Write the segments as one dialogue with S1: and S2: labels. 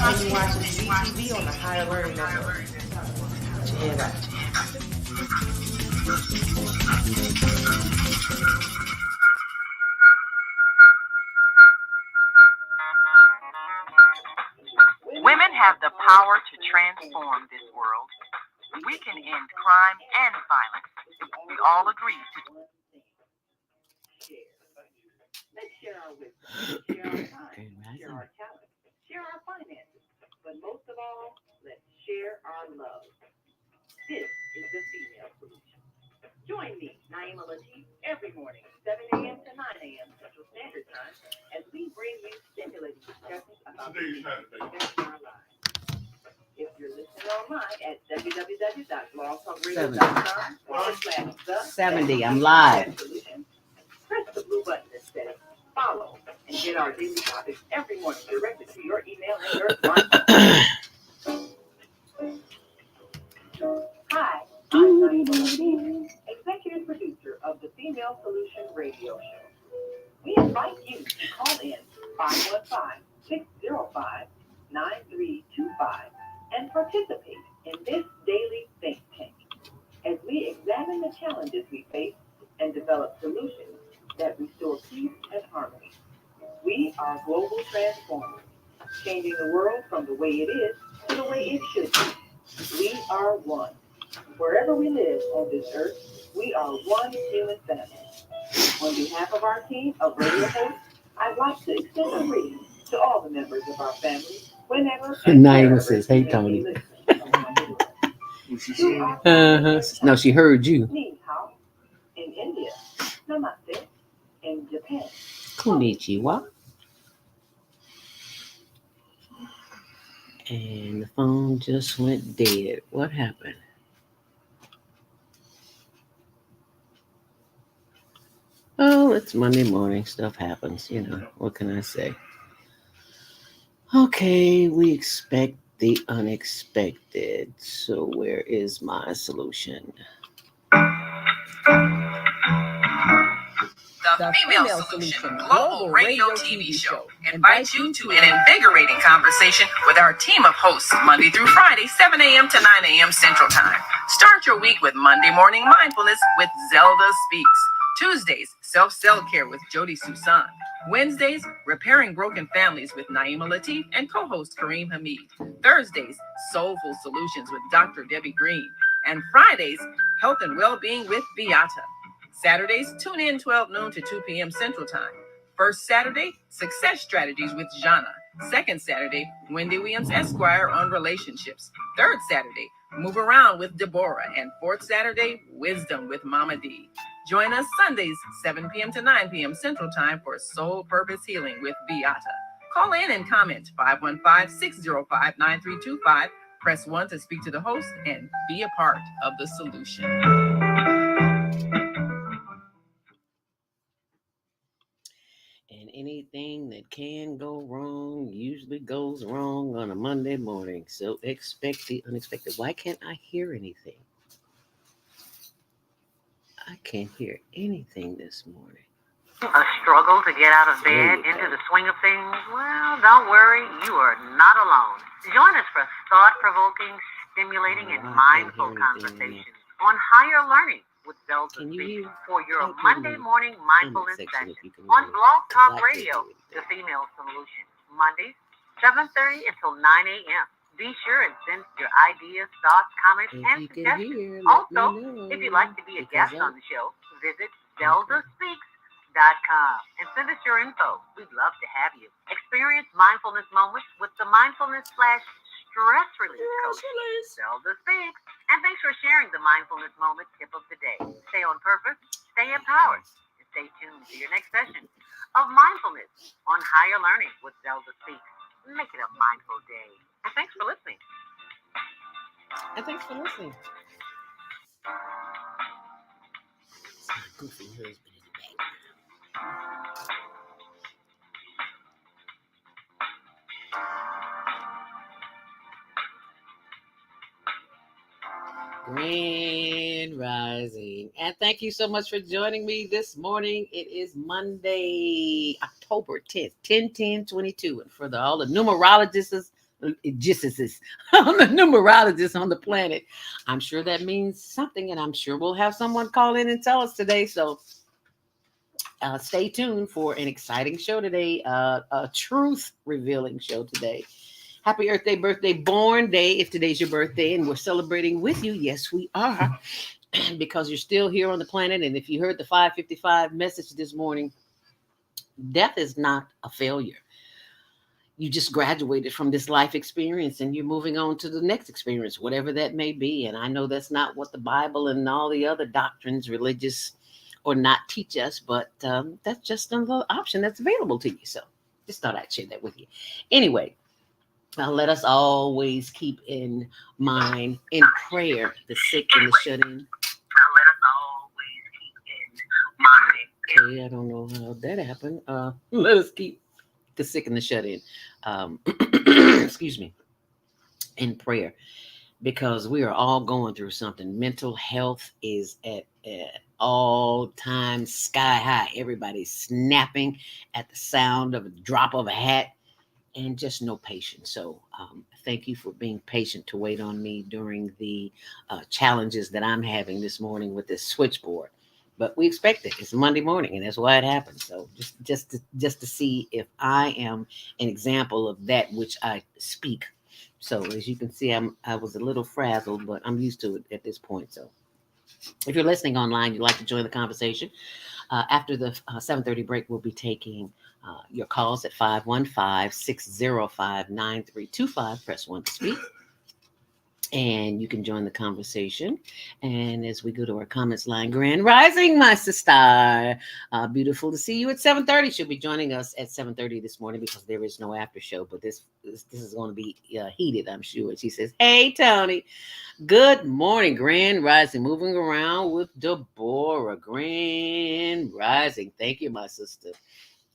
S1: And you watch TV on the Higher Learning Network. Yeah.
S2: Women have the power to transform this world. We can end crime and violence if we all agree to.
S3: Let's share our wisdom, share our time, share our talent, share our finances, but most of all, let's share our love. This is the Female Solution. Join me, Naima Latif, every morning, 7 a.m. to 9 a.m. Central Standard Time, as we bring you stimulating discussions about the things that affect our lives. If you're listening online at www.blogtalkradio.com/the
S4: 70, I'm live.
S3: Press the blue button that says follow and get our daily topics every morning directly to your email and your smartphone. Hi, I'm Naima, executive producer of the Female Solution Radio Show. We invite you to call in 515-605-9325 and participate in this daily think tank as we examine the challenges we face and develop solutions that restore peace and harmony. We are global transformers, changing the world from the way it is to the way it should be. We are one. Wherever we live on this earth, we are one human family. On behalf of our team of radio hosts, I'd like to extend a greeting to all the members of our family whenever and
S4: Naima says, "Hey, Tony." No, she heard you.
S3: Ni hao in India, namaste in Japan.
S4: Konnichiwa. And the phone just went dead. What happened? Oh, it's Monday morning. Stuff happens, you know. What can I say? Okay, we expect the unexpected. So where is my solution?
S2: The Female Solution Global Radio TV Show invites you to an invigorating conversation with our team of hosts Monday through Friday, 7 a.m. to 9 a.m. Central Time. Start your week with Monday Morning Mindfulness with Zelda Speaks. Tuesdays, Self-Care with Jody Susan. Wednesdays, Repairing Broken Families with Naima Latif and co-host Kareem Hamid. Thursdays, Soulful Solutions with Dr. Debbie Green. And Fridays, Health and Wellbeing with Beata. Saturdays, tune in 12 noon to 2 p.m. Central Time. First Saturday, Success Strategies with Jana. Second Saturday, Wendy Williams Esquire on relationships. Third Saturday, Move Around with Deborah. And fourth Saturday, Wisdom with Mama D. Join us Sundays, 7 p.m. to 9 p.m. Central Time for Soul Purpose Healing with Beata. Call in and comment 515-605-9325. Press 1 to speak to the host and be a part of the solution.
S4: And anything that can go wrong usually goes wrong on a Monday morning. So expect the unexpected. Why can't I hear anything? I can't hear anything this morning.
S2: A struggle to get out of bed into the swing of things? Well, don't worry, you are not alone. Join us for thought-provoking, stimulating, and mindful conversations on higher learning with Zelda Speaks for your Monday morning mindfulness session on Blog Talk Radio, the Female Solution. Mondays, 7:30 until 9 a.m. Be sure and send your ideas, thoughts, comments, and suggestions. Also, if you'd like to be a guest on the show, visit ZeldaSpeaks.com and send us your info. We'd love to have you. Experience mindfulness moments with the mindfulness/stress release coach, Zelda Speaks. And thanks for sharing the mindfulness moment tip of the day. Stay on purpose, stay empowered, and stay tuned to your next session of mindfulness on higher learning with Zelda Speaks. Make it a mindful day. And thanks for listening.
S4: goofy husband in the back. Grand Rising. And thank you so much for joining me this morning. It is Monday, October 10th, 10/10/22. And for all the numerologists, all the numerologists on the planet, I'm sure that means something. And I'm sure we'll have someone call in and tell us today. So stay tuned for an exciting show today, a truth revealing show today. Happy Earth Day, birthday, born day, if today's your birthday, and we're celebrating with you. Yes, we are, because you're still here on the planet. And if you heard the 555 message this morning, death is not a failure. You just graduated from this life experience and you're moving on to the next experience, whatever that may be. And I know that's not what the Bible and all the other doctrines, religious or not, teach us, but that's just another option that's available to you. So just thought I'd share that with you. Anyway, let us always keep in mind in prayer the sick and the shut in. Okay, I don't know how that happened. Let us keep the sick and the shut in. Excuse me, in prayer, because we are all going through something. Mental health is at all time sky high. Everybody's snapping at the sound of a drop of a hat. And just no patience. So thank you for being patient to wait on me during the challenges that I'm having this morning with this switchboard. But we expect it. It's Monday morning, and that's why it happens. So just to see if I am an example of that which I speak. So as you can see, I was a little frazzled, but I'm used to it at this point. So if you're listening online, you'd like to join the conversation. After the 7:30 break, we'll be taking your calls at 515-605-9325. Press 1 to speak. And you can join the conversation. And as we go to our comments line, Grand Rising, my sister. Beautiful to see you at 7:30. She'll be joining us at 7:30 this morning because there is no after show. But this is going to be heated, I'm sure. She says, hey, Tony. Good morning, Grand Rising. Moving around with Deborah. Grand Rising. Thank you, my sister.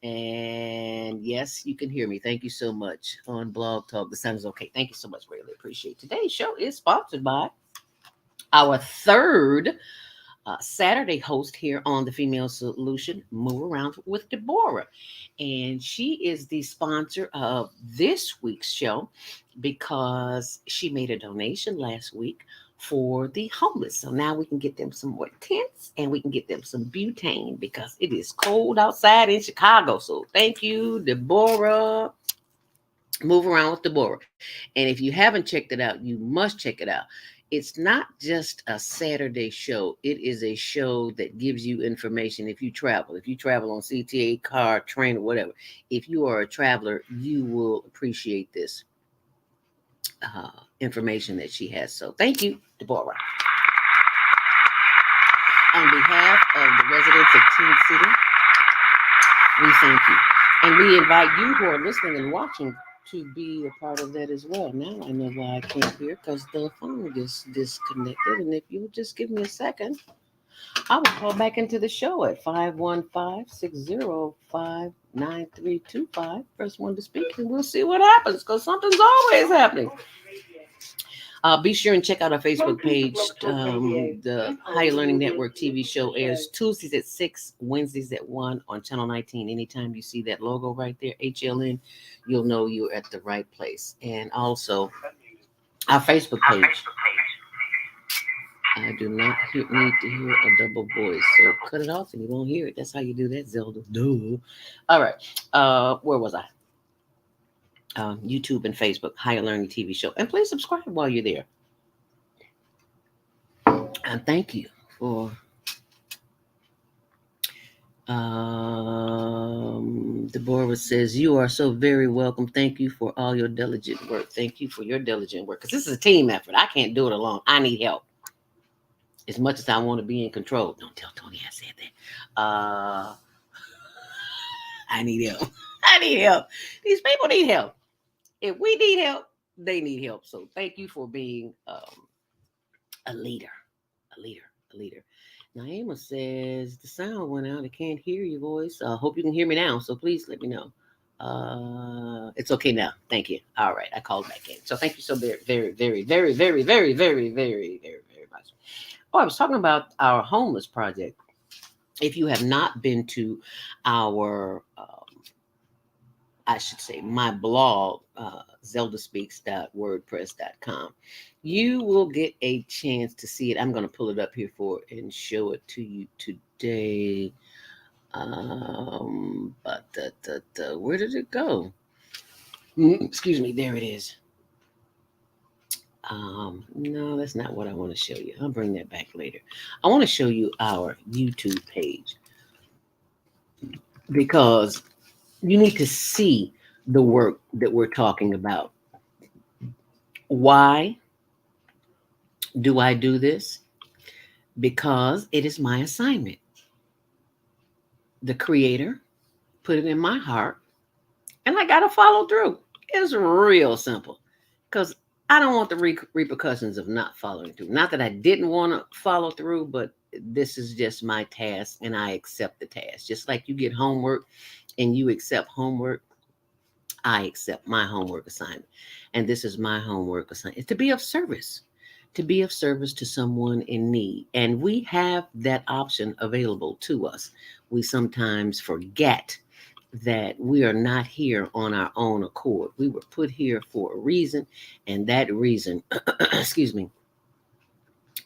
S4: And yes, you can hear me. Thank you so much on Blog Talk. The sound is okay. Thank you so much. Really appreciate it. Today's show is sponsored by our third Saturday host here on the Female Solution, Move Around with Deborah. And she is the sponsor of this week's show because she made a donation last week for the homeless. So now we can get them some more tents and we can get them some butane because it is cold outside in Chicago. So thank you, Deborah. Move Around with Deborah. And if you haven't checked it out, you must check it out. It's not just a Saturday show. It is a show that gives you information if you travel. If you travel on CTA, car, train, or whatever. If you are a traveler, you will appreciate this information that she has. So thank you, Deborah. On behalf of the residents of Teen City, we thank you. And we invite you who are listening and watching to be a part of that as well. Now I know why I can't hear, because the phone is disconnected. And if you'll just give me a second, I will call back into the show at 515-605-9325. Press 1 to speak, and we'll see what happens, because something's always happening. Be sure and check out our Facebook page. The Higher Learning Network TV show airs Tuesdays at 6, Wednesdays at 1 on Channel 19. Anytime you see that logo right there, HLN, you'll know you're at the right place. And also, our Facebook page. I do not need to hear a double voice, so cut it off and you won't hear it. That's how you do that, Zelda. Duh. All right. Where was I? YouTube and Facebook, Higher Learning TV show. And please subscribe while you're there. And thank you for Deborah says, you are so very welcome. Thank you for all your diligent work. Thank you for your diligent work. Because this is a team effort. I can't do it alone. I need help. As much as I want to be in control. Don't tell Tony I said that. I need help. I need help. These people need help. If we need help, they need help. So thank you for being a leader. leader. Naima says the sound went out. I can't hear your voice. I hope you can hear me now. So please let me know. It's okay now. Thank you. All right, I called back in. So thank you so very, very, very, very, very, very, very, very, very, very much. Oh, I was talking about our homeless project. If you have not been to our I should say, my blog, zeldaspeaks.wordpress.com. You will get a chance to see it. I'm going to pull it up here for and show it to you today. But where did it go? Excuse me, there it is. No, that's not what I want to show you. I'll bring that back later. I want to show you our YouTube page because you need to see the work that we're talking about. Why do I do this? Because it is my assignment. The Creator put it in my heart, and I got to follow through. It's real simple because I don't want the repercussions of not following through. Not that I didn't want to follow through, but this is just my task, and I accept the task. Just like you get homework and you accept homework, I accept my homework assignment. And this is my homework assignment. It's to be of service. To be of service to someone in need. And we have that option available to us. We sometimes forget that we are not here on our own accord. We were put here for a reason, and that reason, excuse me,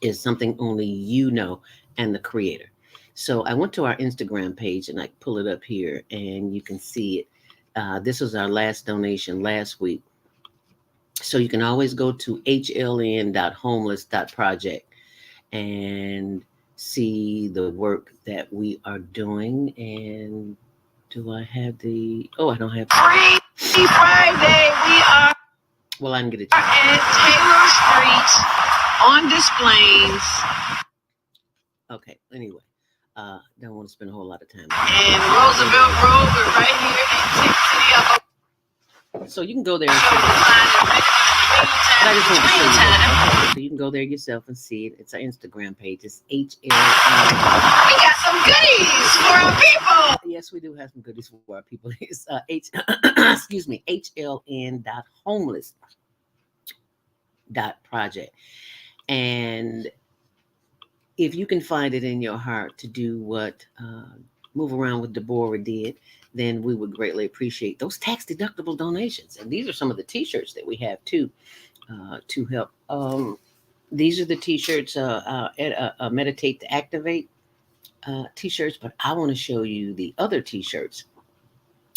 S4: is something only you know and the Creator. So I went to our Instagram page and I pull it up here and you can see it. This was our last donation last week. So you can always go to hln.homeless.project and see the work that we are doing. And do I have the, oh, I don't have
S2: Free Friday, we are
S4: well, I can get it
S2: at Taylor Street on displays.
S4: Okay, anyway, don't want to spend a whole lot of time.
S2: And Roosevelt Road, we're right here in Tech City of
S4: so you can go there and see it. But I just want to show you that. So you can go there yourself and see it. It's our Instagram page. It's HLN.
S2: We got some goodies for our people.
S4: Yes, we do have some goodies for our people. It's excuse me, HLN.homeless.project. And if you can find it in your heart to do what Move Around with Deborah did, then we would greatly appreciate those tax-deductible donations. And these are some of the T-shirts that we have too to help. These are the T-shirts, Meditate to Activate T-shirts, but I want to show you the other T-shirts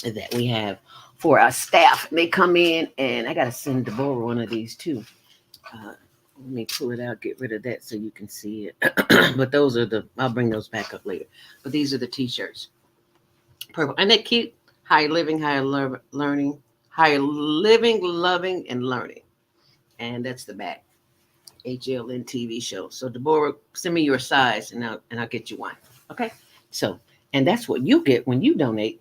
S4: that we have for our staff. They come in, and I got to send Deborah one of these too. Let me pull it out, get rid of that so you can see it. But those are I'll bring those back up later. But these are the T-shirts. Purple. Isn't that cute? Higher living, higher learning, higher living, loving, and learning. And that's the back. HLN TV show. So Deborah, send me your size and I'll get you one. Okay. So, and that's what you get when you donate.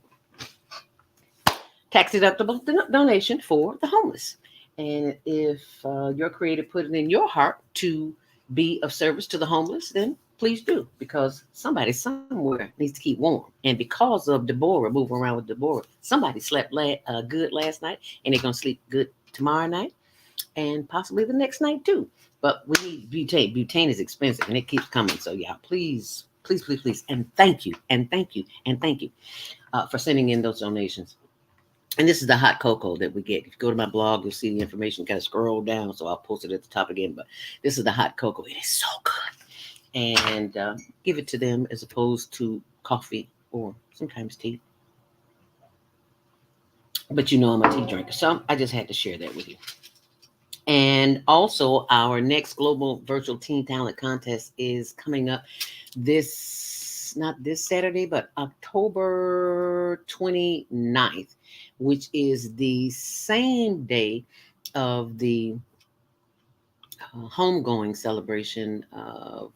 S4: Tax deductible donation for the homeless. And if your Creator put it in your heart to be of service to the homeless, then please do, because somebody somewhere needs to keep warm. And because of Deborah, Moving Around with Deborah, somebody slept good last night, and they're going to sleep good tomorrow night and possibly the next night too. But we need butane. Butane is expensive and it keeps coming. So yeah, please, please, please, please. And thank you. And thank you. And thank you for sending in those donations. And this is the hot cocoa that we get. If you go to my blog, you'll see the information. Kind of scroll down, so I'll post it at the top again. But this is the hot cocoa. It is so good. And give it to them as opposed to coffee or sometimes tea. But you know I'm a tea drinker, so I just had to share that with you. And also, our next Global Virtual Teen Talent Contest is coming up not this Saturday, but October 29th, which is the same day of the homegoing celebration of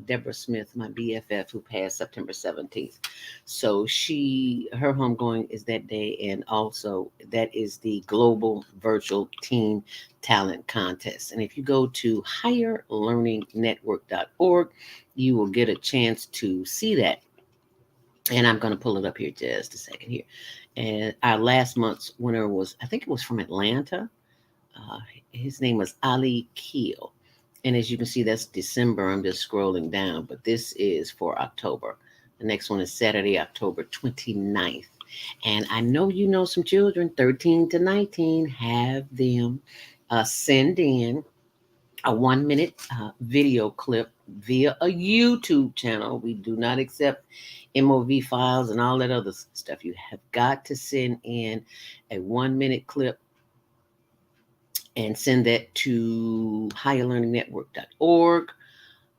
S4: Deborah Smith, my BFF, who passed September 17th. So her homegoing is that day, and also that is the Global Virtual Teen Talent Contest. And if you go to higherlearningnetwork.org, you will get a chance to see that. And I'm going to pull it up here just a second here. And our last month's winner was, I think it was from Atlanta. His name was Ali Keel. And as you can see, that's December. I'm just scrolling down, but this is for October. The next one is Saturday, October 29th. And I know you know some children, 13 to 19, have them send in a 1-minute video clip via a YouTube channel. We do not accept MOV files and all that other stuff. You have got to send in a 1-minute clip and send that to higherlearningnetwork.org.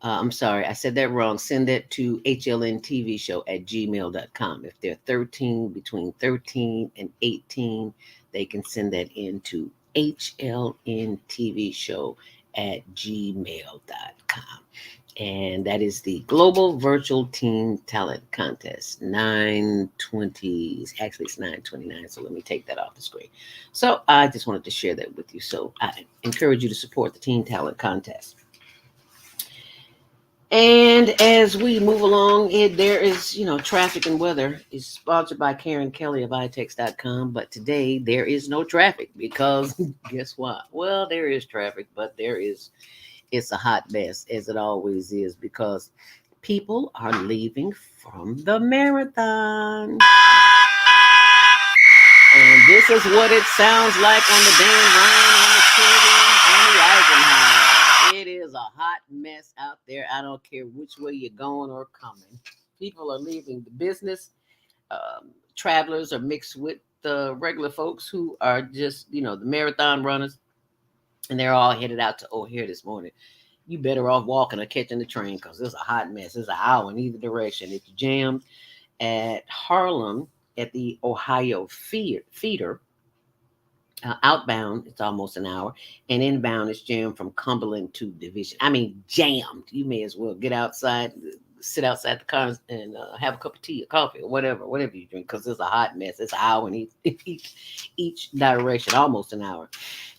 S4: I'm sorry, I said that wrong. Send that to hlntvshow@gmail.com. If they're between 13 and 18, they can send that in to hlntvshow@gmail.com. And that is the Global Virtual Teen Talent Contest. 9:20, actually it's 9:29, so let me take that off the screen. So I just wanted to share that with you. So I encourage you to support the Teen Talent Contest. And as we move along, there is, traffic and weather is sponsored by Karen Kelly of itex.com. But today there is no traffic because guess what? Well, there is traffic, but it's a hot mess, as it always is, because people are leaving from the marathon. And this is what it sounds like on the Dan Ryan, on the Kennedy, on the Eisenhower. It is a hot mess out there. I don't care which way you're going or coming. People are leaving. The business travelers are mixed with the regular folks who are just, the marathon runners. And they're all headed out to O'Hare this morning. You better off walking or catching the train because it's a hot mess. It's an hour in either direction. It's jammed at Harlem at the Ohio feeder. Outbound, it's almost an hour. And inbound, it's jammed from Cumberland to Division. I mean, jammed. You may as well get outside, sit outside the car and have a cup of tea or coffee or whatever you drink, because it's a hot mess. It's an hour in each direction, almost an hour.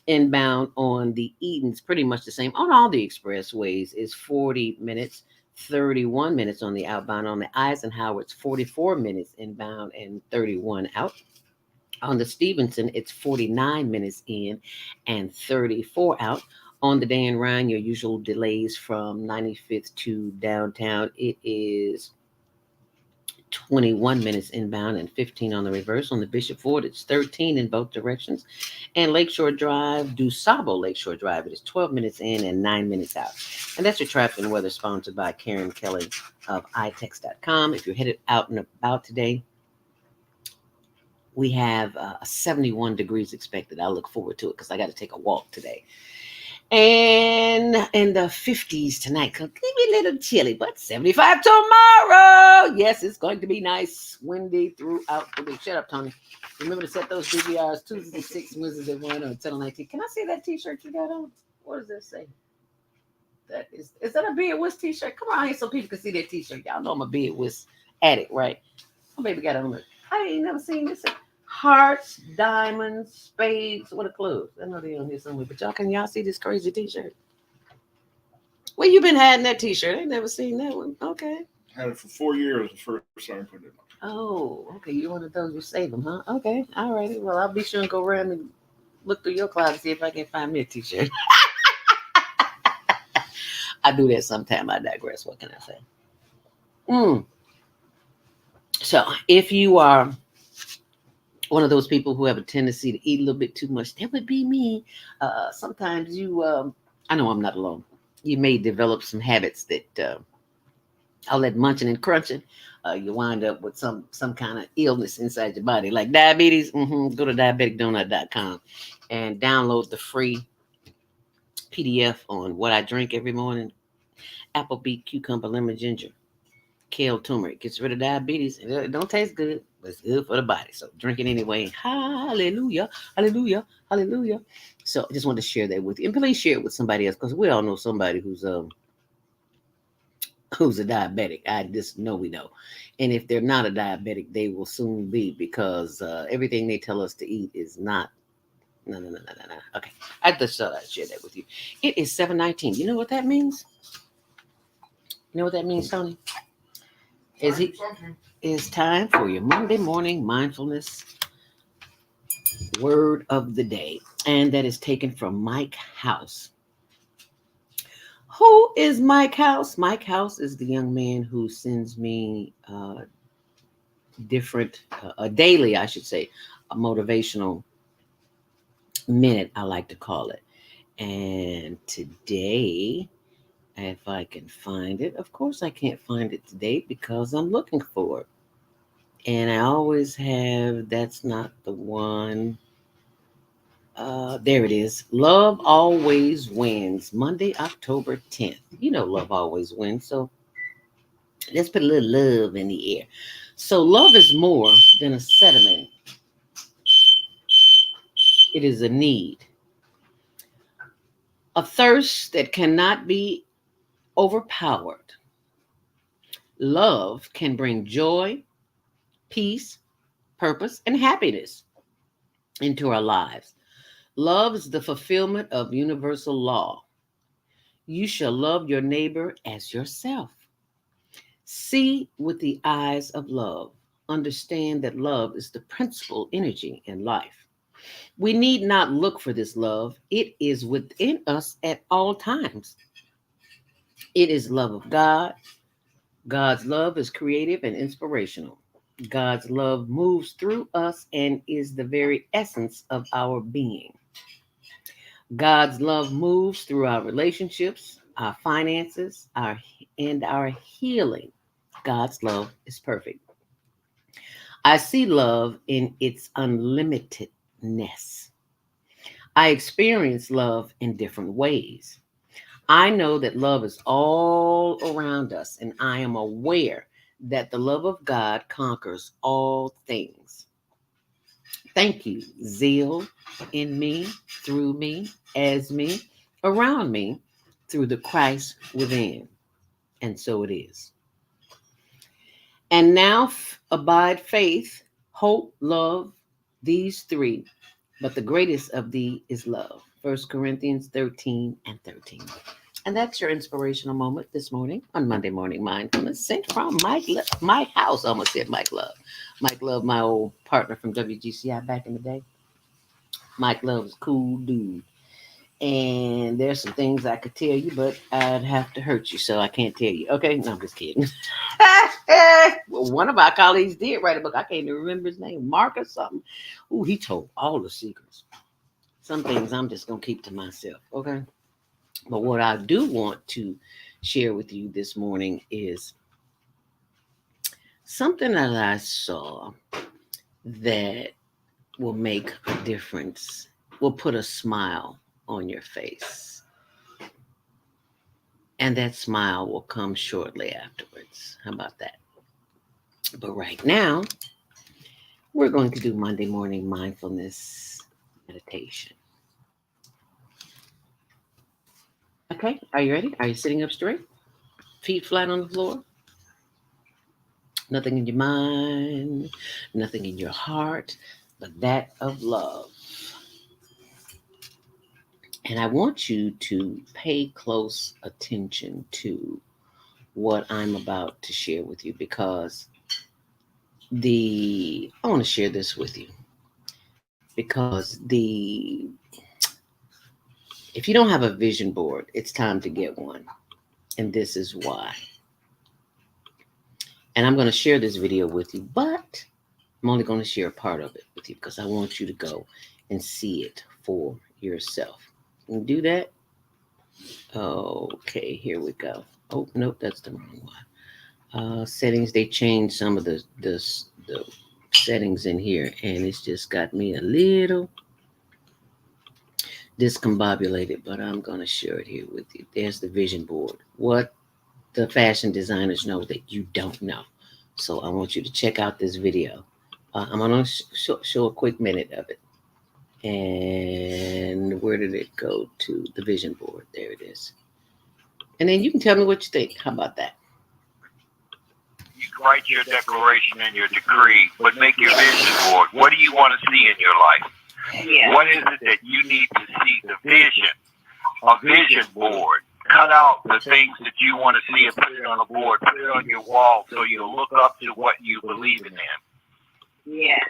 S4: Inbound on the Eden's pretty much the same. On all the expressways is 40 minutes, 31 minutes on the outbound. On the Eisenhower, it's 44 minutes inbound and 31 out. On the Stevenson, it's 49 minutes in and 34 out. On the Dan Ryan, your usual delays from 95th to downtown, it is 21 minutes inbound and 15 on the reverse. On the Bishop Ford, it's 13 in both directions. And Lakeshore Drive, DuSable Lakeshore Drive, it is 12 minutes in and 9 minutes out. And that's your traffic and weather, sponsored by Karen Kelly of itex.com. If you're headed out and about today, we have 71 degrees expected. I look forward to it because I got to take a walk today. And in the 50s tonight, could be a little chilly, but 75 tomorrow. Yes, it's going to be nice, windy throughout the week. Shut up, Tony. Remember to set those DVRs Tuesdays at 6, Wednesdays at 1, or 10 or 19. Can I see that t-shirt you got on? What does that say? Is that a Beard West t-shirt? Come on here so people can see that t-shirt. Y'all know I'm a Beard West addict, right? My baby got it on. I ain't never seen this. Hearts, diamonds, spades. What a clue. I know they're on here somewhere. But y'all see this crazy t-shirt? Where you been hiding that t-shirt? I ain't never seen that one. Okay.
S5: Had it for 4 years. The first time I put it on.
S4: Oh, okay. You're one of those who save them, huh? Okay. All righty. Well, I'll be sure and go around and look through your closet, see if I can find me a t-shirt. I do that sometime. I digress. What can I say? So if you are one of those people who have a tendency to eat a little bit too much, that would be me. Sometimes you, I know I'm not alone. You may develop some habits that all that munching and crunching, you wind up with some kind of illness inside your body, like diabetes. Go to diabeticdonut.com and download the free PDF on what I drink every morning. Apple, beet, cucumber, lemon, ginger, kale, turmeric. Gets rid of diabetes. It don't taste good, but it's good for the body. So drink it anyway. Hallelujah, hallelujah, hallelujah. So I just wanted to share that with you. And please share it with somebody else, because we all know somebody who's who's a diabetic. I just know we know. And if they're not a diabetic, they will soon be, because everything they tell us to eat is not. No, no, no, no, no, no. Okay. I just thought I'd share that with you. It is 7:19. You know what that means? You know what that means, Tony? Is it is time for your Monday morning mindfulness word of the day. And that is taken from Mike House. Who is Mike House? Mike House is the young man who sends me different, daily, I should say, a motivational minute, I like to call it. And today, if I can find it, of course I can't find it today because I'm looking for it. And I always have, that's not the one. There it is. Love Always Wins, Monday, October 10th. You know, love always wins. So let's put a little love in the air. So, love is more than a sentiment, it is a need, a thirst that cannot be overpowered. Love can bring joy, peace, purpose, and happiness into our lives. Love is the fulfillment of universal law. You shall love your neighbor as yourself. See with the eyes of love. Understand that love is the principal energy in life. We need not look for this love, it is within us at all times. It is love of God. God's love is creative and inspirational. God's love moves through us and is the very essence of our being. God's love moves through our relationships, our finances, our healing. God's love is perfect. I see love in its unlimitedness. I experience love in different ways. I know that love is all around us, and I am aware that the love of God conquers all things. Thank you, zeal in me, through me, as me, around me, through the Christ within. And so it is. And now abide faith, hope, love, these three, but the greatest of these is love. 1 Corinthians 13 and 13. And that's your inspirational moment this morning on Monday Morning Mindfulness, sent from Mike House. I almost said Mike Love. Mike Love, my old partner from WGCI back in the day. Mike Love is a cool dude. And there's some things I could tell you, but I'd have to hurt you, so I can't tell you. Okay? No, I'm just kidding. Well, one of our colleagues did write a book. I can't even remember his name, Mark or something. Ooh, he told all the secrets. Some things I'm just going to keep to myself. Okay? But what I do want to share with you this morning is something that I saw that will make a difference, will put a smile on your face. And that smile will come shortly afterwards. How about that? But right now, we're going to do Monday morning mindfulness meditation. Okay, are you ready? Are you sitting up straight? Feet flat on the floor? Nothing in your mind, nothing in your heart, but that of love. And I want you to pay close attention to what I'm about to share with you, because I want to share this with you because if you don't have a vision board, it's time to get one. And this is why. And I'm going to share this video with you, but I'm only going to share a part of it with you because I want you to go and see it for yourself. Can you do that? Okay, here we go. Oh, nope, that's the wrong one. Settings, they changed some of the settings in here, and it's just got me a little discombobulated, but I'm going to share it here with you. There's the vision board. What the fashion designers know that you don't know. So I want you to check out this video. I'm going to show a quick minute of it. And where did it go to? The vision board. There it is. And then you can tell me what you think. How about that?
S6: write your declaration and your decree, but make your vision board. What do you want to see in your life?
S3: Yeah.
S6: What is it that you need to see? The vision, a vision board. Cut out the things that you want to see and put it on a board, put it on your wall so you'll look up to what you believe in.
S3: Yes.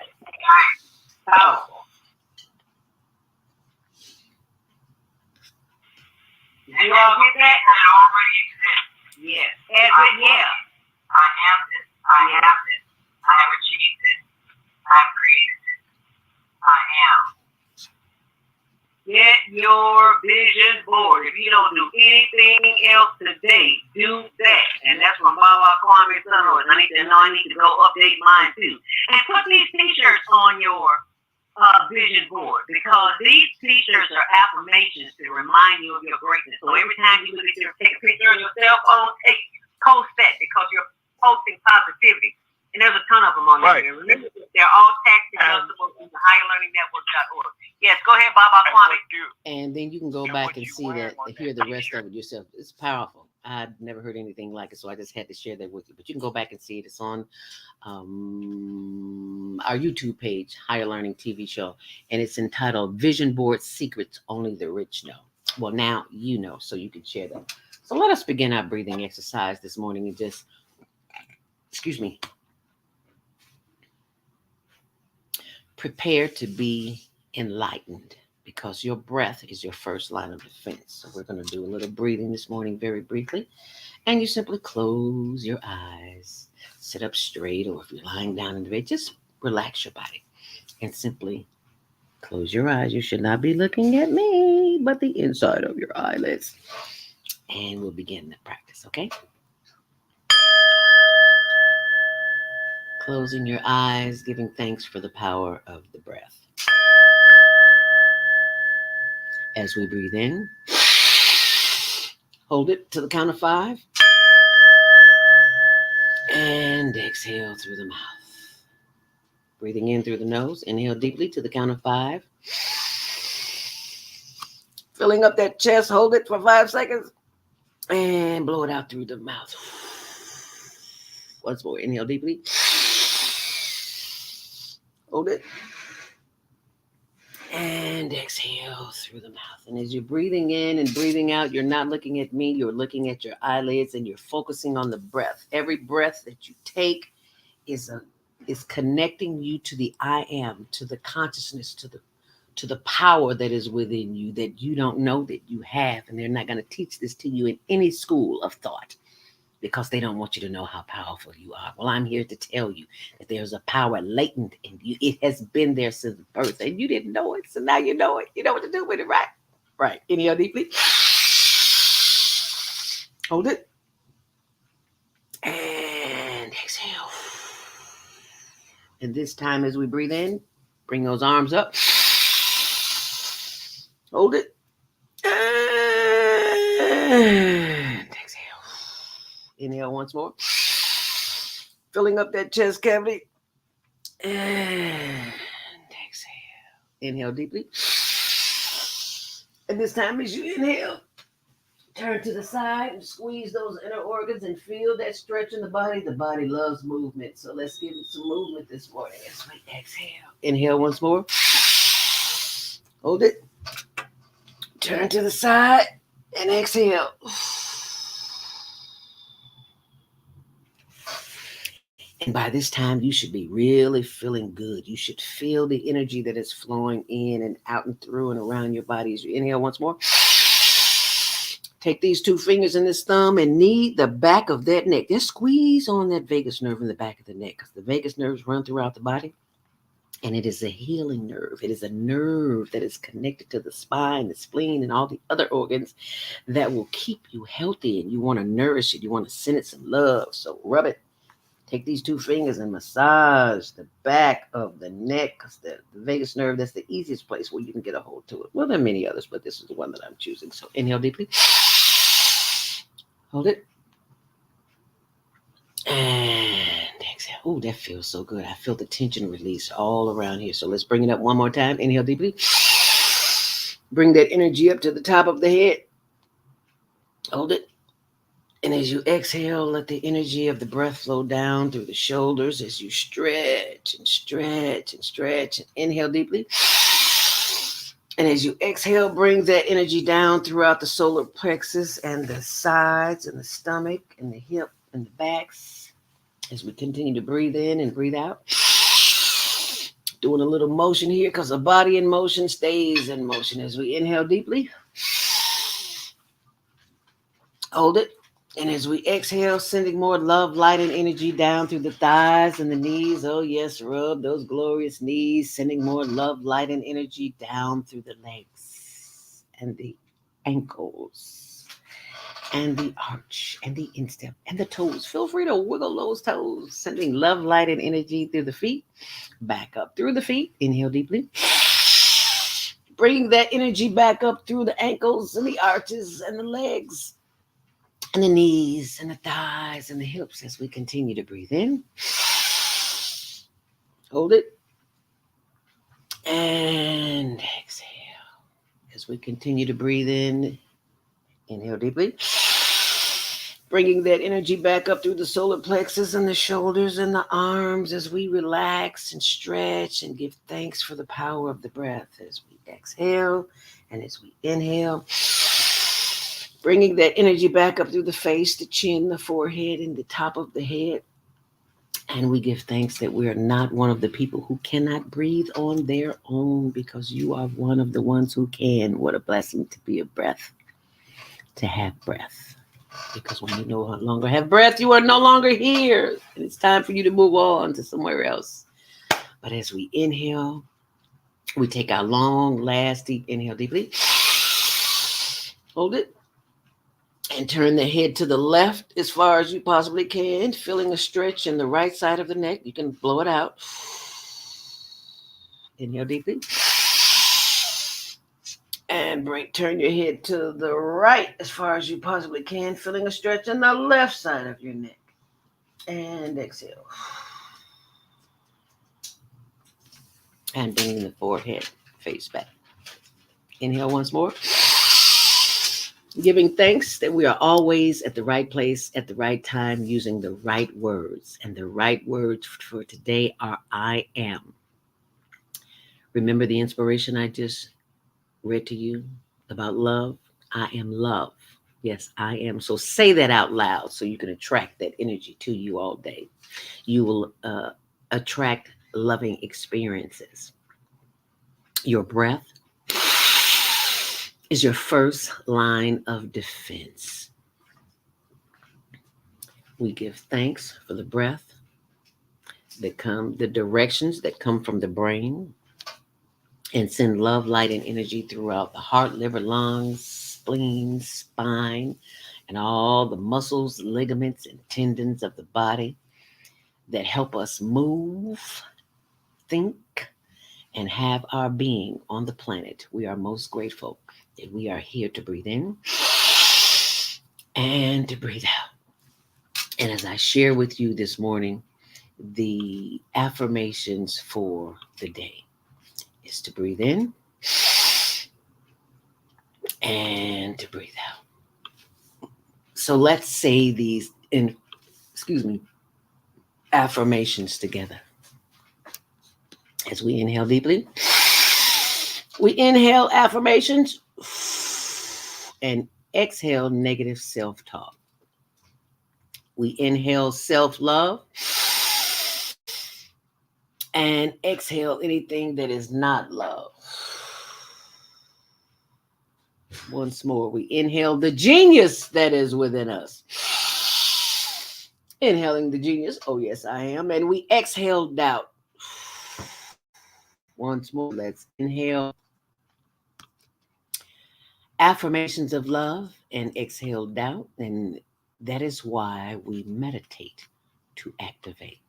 S3: Powerful. Do you all get that?
S2: It already exists.
S3: Yes. Edwin, yeah.
S2: I am this. I have this. I have achieved this. I have created this. I am.
S3: Get your vision board. If you don't do anything else today, do that. And that's what Baba Kwame son was. I need to go update mine too. And put these t-shirts on your vision board, because these t-shirts are affirmations to remind you of your greatness. So every time you take a picture on your cell phone, post that, because you're posting positivity. And there's a ton of them on
S6: Right.
S3: there. Remember, they're all tax deductible through the higherlearningnetwork.org. Yes, go ahead, Baba Kwame.
S4: And then you can go back and see that and hear the rest of it yourself. It's powerful. I've never heard anything like it, so I just had to share that with you. But you can go back and see it. It's on our YouTube page, Higher Learning TV show, and it's entitled Vision Board Secrets Only the Rich Know. Well, now you know, so you can share that. So let us begin our breathing exercise this morning and just, prepare to be enlightened, because your breath is your first line of defense. So we're going to do a little breathing this morning very briefly. And you simply close your eyes, sit up straight, or if you're lying down in the bed, just relax your body and simply close your eyes. You should not be looking at me, but the inside of your eyelids. And we'll begin the practice, okay? Closing your eyes, giving thanks for the power of the breath. As we breathe in, hold it to the count of 5. And exhale through the mouth. Breathing in through the nose, inhale deeply to the count of 5. Filling up that chest, hold it for 5 seconds. And blow it out through the mouth. Once more, inhale deeply. Hold it. And exhale through the mouth. And as you're breathing in and breathing out, you're not looking at me, you're looking at your eyelids and you're focusing on the breath. Every breath that you take is connecting you to the I am, to the consciousness, to the power that is within you that you don't know that you have. And they're not going to teach this to you in any school of thought, because they don't want you to know how powerful you are. Well, I'm here to tell you that there's a power latent in you. It has been there since birth, and you didn't know it. So now you know it. You know what to do with it, right? Right. Inhale deeply. Hold it. And exhale. And this time as we breathe in, bring those arms up. Hold it. And exhale. Inhale once more. Filling up that chest cavity. And exhale. Inhale deeply. And this time as you inhale, turn to the side and squeeze those inner organs and feel that stretch in the body. The body loves movement. So let's give it some movement this morning as we exhale. Inhale once more. Hold it. Turn to the side and exhale. And by this time, you should be really feeling good. You should feel the energy that is flowing in and out and through and around your body. As you inhale once more. Take these 2 fingers and this thumb and knead the back of that neck. Just squeeze on that vagus nerve in the back of the neck, because the vagus nerves run throughout the body. And it is a healing nerve. It is a nerve that is connected to the spine, the spleen, and all the other organs that will keep you healthy. And you want to nourish it. You want to send it some love. So rub it. Take these 2 fingers and massage the back of the neck, because the vagus nerve, that's the easiest place where you can get a hold to it. Well, there are many others, but this is the one that I'm choosing. So inhale deeply. Hold it. And exhale. Oh, that feels so good. I feel the tension release all around here. So let's bring it up one more time. Inhale deeply. Bring that energy up to the top of the head. Hold it. And as you exhale, let the energy of the breath flow down through the shoulders as you stretch and stretch and stretch. And inhale deeply. And as you exhale, bring that energy down throughout the solar plexus and the sides and the stomach and the hip and the backs. As we continue to breathe in and breathe out. Doing a little motion here because the body in motion stays in motion. As we inhale deeply. Hold it. And as we exhale, sending more love, light, and energy down through the thighs and the knees. Oh, yes, rub those glorious knees, sending more love, light, and energy down through the legs and the ankles and the arch and the instep and the toes. Feel free to wiggle those toes, sending love, light, and energy through the feet. Back up through the feet. Inhale deeply. Bring that energy back up through the ankles and the arches and the legs. And the knees and the thighs and the hips as we continue to breathe in. Hold it. And exhale. As we continue to breathe in, inhale deeply. Bringing that energy back up through the solar plexus and the shoulders and the arms as we relax and stretch and give thanks for the power of the breath as we exhale and as we inhale. Bringing that energy back up through the face, the chin, the forehead, and the top of the head. And we give thanks that we are not one of the people who cannot breathe on their own because you are one of the ones who can. What a blessing to be a breath, to have breath. Because when you no longer have breath, you are no longer here. And it's time for you to move on to somewhere else. But as we inhale, we take our long, last deep inhale deeply. Hold it. And turn the head to the left as far as you possibly can, feeling a stretch in the right side of the neck. You can blow it out. Inhale deeply. And turn your head to the right as far as you possibly can, feeling a stretch in the left side of your neck. And exhale. And bringing the forehead face back. Inhale once more. Giving thanks that we are always at the right place at the right time using the right words. And the right words for today are I am. Remember the inspiration I just read to you about love? I am love. Yes, I am. So say that out loud so you can attract that energy to you all day. You will attract loving experiences. Your breath is your first line of defense. We give thanks for the breath the directions that come from the brain, and send love, light, and energy throughout the heart, liver, lungs, spleen, spine, and all the muscles, ligaments, and tendons of the body that help us move, think, and have our being on the planet. We are most grateful that we are here to breathe in and to breathe out. And as I share with you this morning, the affirmations for the day is to breathe in and to breathe out. So let's say these affirmations together. As we inhale deeply, we inhale affirmations and exhale negative self-talk. We inhale self-love and exhale anything that is not love. Once more, we inhale the genius that is within us. Inhaling the genius, oh yes, I am. And we exhale doubt. Once more, let's inhale affirmations of love and exhale doubt. And that is why we meditate, to activate.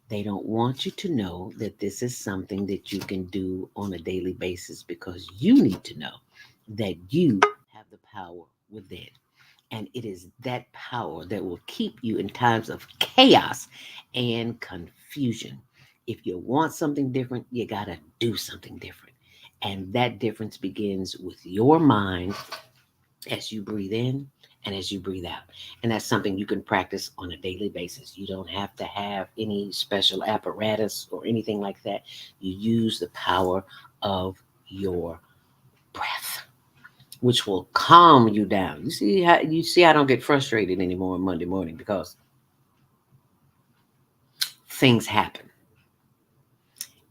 S4: They don't want you to know that this is something that you can do on a daily basis because you need to know that you have the power within. And it is that power that will keep you in times of chaos and confusion. If you want something different, you got to do something different. And that difference begins with your mind as you breathe in and as you breathe out. And that's something you can practice on a daily basis. You don't have to have any special apparatus or anything like that. You use the power of your breath, which will calm you down. You see I don't get frustrated anymore on Monday morning because things happen.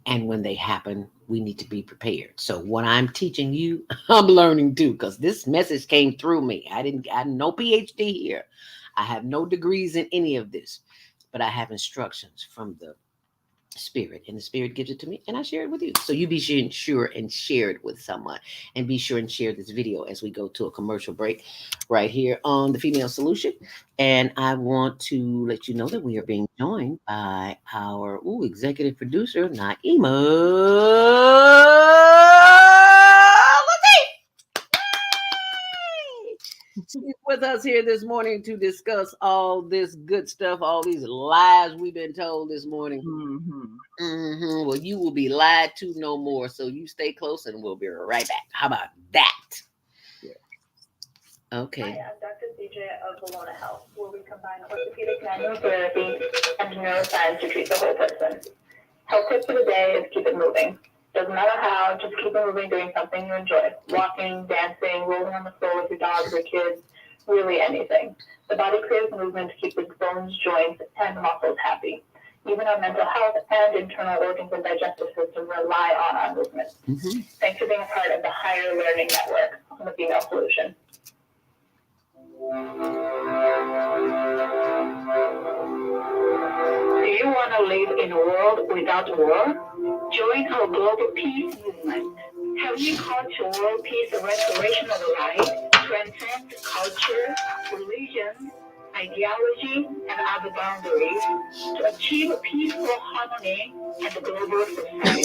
S4: And when they happen, we need to be prepared. So what I'm teaching you, I'm learning too, because this message came through me. I no PhD here. I have no degrees in any of this, but I have instructions from the Spirit, and the Spirit gives it to me, and I share it with you. So you be sure and share it with someone, and be sure and share this video as we go to a commercial break right here on the Female Solution. And I want to let you know that we are being joined by our executive producer, Naima. She's with us here this morning to discuss all this good stuff, all these lies we've been told this morning. Well, you will be lied to no more. So you stay close and we'll be right back. How about that? Okay.
S7: Hi, I'm Dr. CJ of Bologna Health, where we combine orthopedic manual therapy and neuroscience to treat the whole person. Health tip for the day is keep it moving. Doesn't matter how, just keep it moving doing something you enjoy. Walking, dancing, rolling on the floor with your dogs or kids, really anything. The body craves movement to keep its bones, joints, and muscles happy. Even our mental health and internal organs and digestive system rely on our movement. Thanks for being a part of the Higher Learning Network on the Female Solution. Do you want to live in a world without war? Join our global peace movement. Have you caught your world peace and restoration of life transcends culture, religion, ideology, and other boundaries to achieve peaceful harmony and global society?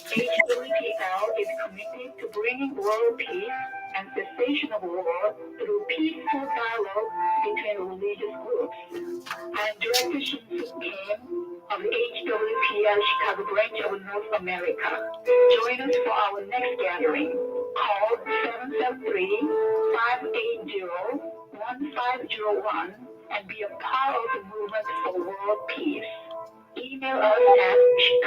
S7: HWPL is committed to bringing world peace and cessation of war through peaceful dialogue between religious groups. I am Director Shin-Suk Kim of the HWPL Chicago branch of North America. Join us for our next gathering. Call 773-580-1501 and be a part of the movement for world peace. Email us at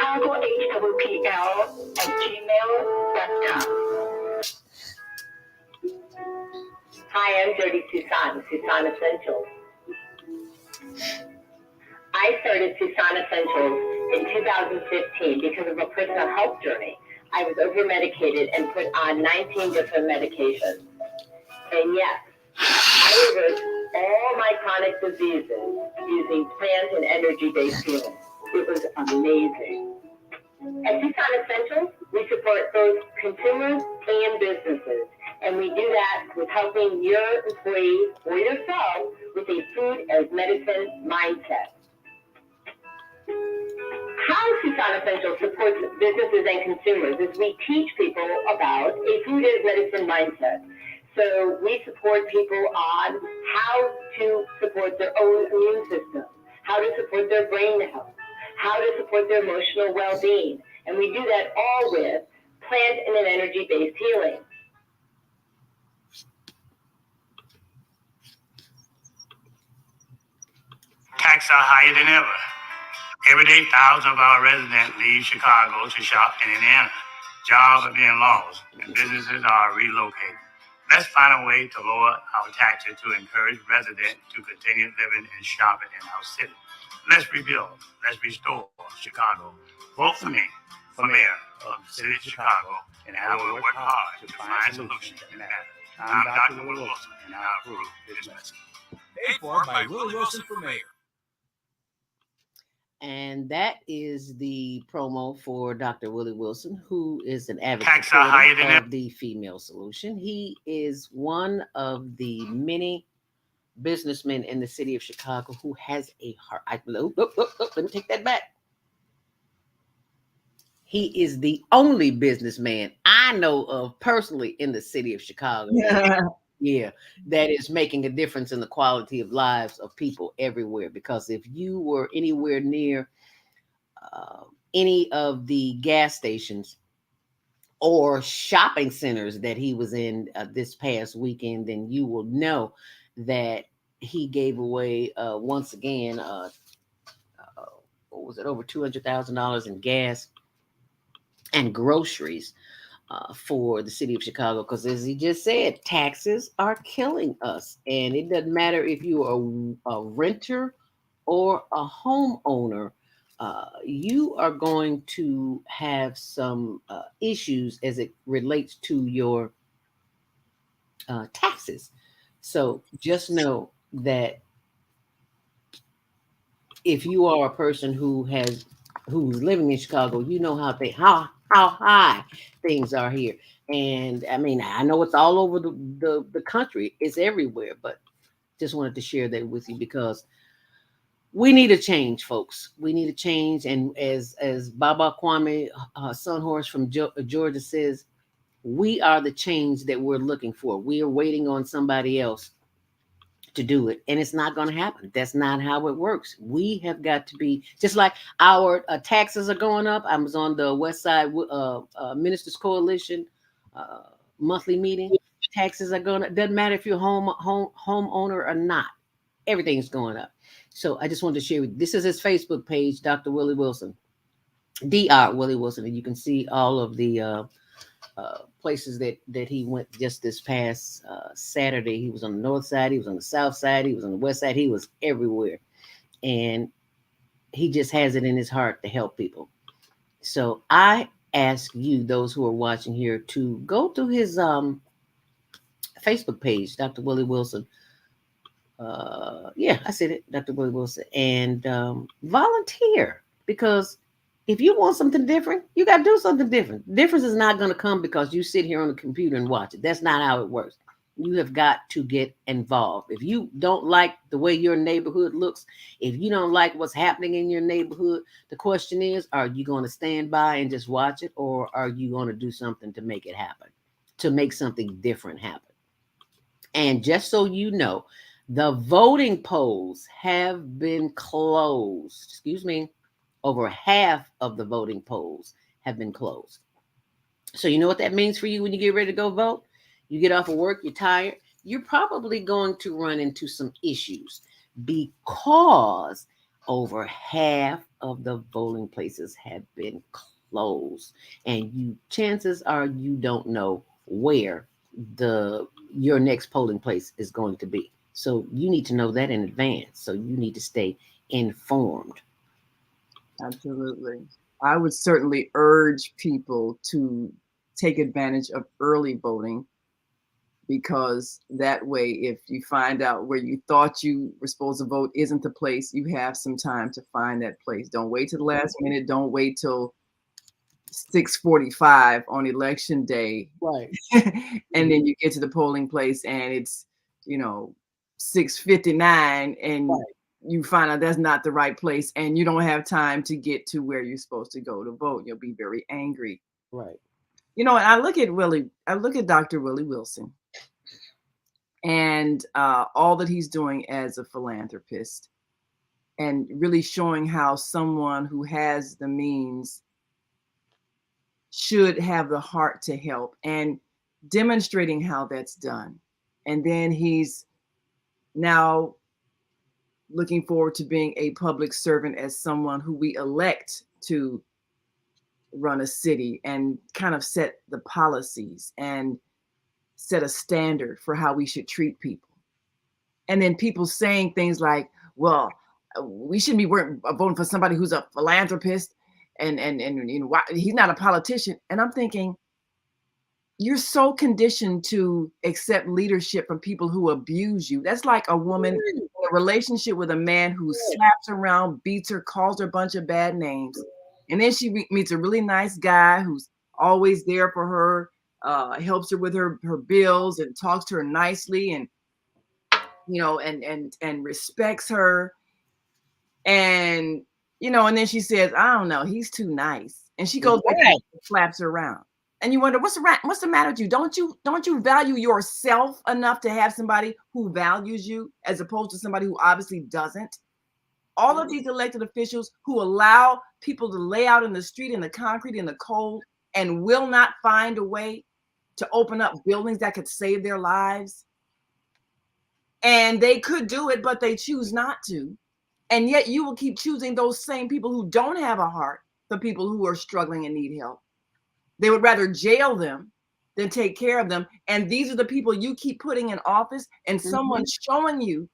S7: chicagohwpl@gmail.com. Hi, I'm Jody Tucson, Tucson Essentials. I started Tucson Essentials in 2015 because of a personal health journey. I was over-medicated and put on 19 different medications. And yes, I reversed all my chronic diseases using plant and energy-based healing. It was amazing. At Tucson Essentials, we support both consumers and businesses. And we do that with helping your employees or yourself with a food as medicine mindset. How Tucson Essentials supports businesses and consumers is we teach people about a food as medicine mindset. So we support people on how to support their own immune system, how to support their brain health, how to support their emotional well-being. And we do that all with plant and an energy-based healing.
S8: Taxes are higher than ever. Every day, thousands of our residents leave Chicago to shop in Indiana. Jobs are being lost, and businesses are relocated. Let's find a way to lower our taxes to encourage residents to continue living and shopping in our city. Let's rebuild. Let's restore Chicago. Vote for me for mayor of the city of Chicago, and I will work hard to find solutions that matter. I'm Dr. Will Wilson, and I approve this message.
S9: Paid for by Willie Wilson for mayor.
S4: And that is the promo for Dr. Willie Wilson, who is an advocate
S8: Taxes are higher than
S4: of the Female Solution. He is one of the many businessmen in the city of Chicago who has a heart. Let me take that back. He is the only businessman I know of personally in the city of Chicago. Yeah, that is making a difference in the quality of lives of people everywhere. Because if you were anywhere near any of the gas stations or shopping centers that he was in this past weekend, then you will know that he gave away once again. What was it? Over $200,000 in gas and groceries for the city of Chicago. Because as he just said, taxes are killing us, and it doesn't matter if you are a renter or a homeowner. You are going to have some issues as it relates to your taxes. So just know that if you are a person who's living in Chicago, you know how high things are here. And I mean, I know it's all over the country, it's everywhere, but just wanted to share that with you because we need a change, folks. We need a change. And as Baba Kwame Sunhorse from Georgia says, we are the change that we're looking for. We are waiting on somebody else to do it, and it's not going to happen. That's not how it works. We have got to be just like our taxes are going up. I was on the West Side Ministers Coalition monthly meeting. Taxes are going up. Doesn't matter if you're homeowner or not. Everything's going up. So I just wanted to share with you. This is his Facebook page, Dr. Willie Wilson, Dr. Willie Wilson, and you can see all of the places that he went just this past Saturday. He was on the north side, he was on the south side, he was on the west side, he was everywhere. And he just has it in his heart to help people. So I ask you, those who are watching here, to go to his Facebook page, Dr. Willie Wilson. Yeah, I said it, Dr. Willie Wilson, and volunteer, because if you want something different, you got to do something different. Difference is not going to come because you sit here on the computer and watch it. That's not how it works. You have got to get involved. If you don't like the way your neighborhood looks, if you don't like what's happening in your neighborhood, the question is, are you going to stand by and just watch it, or are you going to do something to make it happen, to make something different happen? And just so you know, the voting polls have been closed. Excuse me. Over half of the voting polls have been closed. So you know what that means for you when you get ready to go vote? You get off of work, you're tired. You're probably going to run into some issues because over half of the voting places have been closed. And chances are you don't know where your next polling place is going to be. So you need to know that in advance. So you need to stay informed.
S10: Absolutely. I would certainly urge people to take advantage of early voting, because that way, if you find out where you thought you were supposed to vote isn't the place, you have some time to find that place. Don't wait till the last minute. Don't wait till 6:45 on election day.
S4: Right.
S10: And then you get to the polling place and it's, 6:59 and right. You find out that's not the right place and you don't have time to get to where you're supposed to go to vote. You'll be very angry.
S4: Right.
S10: And I look at Dr. Willie Wilson and all that he's doing as a philanthropist, and really showing how someone who has the means should have the heart to help, and demonstrating how that's done. And then he's now looking forward to being a public servant as someone who we elect to run a city and kind of set the policies and set a standard for how we should treat people. And then people saying things like, well, we shouldn't be voting for somebody who's a philanthropist and why, he's not a politician. And I'm thinking, you're so conditioned to accept leadership from people who abuse you. That's like a woman in a relationship with a man who slaps around, beats her, calls her a bunch of bad names. And then she meets a really nice guy who's always there for her, helps her with her bills and talks to her nicely and, and respects her. And, and then she says, I don't know, he's too nice. And she goes back and slaps her around. And you wonder, what's the matter with you? Don't you value yourself enough to have somebody who values you as opposed to somebody who obviously doesn't? All of these elected officials who allow people to lay out in the street, in the concrete, in the cold, and will not find a way to open up buildings that could save their lives. And they could do it, but they choose not to. And yet you will keep choosing those same people who don't have a heart, the people who are struggling and need help. They would rather jail them than take care of them. And these are the people you keep putting in office, and someone's showing you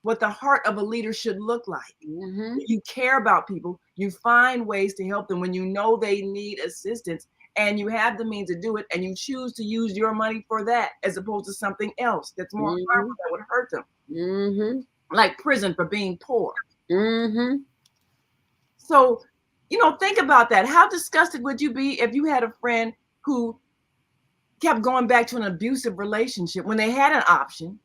S10: what the heart of a leader should look like. You care about people. You find ways to help them when you know they need assistance, and you have the means to do it, and you choose to use your money for that as opposed to something else that's more harmful that would hurt them. Like prison for being poor. So, think about that. How disgusted would you be if you had a friend who kept going back to an abusive relationship when they had an option,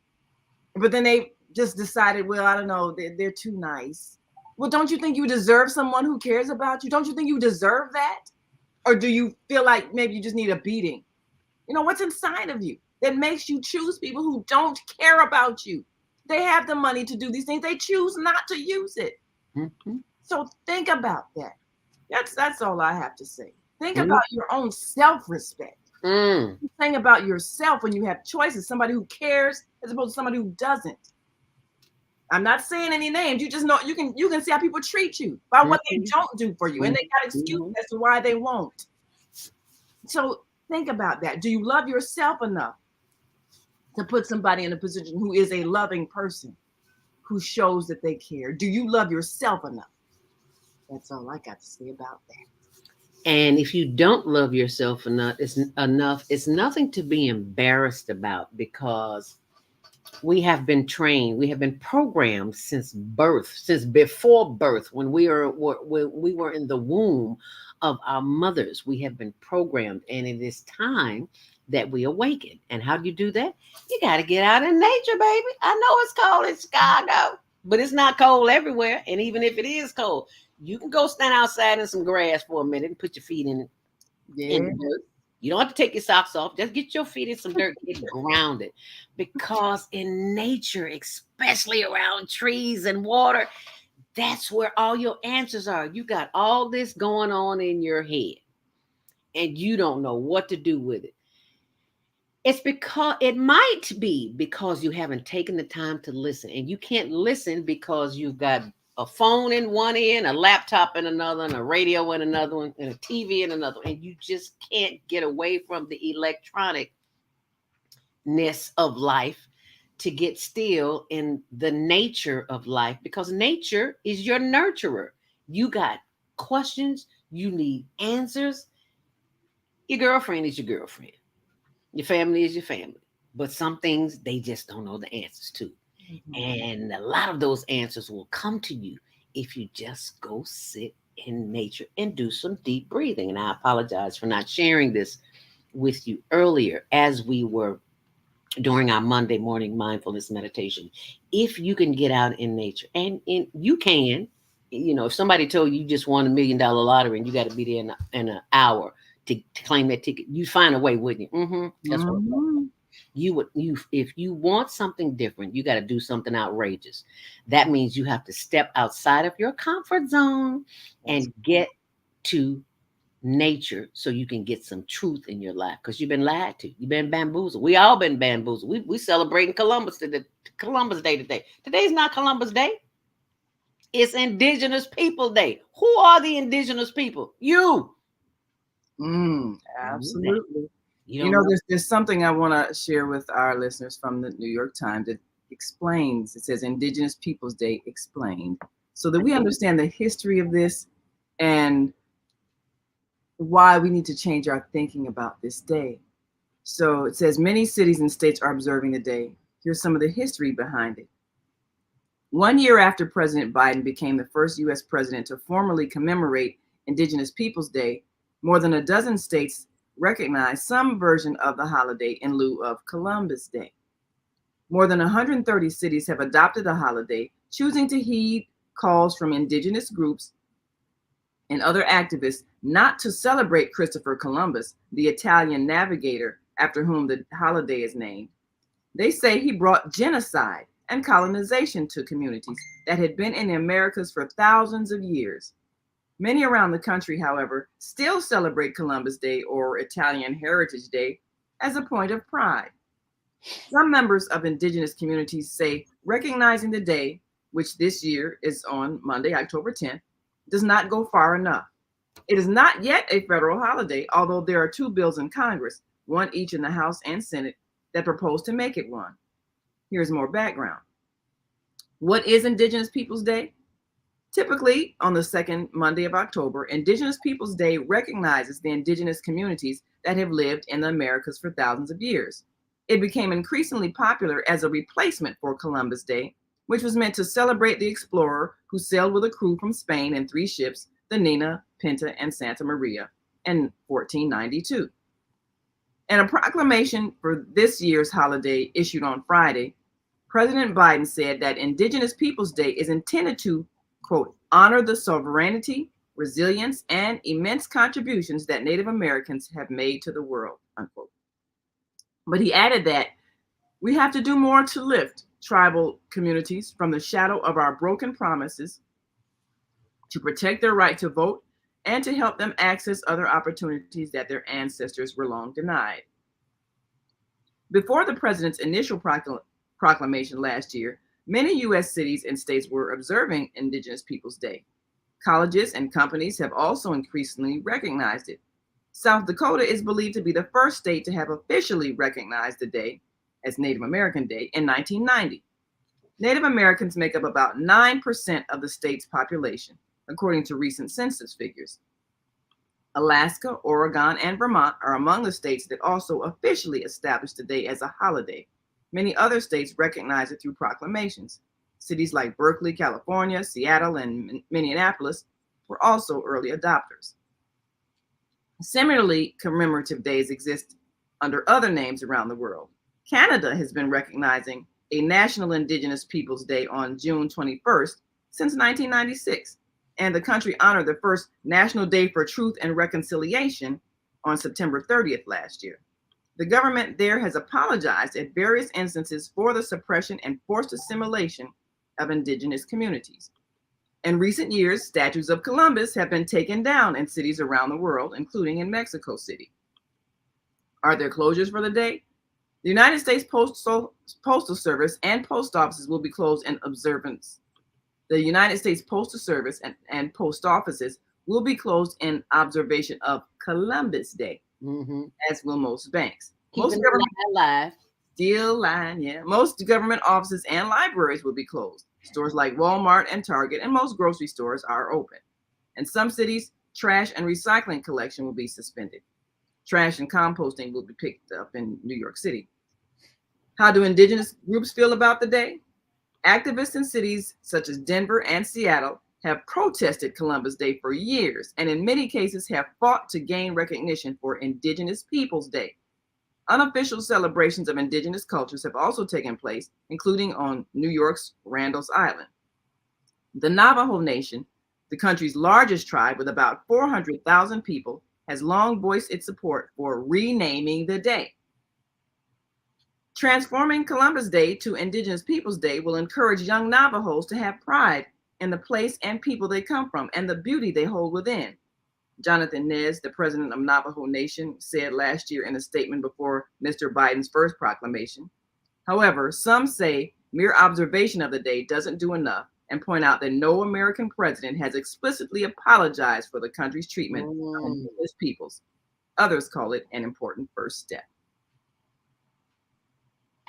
S10: but then they just decided, well, I don't know, they're too nice. Well, don't you think you deserve someone who cares about you? Don't you think you deserve that? Or do you feel like maybe you just need a beating? What's inside of you that makes you choose people who don't care about you? They have the money to do these things. They choose not to use it. So think about that. That's all I have to say. Think about your own self-respect. Think about yourself when you have choices, somebody who cares as opposed to somebody who doesn't. I'm not saying any names. You just know you can see how people treat you by what they don't do for you. And they got excuses as to why they won't. So think about that. Do you love yourself enough to put somebody in a position who is a loving person, who shows that they care? Do you love yourself enough? That's all I got to say about that.
S4: And if you don't love yourself enough, it's nothing to be embarrassed about, because we have been trained, we have been programmed since birth, since before birth, when we were in the womb of our mothers. We have been programmed, and it is time that we awaken. And how do you do that? You got to get out in nature, baby. I know it's cold in Chicago, but it's not cold everywhere. And even if it is cold, you can go stand outside in some grass for a minute and put your feet in the dirt. You don't have to take your socks off. Just get your feet in some dirt, get grounded. Because in nature, especially around trees and water, that's where all your answers are. You got all this going on in your head, and you don't know what to do with it. It might be because you haven't taken the time to listen, and you can't listen because you've got a phone in one end, a laptop in another, and a radio in another one, and a TV in another, and you just can't get away from the electronicness of life to get still in the nature of life, because nature is your nurturer. You got questions, you need answers. Your girlfriend is your girlfriend. Your family is your family. But some things they just don't know the answers to. And a lot of those answers will come to you if you just go sit in nature and do some deep breathing. And I apologize for not sharing this with you earlier as we were during our Monday morning mindfulness meditation. If you can get out in nature, and you can, if somebody told you just won $1 million lottery and you got to be there in an hour to claim that ticket, you'd find a way, wouldn't you? That's what if you want something different, you got to do something outrageous. That means you have to step outside of your comfort zone and get to nature so you can get some truth in your life, because you've been lied to. You've been bamboozled. We all been bamboozled. We celebrating Columbus Day today. Today's not Columbus Day. It's Indigenous People Day. Who are the Indigenous people? You.
S10: Absolutely. There's something I want to share with our listeners from the New York Times that explains. It says Indigenous Peoples Day explained, so that we understand the history of this and why we need to change our thinking about this day. So it says many cities and states are observing the day. Here's some of the history behind it. 1 year after President Biden became the first U.S. president to formally commemorate Indigenous Peoples Day, more than a dozen states recognize some version of the holiday in lieu of Columbus Day. More than 130 cities have adopted the holiday, choosing to heed calls from indigenous groups and other activists not to celebrate Christopher Columbus, the Italian navigator after whom the holiday is named. They say he brought genocide and colonization to communities that had been in the Americas for thousands of years. Many around the country, however, still celebrate Columbus Day or Italian Heritage Day as a point of pride. Some members of indigenous communities say recognizing the day, which this year is on Monday, October 10th, does not go far enough. It is not yet a federal holiday, although there are 2 bills in Congress, one each in the House and Senate, that propose to make it one. Here's more background. What is Indigenous Peoples Day? Typically, on the second Monday of October, Indigenous Peoples Day recognizes the indigenous communities that have lived in the Americas for thousands of years. It became increasingly popular as a replacement for Columbus Day, which was meant to celebrate the explorer who sailed with a crew from Spain in 3 ships, the Nina, Pinta, and Santa Maria, in 1492. In a proclamation for this year's holiday issued on Friday, President Biden said that Indigenous Peoples Day is intended to, quote, honor the sovereignty, resilience, and immense contributions that Native Americans have made to the world, unquote. But he added that we have to do more to lift tribal communities from the shadow of our broken promises, to protect their right to vote, and to help them access other opportunities that their ancestors were long denied. Before the president's initial proclamation last year, many U.S. cities and states were observing Indigenous Peoples Day. Colleges and companies have also increasingly recognized it. South Dakota is believed to be the first state to have officially recognized the day as Native American Day in 1990. Native Americans make up about 9% of the state's population, according to recent census figures. Alaska, Oregon, and Vermont are among the states that also officially established the day as a holiday. Many other states recognize it through proclamations. Cities like Berkeley, California, Seattle, and Minneapolis were also early adopters. Similarly, commemorative days exist under other names around the world. Canada has been recognizing a National Indigenous Peoples Day on June 21st since 1996, and the country honored the first National Day for Truth and Reconciliation on September 30th last year. The government there has apologized at various instances for the suppression and forced assimilation of indigenous communities. In recent years, statues of Columbus have been taken down in cities around the world, including in Mexico City. Are there closures for the day? The United States Postal Service and post offices will be closed in observance. The United States Postal Service and post offices will be closed in observation of Columbus Day, as will most banks. Most government
S4: alive.
S10: Still lying, yeah. Most government offices and libraries will be closed. Stores like Walmart and Target and most grocery stores are open. In some cities, trash and recycling collection will be suspended. Trash and composting will be picked up in New York City. How do indigenous groups feel about the day? Activists in cities such as Denver and Seattle have protested Columbus Day for years, and in many cases have fought to gain recognition for Indigenous Peoples Day. Unofficial celebrations of indigenous cultures have also taken place, including on New York's Randall's Island. The Navajo Nation, the country's largest tribe with about 400,000 people, has long voiced its support for renaming the day. Transforming Columbus Day to Indigenous Peoples Day will encourage young Navajos to have pride in the place and people they come from and the beauty they hold within. Jonathan Nez, the president of Navajo Nation, said last year in a statement before Mr. Biden's first proclamation. However, some say mere observation of the day doesn't do enough and point out that no American president has explicitly apologized for the country's treatment of indigenous peoples. Others call it an important first step.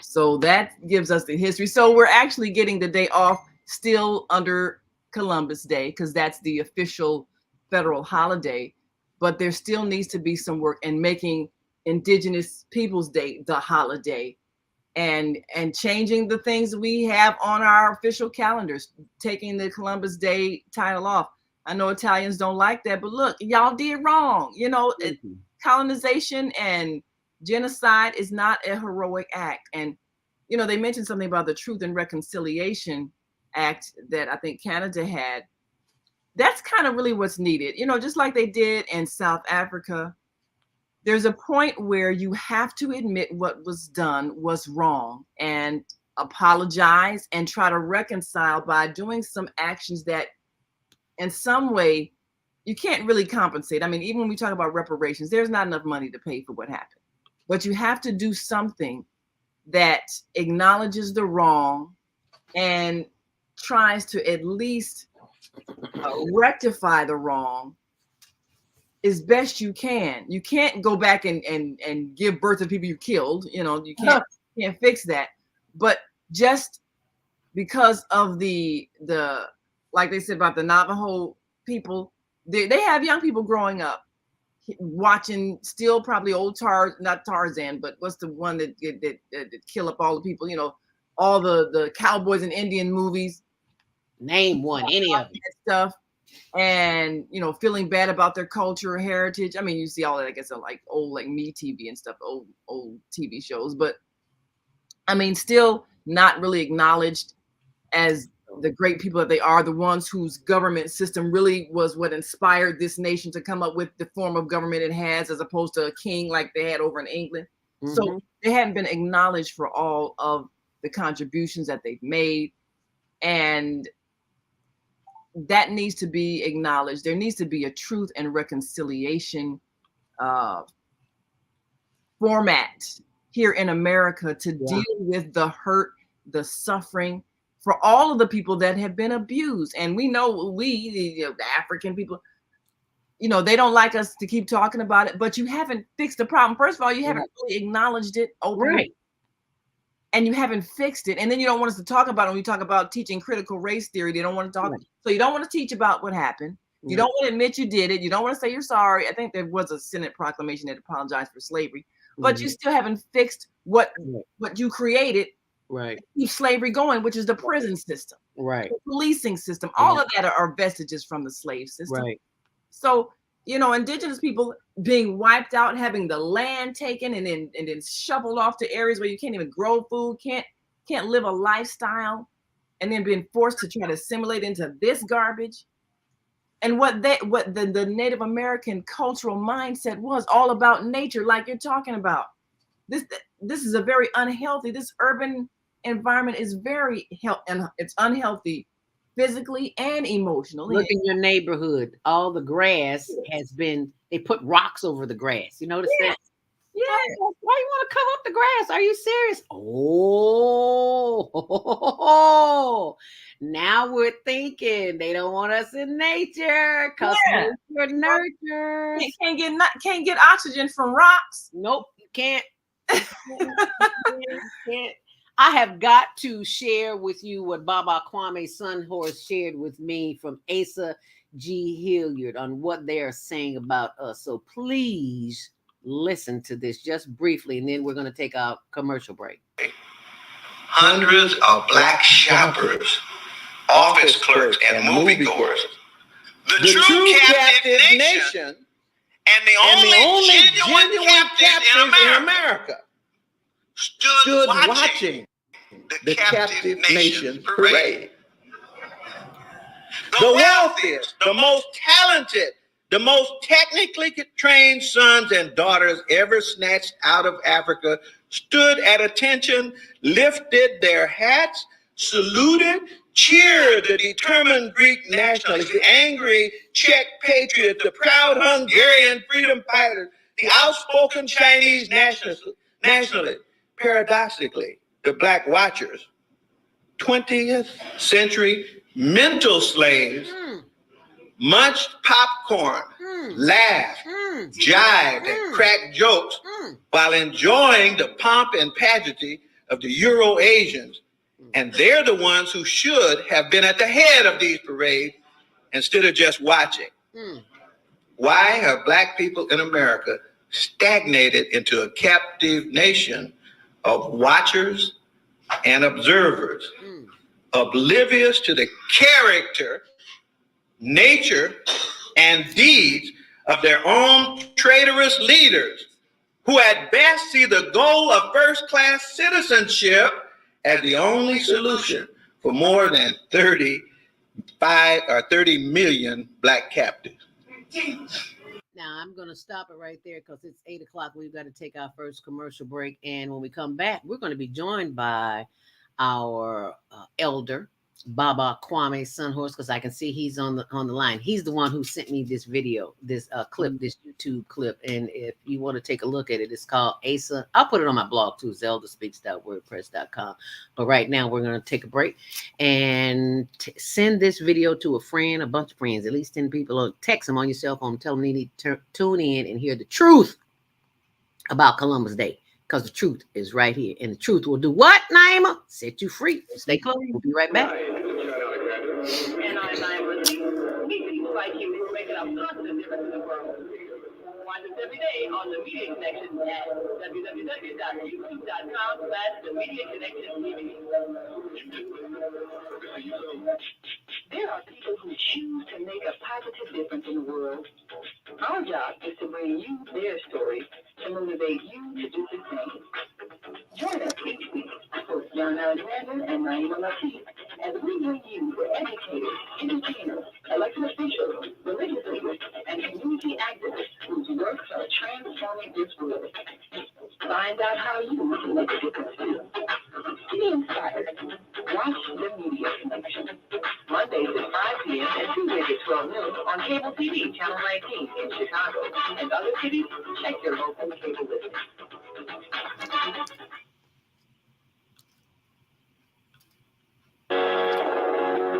S10: So that gives us the history. So we're actually getting the day off still under Columbus Day because that's the official federal holiday, but there still needs to be some work in making Indigenous Peoples Day the holiday and changing the things we have on our official calendars, taking the Columbus Day title off. I know Italians don't like that, but look, y'all did wrong. You know, colonization and genocide is not a heroic act. And, you know, they mentioned something about the Truth and Reconciliation Act that I think Canada had. That's kind of really what's needed. You know, just like they did in South Africa, there's a point where you have to admit what was done was wrong and apologize and try to reconcile by doing some actions that in some way you can't really compensate. I mean, even when we talk about reparations, there's not enough money to pay for what happened, but you have to do something that acknowledges the wrong and tries to at least rectify the wrong as best you can. You can't go back and give birth to people you killed. You know, you can't fix that. But just because of the like they said about the Navajo people, they have young people growing up watching still probably old not Tarzan, but what's the one that kill up all the people, you know, all the cowboys and Indian movies.
S4: Name one, any of them.
S10: Stuff. And, you know, feeling bad about their culture or heritage. I mean, you see all that, I guess, like old, like Me TV and stuff, old TV shows. But I mean, still not really acknowledged as the great people that they are, the ones whose government system really was what inspired this nation to come up with the form of government it has, as opposed to a king like they had over in England. Mm-hmm. So they haven't been acknowledged for all of the contributions that they've made. And that needs to be acknowledged. There needs to be a truth and reconciliation format here in America to deal with the hurt, the suffering for all of the people that have been abused. And we know the African people, you know, they don't like us to keep talking about it, but you haven't fixed the problem. First of all, you haven't really acknowledged it openly. Right. And you haven't fixed it. And then you don't want us to talk about it when we talk about teaching critical race theory. They don't want to talk. Right. So you don't want to teach about what happened. You don't want to admit you did it. You don't want to say you're sorry. I think there was a Senate proclamation that apologized for slavery, but you still haven't fixed what you created. Right. Keep slavery going, which is the prison system. Right. The policing system. All of that are vestiges from the slave system. Right. So, you know, indigenous people being wiped out, having the land taken and then shoveled off to areas where you can't even grow food, can't live a lifestyle, and then being forced to try to assimilate into this garbage. And what the Native American cultural mindset was all about nature, like you're talking about. This is a very unhealthy. This urban environment is very and it's unhealthy physically and emotionally.
S4: Look in your neighborhood. All the grass has been. They put rocks over the grass. You notice that? Yeah. Why you want to cover up the grass? Are you serious? Oh, now we're thinking they don't want us in nature because nature nurtures.
S10: Can't get oxygen from rocks.
S4: Nope, you can't. I have got to share with you what Baba Kwame Sunhorse shared with me from Asa G. Hilliard on what they are saying about us. So please listen to this just briefly, and then we're going to take our commercial break.
S11: Hundreds of black shoppers, office clerks, and moviegoers. The true captive nation and the only genuine captives in America stood watching the captive nation parade. The wealthiest, the most talented, the most technically trained sons and daughters ever snatched out of Africa stood at attention, lifted their hats, saluted, cheered the determined Greek nationalists, the angry Czech patriots, the proud Hungarian freedom fighters, the outspoken Chinese nationalists. Paradoxically, the Black Watchers, 20th century mental slaves, munched popcorn, laughed, jived, and cracked jokes while enjoying the pomp and pageantry of the Euro-Asians. And they're the ones who should have been at the head of these parades instead of just watching. Why have Black people in America stagnated into a captive nation of watchers and observers, oblivious to the character, nature, and deeds of their own traitorous leaders, who at best see the goal of first-class citizenship as the only solution for more than 30 million Black captives?
S4: Now, I'm going to stop it right there because it's 8 o'clock. We've got to take our first commercial break. And when we come back, we're going to be joined by our elder, Baba Kwame Sunhorse, because I can see he's on the line. He's the one who sent me this video, this clip, this YouTube clip. And if you want to take a look at it, it's called Asa. I'll put it on my blog too, zeldaspeaks.wordpress.com. But right now we're going to take a break and send this video to a friend, a bunch of friends, at least 10 people, or text them on your cell phone, tell them they need to tune in and hear the truth about Columbus Day. Because the truth is right here. And the truth will do what, Naima? Set you free. Stay close. We'll be right back.
S3: And I'm Naima. Meet people like you who are making a positive difference in the world. Watch us every day on the Media Connection at www.youtube.com/themediaconnection.tv. There are people who choose to make a positive difference in the world. Our job is to bring you their stories to motivate you to do the same. Join us each week, host John Alexander and Naima Latif, as we bring you the educators, entertainers, elected officials, religious leaders, and community activists whose works are transforming this world. Find out how you can make a difference too. Be inspired. Watch the Media Connection. Mondays at 5 p.m. and Tuesdays at 12 noon on cable TV, Channel 19 in Chicago. And other cities, check your local cable listing.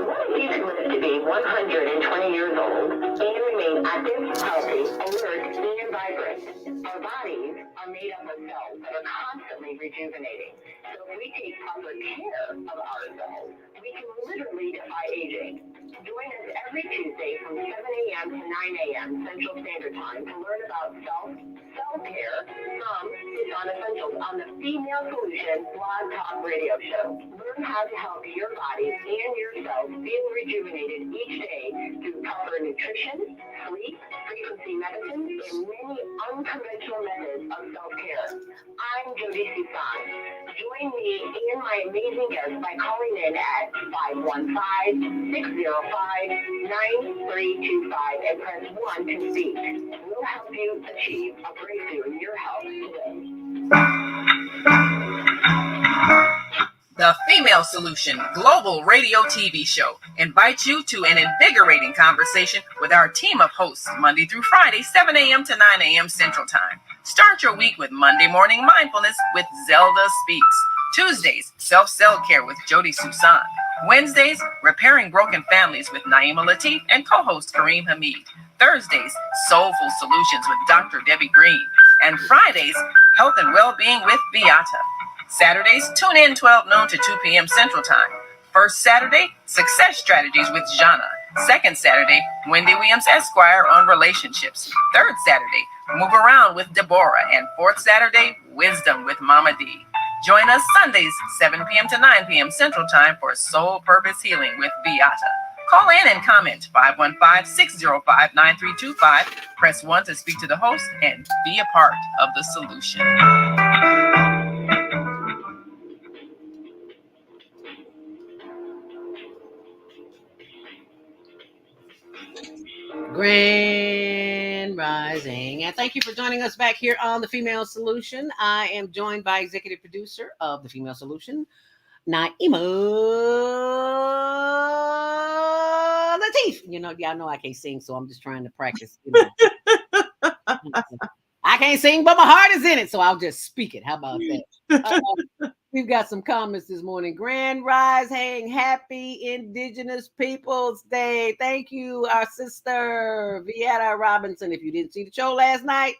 S3: What it feels to be 120 years old and remain active, healthy, alert, and vibrant. Our bodies are made up of cells that are constantly rejuvenating. So if we take proper care of ourselves, we can literally defy aging. Join us every Tuesday from 7 a.m. to 9 a.m. Central Standard Time to learn about self-care from Susan Essentials on the Female Solution Blog Talk Radio Show. Learn how to help your body and yourself feel rejuvenated each day through proper nutrition, sleep, frequency medicine, and many unconventional methods of self-care. I'm Jody Susan. Join me and my amazing guests by calling in at 515-605-9325 and press 1 to speak. We'll help you achieve a breakthrough in your health today.
S2: The Female Solution Global Radio TV Show invites you to an invigorating conversation with our team of hosts Monday through Friday, 7 a.m. to 9 a.m. Central Time. Start your week with Monday Morning Mindfulness with Zelda Speaks. Tuesdays, Self-Care with Jody Susan. Wednesdays, Repairing Broken Families with Naima Latif and co-host Kareem Hamid. Thursdays, Soulful Solutions with Dr. Debbie Green. And Fridays, Health and Wellbeing with Beata. Saturdays, tune in 12 noon to 2 p.m. Central Time. First Saturday, Success Strategies with Jana. Second Saturday, Wendy Williams Esquire on relationships. Third Saturday, Move Around with Deborah. And fourth Saturday, Wisdom with Mama D. Join us Sundays, 7 p.m. to 9 p.m. Central Time for Soul Purpose Healing with Beata. Call in and comment 515-605-9325. Press 1 to speak to the host and be a part of the solution.
S4: Grand Rising. And thank you for joining us back here on The Female Solution. I am joined by executive producer of The Female Solution, Naima Latif. You know, y'all know I can't sing, so I'm just trying to practice. You know. I can't sing, but my heart is in it, so I'll just speak it. How about that? We've got some comments this morning. Grand Rising, happy Indigenous Peoples Day. Thank you, our sister, Vieta Robinson. If you didn't see the show last night,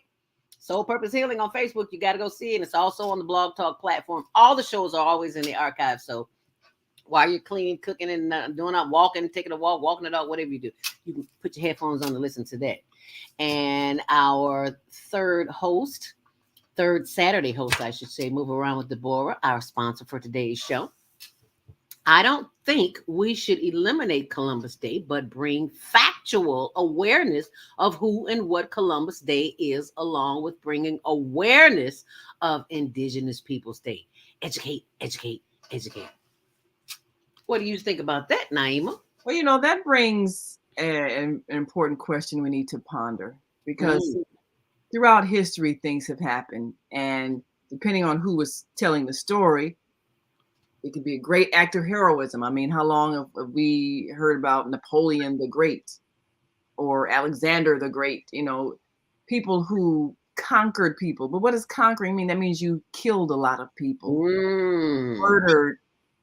S4: Soul Purpose Healing on Facebook, you got to go see it. And it's also on the Blog Talk platform. All the shows are always in the archive. So while you're cleaning, cooking, and doing up, walking, taking a walk, walking it out, whatever you do, you can put your headphones on to listen to that. And our third Saturday host, I should say, Move Around with Deborah, our sponsor for today's show. I don't think we should eliminate Columbus Day, but bring factual awareness of who and what Columbus Day is, along with bringing awareness of Indigenous Peoples Day. Educate, educate, educate. What do you think about that, Naima?
S10: Well, you know, that brings an important question we need to ponder, because throughout history, things have happened. And depending on who was telling the story, It could be a great act of heroism. I mean, how long have we heard about Napoleon the Great or Alexander the Great? You know, people who conquered people. But what does conquering mean? That means you killed a lot of people, murdered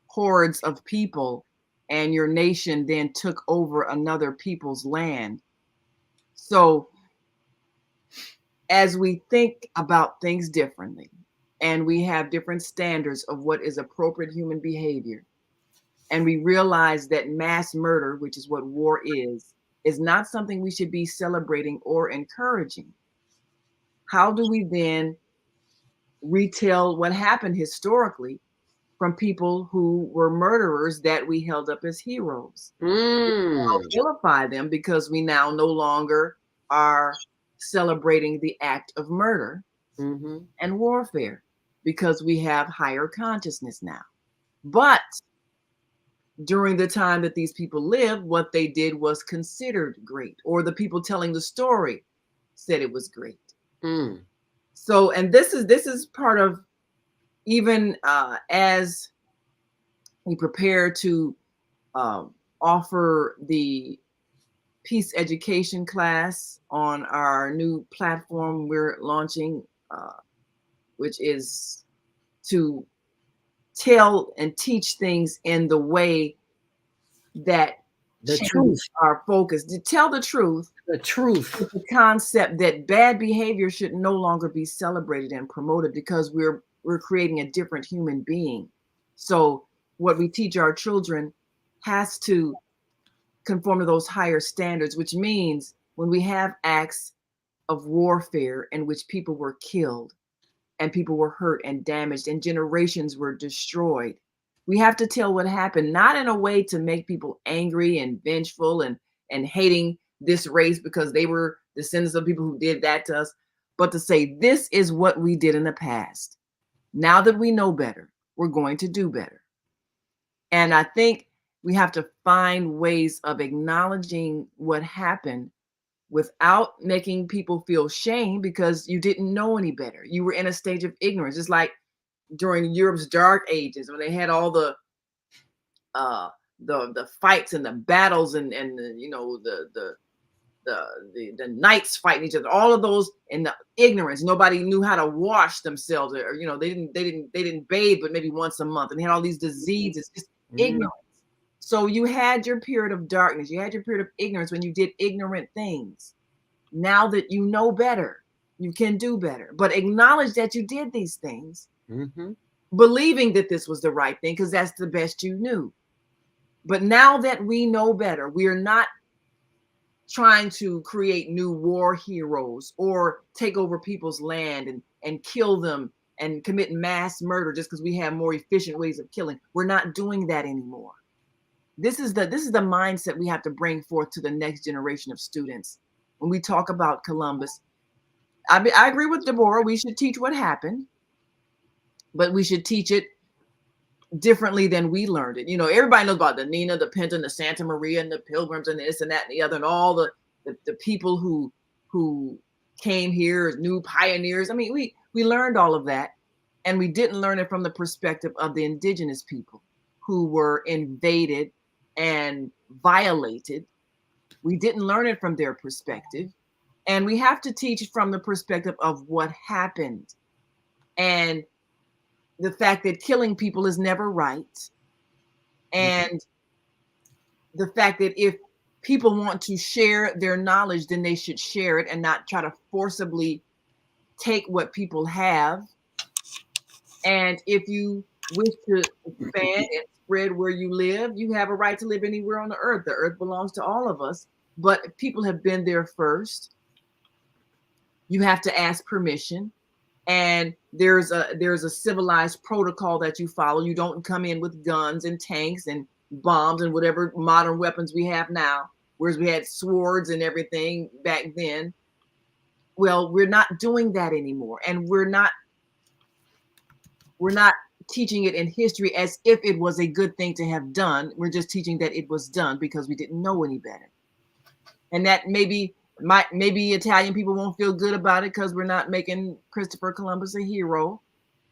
S10: hordes of people, and your nation then took over another people's land. So as we think about things differently, and we have different standards of what is appropriate human behavior, and we realize that mass murder, which is what war is not something we should be celebrating or encouraging, how do we then retell what happened historically from people who were murderers that we held up as heroes? Vilify them because we now no longer are celebrating the act of murder and warfare because we have higher consciousness now. But during the time that these people lived, what they did was considered great, or the people telling the story said it was great. So, and this is part of, even as we prepare to offer the peace education class on our new platform we're launching, which is to tell and teach things in the way that
S4: the truth,
S10: our focus, to tell the truth, the concept that bad behavior should no longer be celebrated and promoted because we're creating a different human being. So what we teach our children has to conform to those higher standards, which means when we have acts of warfare in which people were killed and people were hurt and damaged and generations were destroyed, we have to tell what happened, not in a way to make people angry and vengeful and hating this race because they were descendants of people who did that to us, but to say, this is what we did in the past. Now that we know better, we're going to do better. And I think we have to find ways of acknowledging what happened without making people feel shame because you didn't know any better. You were in a stage of ignorance. It's like during Europe's dark ages when they had all the fights and the battles and you know the knights fighting each other, all of those in the ignorance. Nobody knew how to wash themselves, or you know, they didn't bathe but maybe once a month, and they had all these diseases, just ignorance. So you had your period of darkness, you had your period of ignorance when you did ignorant things. Now that you know better, you can do better, but acknowledge that you did these things, believing that this was the right thing because that's the best you knew. But now that we know better, we're not trying to create new war heroes or take over people's land and kill them and commit mass murder just because we have more efficient ways of killing. We're not doing that anymore. This is the mindset we have to bring forth to the next generation of students. When we talk about Columbus, I agree with Deborah. We should teach what happened, but we should teach it differently than we learned it. You know, everybody knows about the Nina, the Pinta, and the Santa Maria, and the Pilgrims, and this and that and the other, and all the people who came here, new pioneers. I mean, we learned all of that, and we didn't learn it from the perspective of the indigenous people who were invaded and violated. We didn't learn it from their perspective, and we have to teach from the perspective of what happened, and the fact that killing people is never right, and the fact that if people want to share their knowledge, then they should share it and not try to forcibly take what people have. And if you wish to expand and spread where you live, you have a right to live anywhere on the earth. The earth belongs to all of us, but people have been there first. You have to ask permission. And there's a civilized protocol that you follow. You don't come in with guns and tanks and bombs and whatever modern weapons we have now, whereas we had swords and everything back then. Well, we're not doing that anymore, and we're not teaching it in history as if it was a good thing to have done. We're just teaching that it was done because we didn't know any better, and that maybe Italian people won't feel good about it because we're not making Christopher Columbus a hero.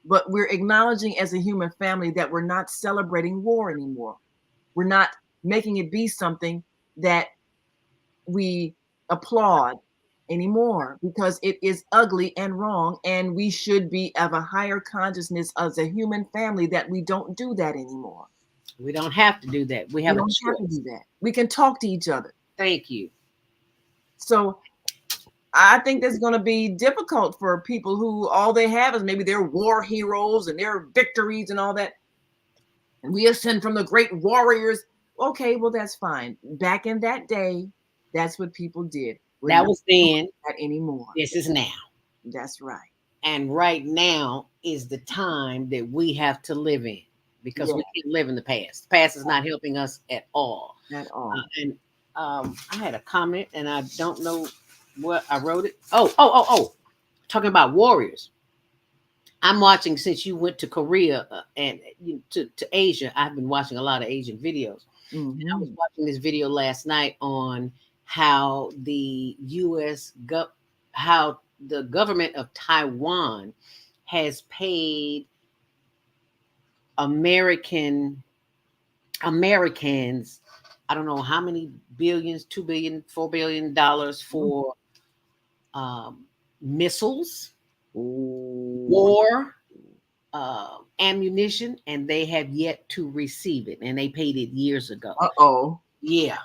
S10: but we're acknowledging as a human family that we're not celebrating war anymore. We're not making it be something that we applaud anymore, because it is ugly and wrong, and we should be of a higher consciousness as a human family that we don't do that anymore.
S4: We don't have to do that. We have a
S10: don't have to
S4: choice.
S10: do that. We can talk to each other.
S4: Thank you.
S10: So I think that's going to be difficult for people who all they have is maybe their war heroes and their victories and all that. And we ascend from the great warriors. Okay, well, that's fine. Back in that day, that's what people did.
S4: That was then.
S10: Not anymore.
S4: This is now.
S10: That's right.
S4: And right now is the time that we have to live in, because we can't live in the past. The past is not helping us at all.
S10: At all.
S4: I had a comment, and I don't know what I wrote it. Oh. Talking about warriors. I'm watching, since you went to Korea and to Asia, I've been watching a lot of Asian videos.
S10: Mm-hmm.
S4: And I was watching this video last night on how the how the government of Taiwan has paid Americans, I don't know how many billions, $2 billion, $4 billion for missiles, war, ammunition, and they have yet to receive it. And they paid it years ago. Yeah.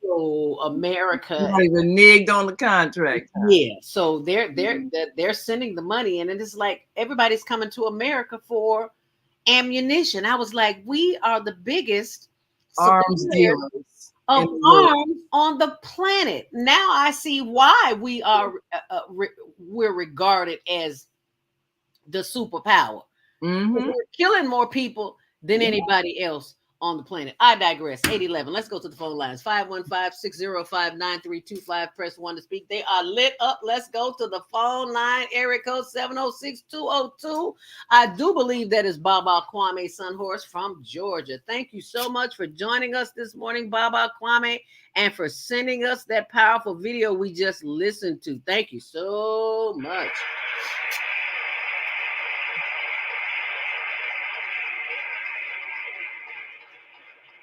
S4: So America
S10: not even nigged on the contract.
S4: Yeah. So they're sending the money, and it's like everybody's coming to America for ammunition. I was like, we are the biggest
S10: arms dealers
S4: of arms on the planet. Now I see why we are we're regarded as the superpower.
S10: Mm-hmm.
S4: We're killing more people than anybody else on the planet. I digress. 811. Let's go to the phone lines. 515-605-9325. Press 1 to speak. They are lit up. Let's go to the phone line. Area code 706-202. I do believe that is Baba Kwame Sunhorse from Georgia. Thank you so much for joining us this morning, Baba Kwame, and for sending us that powerful video we just listened to. Thank you so much.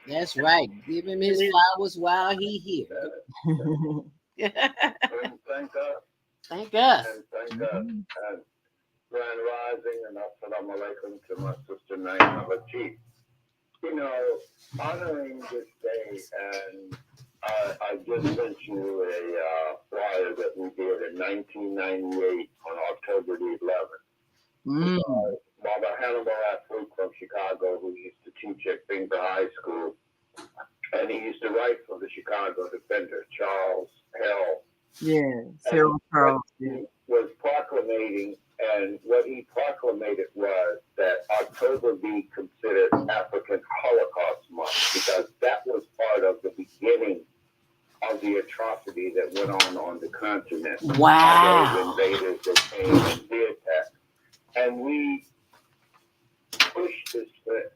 S4: That's right. Give him his flowers while he here.
S6: Thank us.
S4: Thank us.
S6: And thank us. And Grand Rising and Assalamu alaikum to my sister Naima Latif. You know, honoring this day, and I just sent you a flyer that we did in 1998 on October the 11th. Baba Hannibal Athlete from Chicago, who used to teach at Finger High School, and he used to write for the Chicago Defender, Charles Hell.
S10: Yes, Harold Charles.
S6: He was proclamating, and what he proclamated was that October be considered African Holocaust Month, because that was part of the beginning of the atrocity that went on the continent.
S4: Wow.
S6: Those invaders that came and did that. And we pushed that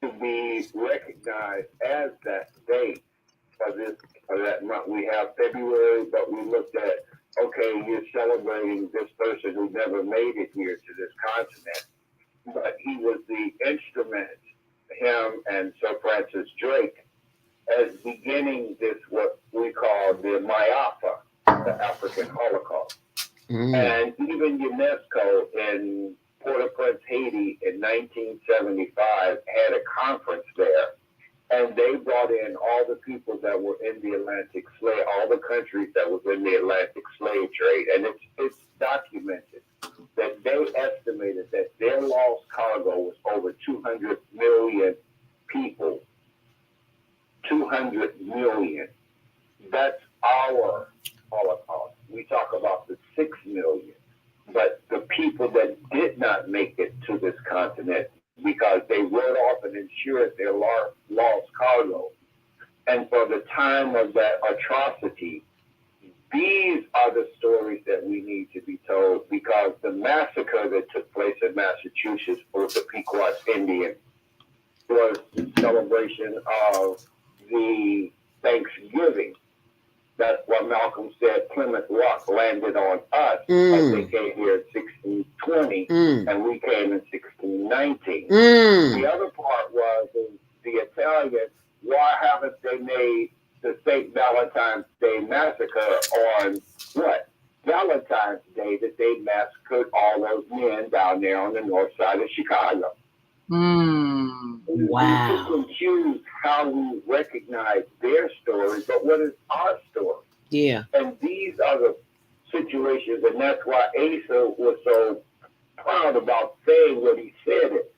S6: to be recognized as that date for that month. We have February, but we looked at, okay, you're celebrating this person who never made it here to this continent, but he was the instrument, him and Sir Francis Drake, as beginning this what we call the Mayafa, the African Holocaust. And even UNESCO in Port-au-Prince, Haiti in 1975 had a conference there, and they brought in all the people that were in the Atlantic slave, all the countries that was in the Atlantic slave trade, and it's documented that they estimated that their lost cargo was over 200 million people. 200 million. That's our Holocaust. We talk about the 6 million, but the people that did not make it to this continent because they wrote off and insured their lost cargo. And for the time of that atrocity, these are the stories that we need to be told, because the massacre that took place in Massachusetts for the Pequot Indians was the celebration of the Thanksgiving That's what Malcolm said. Plymouth Rock landed on us as they came here in 1620, and we came in 1619. The other part was the Italians. Why haven't they made the St. Valentine's Day massacre on what? Valentine's Day, that they massacred all those men down there on the north side of Chicago.
S4: Wow.
S6: We pick and choose how we recognize their story, but what is our story?
S4: Yeah.
S6: And these are the situations, and that's why Asa was so proud about saying what he said it,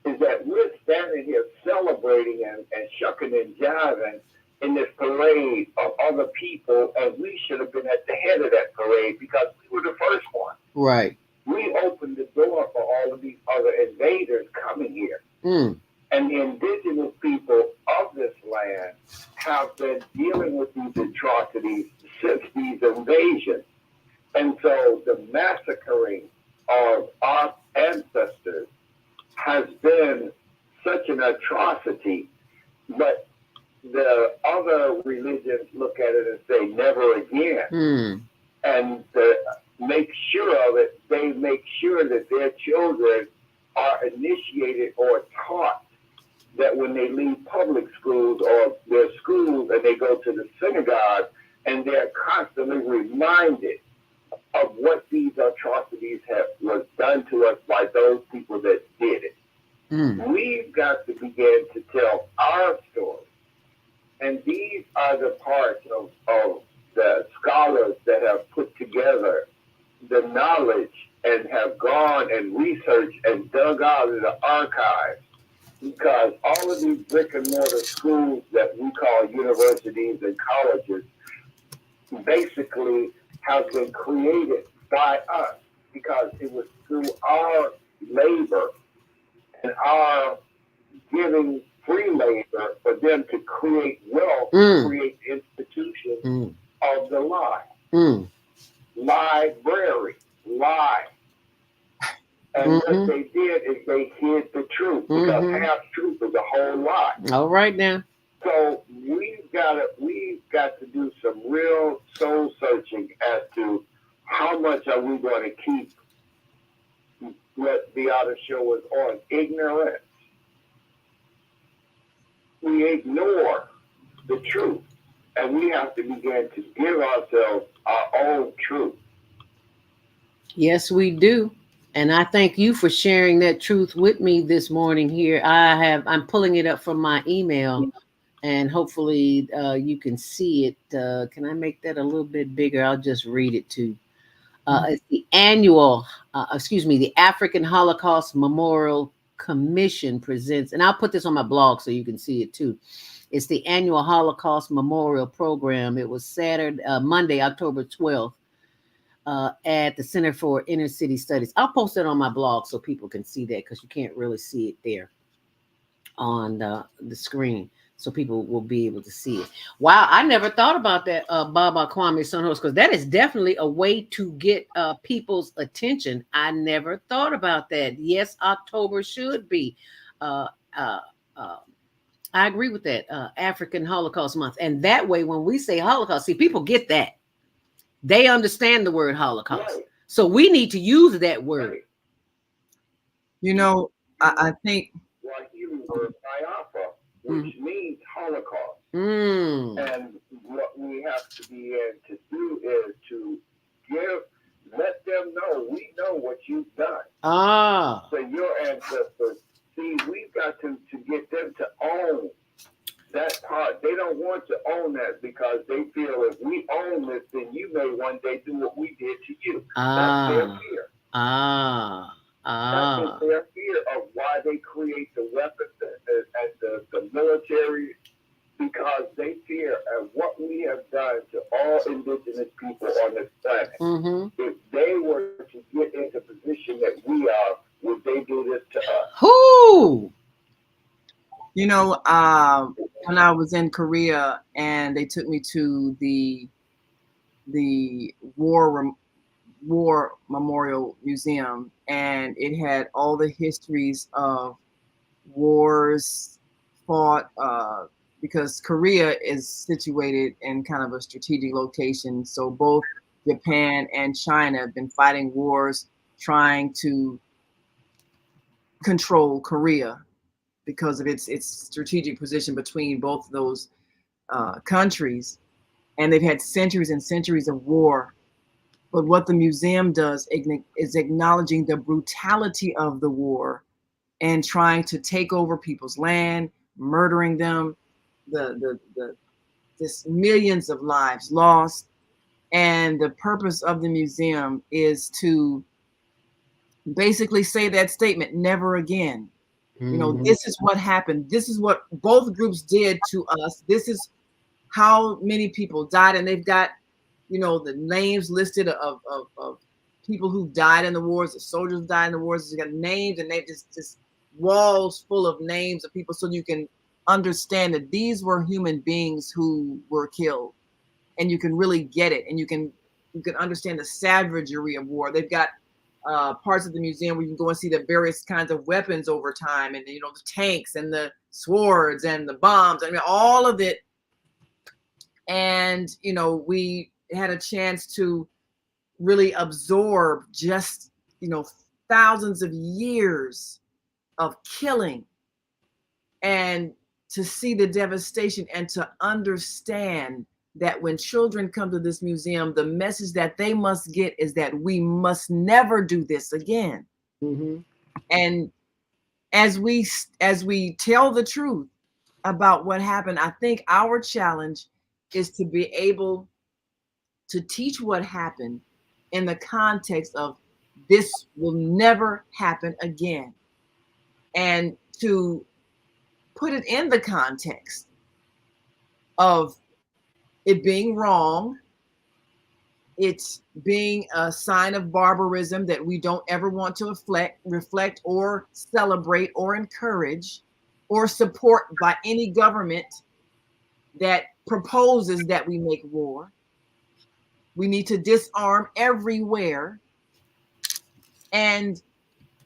S6: is that we're standing here celebrating and shucking and jiving in this parade of other people, and we should have been at the head of that parade because we were the first one.
S4: Right.
S6: We opened the door for all of these other invaders coming here. And the indigenous people of this land have been dealing with these atrocities since these invasions. And so the massacring of our ancestors has been such an atrocity, but the other religions look at it and say never again. And to make sure of it, they make sure that their children are initiated or taught that when they leave public schools or their schools and they go to the synagogue, and they're constantly reminded of what these atrocities was done to us by those people that did it. We've got to begin to tell our story. And these are the parts of the scholars that have put together the knowledge and have gone and researched and dug out of the archives. Because all of these brick and mortar schools that we call universities and colleges basically have been created by us, because it was through our labor and our giving free labor for them to create wealth, create institutions of the lie. Library, lie. And what they did is they hid the truth, because half truth is a whole lie.
S4: All right now.
S6: So we've got to do some real soul searching as to how much are we going to keep what the other show was on, ignorance. We ignore the truth, and we have to begin to give ourselves our own truth.
S4: Yes, we do. And I thank you for sharing that truth with me this morning here. I'm pulling it up from my email, and hopefully you can see it. Can I make that a little bit bigger? I'll just read it to you. It's the the African Holocaust Memorial Commission presents, and I'll put this on my blog so you can see it too. It's the annual Holocaust Memorial Program. It was Monday, October 12th. At the Center for Inner City Studies. I'll post it on my blog so people can see that, because you can't really see it there on the screen. So people will be able to see it. Wow, I never thought about that, Baba Kwame Sunhost, because that is definitely a way to get people's attention. I never thought about that. Yes, October should be. I agree with that. African Holocaust Month. And that way, when we say Holocaust, see, people get that. They understand the word Holocaust. Right. So we need to use that word.
S10: You know, I think...
S6: Like you word Biafra, which means Holocaust. And what we have to be able to do is to let them know, we know what you've done. So your ancestors, see, we've got to get them to own that part. They don't want to own that, because they feel if we own this, then you may one day do what we did to you. That's their fear. That's their fear of why they create the weapons and the military, because they fear of what we have done to all indigenous people on this planet. If they were to get into the position that we are, would they do this to us?
S4: Who?
S10: You know, when I was in Korea and they took me to the War Memorial Museum, and it had all the histories of wars fought, because Korea is situated in kind of a strategic location. So both Japan and China have been fighting wars trying to control Korea because of its strategic position between both of those countries. And they've had centuries and centuries of war. But what the museum does is acknowledging the brutality of the war and trying to take over people's land, murdering them, this millions of lives lost. And the purpose of the museum is to basically say that statement, never again. You know, this is what happened. This is what both groups did to us. This is how many people died. And they've got, you know, the names listed of people who died in the wars, the soldiers who died in the wars. They got names, and they just walls full of names of people, so you can understand that these were human beings who were killed, and you can really get it, and you can understand the savagery of war. They've got parts of the museum where you can go and see the various kinds of weapons over time, and, you know, the tanks and the swords and the bombs. I mean, all of it. And, you know, we had a chance to really absorb just, you know, thousands of years of killing, and to see the devastation and to understand that when children come to this museum, the message that they must get is that we must never do this again. And as we tell the truth about what happened, I think our challenge is to be able to teach what happened in the context of this will never happen again, and to put it in the context of it being wrong, it's being a sign of barbarism that we don't ever want to reflect or celebrate or encourage or support by any government that proposes that we make war. We need to disarm everywhere, and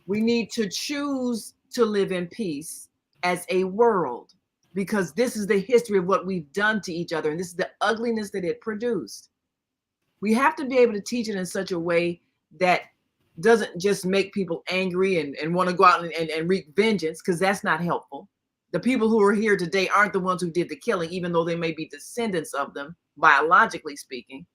S10: we need to choose to live in peace as a world, because this is the history of what we've done to each other, and this is the ugliness that it produced. We have to be able to teach it in such a way that doesn't just make people angry and want to go out and wreak vengeance, because that's not helpful. The people who are here today aren't the ones who did the killing, even though they may be descendants of them, biologically speaking.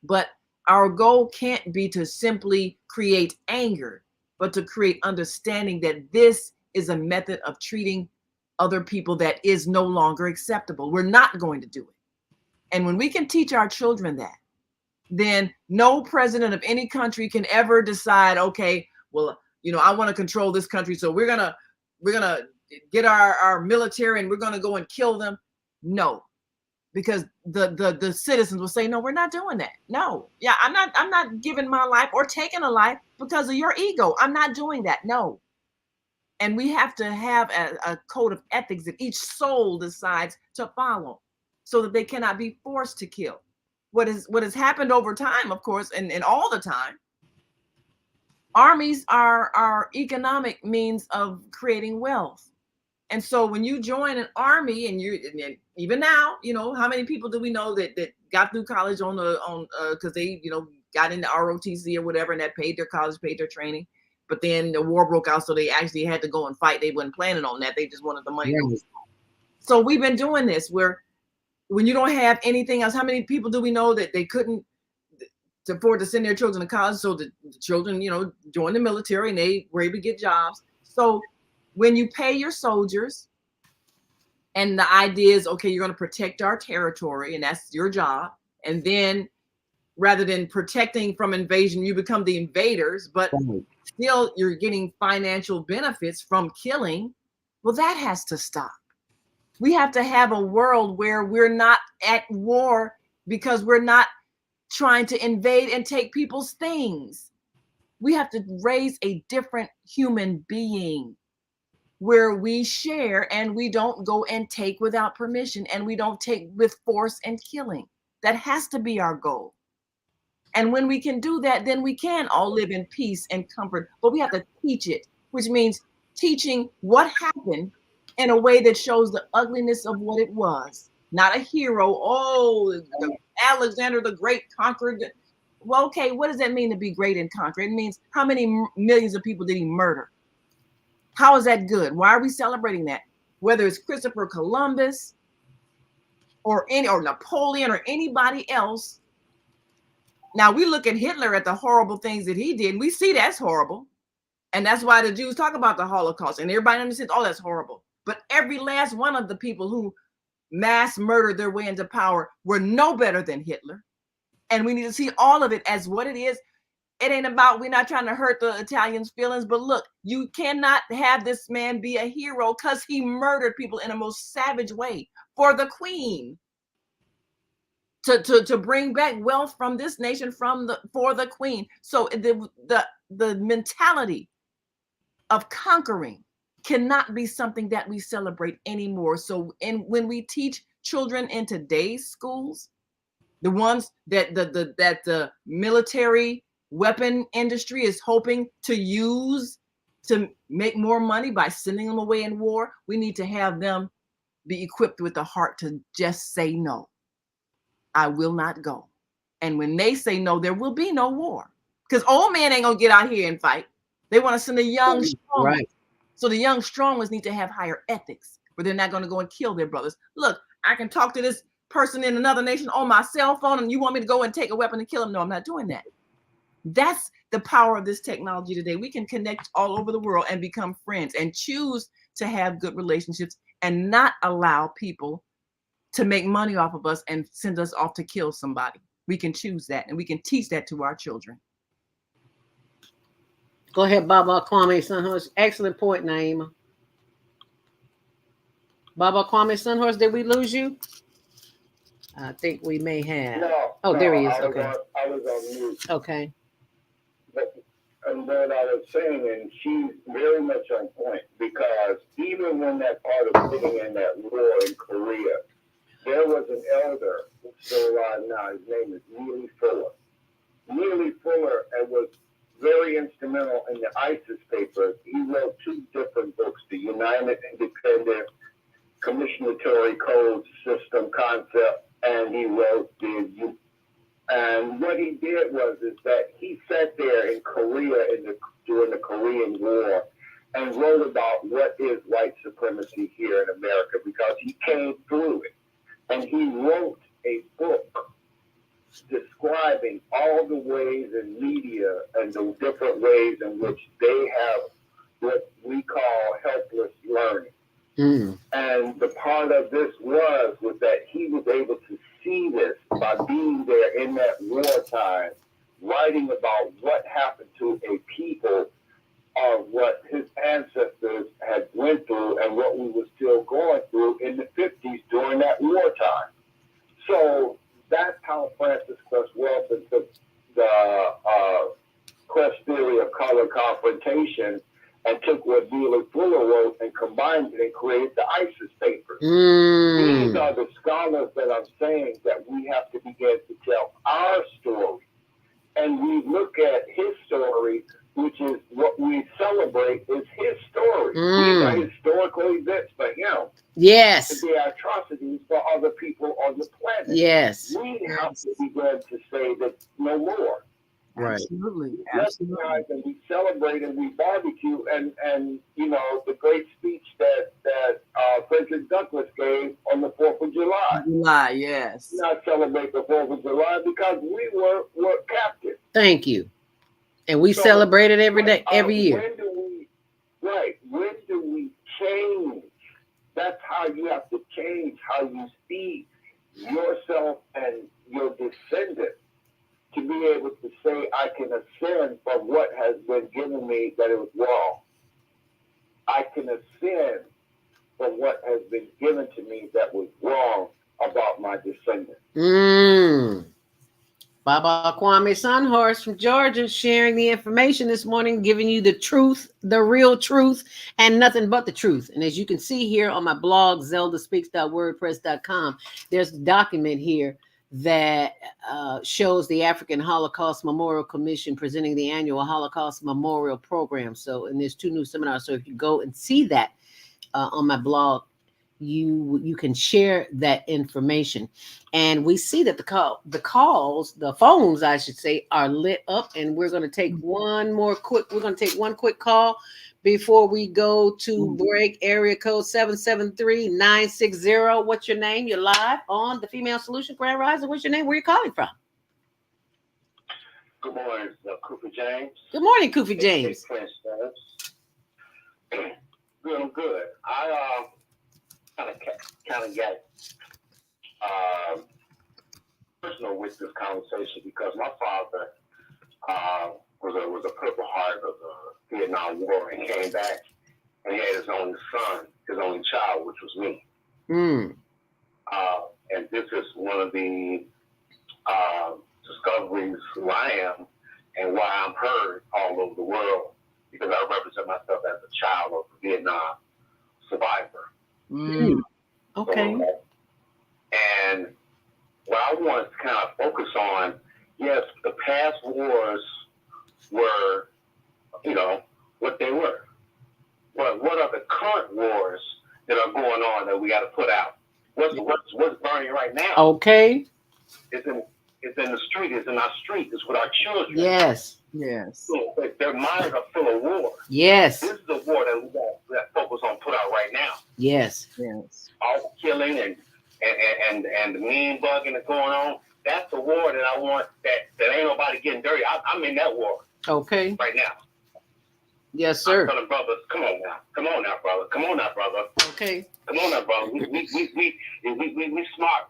S10: But our goal can't be to simply create anger, but to create understanding that this is a method of treating other people that is no longer acceptable. We're not going to do it. And when we can teach our children that, then no president of any country can ever decide, okay, well, you know, I want to control this country, so we're gonna get our military and we're gonna go and kill them. No, because the citizens will say, no, we're not doing that. No, yeah, I'm not giving my life or taking a life because of your ego. I'm not doing that. No. And we have to have a code of ethics that each soul decides to follow, so that they cannot be forced to kill. What has happened over time, of course, and all the time, armies are our economic means of creating wealth. And so when you join an army, and even now, you know, how many people do we know that got through college on because they, you know, got into ROTC or whatever, and that paid their college, paid their training. But then the war broke out, so they actually had to go and fight. They wasn't planning on that. They just wanted the money. Yeah. So we've been doing this where when you don't have anything else, how many people do we know that they couldn't afford to send their children to college? So the children, you know, joined the military and they were able to get jobs. So when you pay your soldiers, and the idea is, okay, you're going to protect our territory, and that's your job. And then rather than protecting from invasion, you become the invaders, but still you're getting financial benefits from killing. Well, that has to stop. We have to have a world where we're not at war because we're not trying to invade and take people's things. We have to raise a different human being where we share and we don't go and take without permission, and we don't take with force and killing. That has to be our goal. And when we can do that, then we can all live in peace and comfort. But we have to teach it, which means teaching what happened in a way that shows the ugliness of what it was. Not a hero. Oh, Alexander the Great conquered. Well, okay, what does that mean to be great and conquer? It means how many millions of people did he murder? How is that good? Why are we celebrating that? Whether it's Christopher Columbus or Napoleon or anybody else. Now we look at Hitler at the horrible things that he did, and we see that's horrible. And that's why the Jews talk about the Holocaust, and everybody understands, oh, that's horrible. But every last one of the people who mass murdered their way into power were no better than Hitler. And we need to see all of it as what it is. It ain't about, we're not trying to hurt the Italians' feelings, but look, you cannot have this man be a hero because he murdered people in a most savage way for the queen. To bring back wealth from this nation for the queen. So the mentality of conquering cannot be something that we celebrate anymore. So when we teach children in today's schools, the ones that the military weapon industry is hoping to use to make more money by sending them away in war, we need to have them be equipped with the heart to just say no. I will not go. And when they say no, there will be no war. Because old men ain't gonna get out here and fight. They want to send the young strong ones. So the young strong ones need to have higher ethics, where they're not going to go and kill their brothers. Look, I can talk to this person in another nation on my cell phone, and you want me to go and take a weapon and kill him? No, I'm not doing that. That's the power of this technology today. We can connect all over the world and become friends and choose to have good relationships and not allow people to make money off of us and send us off to kill somebody. We can choose that, and we can teach that to our children.
S4: Go ahead, Baba Kwame Sunhorse. Excellent point, Naima. Baba Kwame Sunhorse, did we lose you? I think we may have.
S6: No,
S4: there he is.
S6: I
S4: Okay.
S6: I was on mute.
S4: Okay.
S6: And what I was saying, and she's very much on point, because even when that part of sitting in that war in Korea, there was an elder who's still alive now. His name is Neely Fuller. Neely Fuller was very instrumental in the ISIS papers. He wrote 2 different books, the United Independent Commissionatory Code System Concept, and he wrote and what he did is that he sat there in Korea during the Korean War and wrote about what is white supremacy here in America, because he came through it. And he wrote a book describing all the ways in media and the different ways in which they have what we call helpless learning. Mm. And the part of this was that he was able to see this by being there in that wartime, writing about what happened to a people of what his ancestors had went through and what we were still going through in the 50s during that wartime. So that's how Francis Cress Welsing took the quest theory of color confrontation and took what Neely Fuller wrote and combined it and created the ISIS papers. Mm. These are the scholars that I'm saying that we have to begin to tell our story. And we look at his story, which is what we celebrate is his story. These are historical events for him.
S4: Yes.
S6: To be atrocities for other people on the planet.
S4: Yes.
S6: We have to begin to say that no more.
S4: Right.
S10: Absolutely.
S6: And we celebrate and we barbecue and you know the great speech that Frederick Douglass gave on the 4th of July.
S10: July, yes.
S6: We not celebrate the 4th of July because we were captive.
S4: Thank you. And we celebrate it every day, every year.
S6: When do we change? That's how you have to change how you see yourself and your descendants, to be able to say, I can ascend from what has been given me that it was wrong. I can ascend from what has been given to me that was wrong about my descendants.
S4: Baba Kwame Sunhorse from Georgia sharing the information this morning, giving you the truth, the real truth, and nothing but the truth. And as you can see here on my blog, zeldaspeaks.wordpress.com, there's a document here that shows the African Holocaust Memorial Commission presenting the annual Holocaust Memorial Program. So, and there's 2 new seminars. So if you go and see that, on my blog, you can share that information, and we see that the phones, I should say, are lit up, and we're going to take one quick call before we go to break. Area code 773-960. What's your name? You're live on the Female Solution, Grand Rising. What's your name? Where are you calling from?
S6: Good morning, Cooper James.
S4: Good morning, Koofy James.
S6: Good, I'm good. I kind of got personal with this conversation because my father was a Purple Heart of the Vietnam War and came back and he had his only son, his only child, which was me. And this is one of the discoveries who I am and why I'm heard all over the world, because I represent myself as a child of a Vietnam survivor.
S4: Okay.
S6: And what I want to kind of focus on, yes, the past wars were, what they were. But what are the current wars that are going on that we got to put out? What's burning right now?
S4: Okay.
S6: It's in the street. It's in our street. It's with our children.
S4: Yes.
S6: So their minds are full of war.
S4: Yes.
S6: This is the war that we got focus on put out right now.
S4: Yes.
S6: All the killing and the mean bugging that's going on. That's the war that I want. That ain't nobody getting dirty. I'm in that war.
S4: Okay.
S6: Right now.
S4: Yes, sir.
S6: I'm telling brothers, come on now, brother.
S4: Okay.
S6: Come on now, brother. We smart.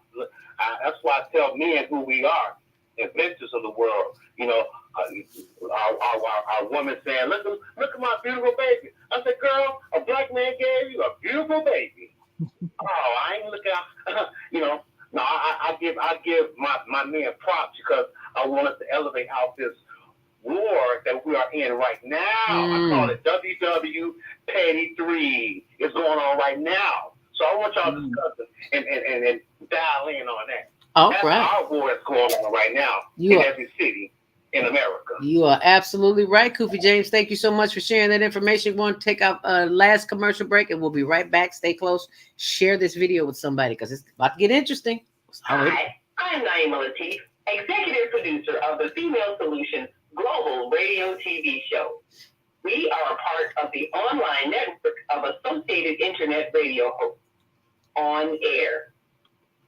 S6: That's why I tell men who we are, inventors of the world. Our women saying, look at my beautiful baby. I said, girl, a black man gave you a beautiful baby. I ain't looking out. No, I give my men props because I want us to elevate out this war that we are in right now. I call it WW Petty 3. It's going on right now. So I want y'all to discuss it and dial in on that. That's our war that's going on right now in every city in America.
S4: You are absolutely right, Koofy James. Thank you so much for sharing that information. We're going to take our last commercial break, and we'll be right back. Stay close. Share this video with somebody because it's about to get interesting.
S2: Hi, I'm Naima Latif, executive producer of the Female Solution Global Radio TV show. We are a part of the online network of Associated Internet Radio hosts, On Air.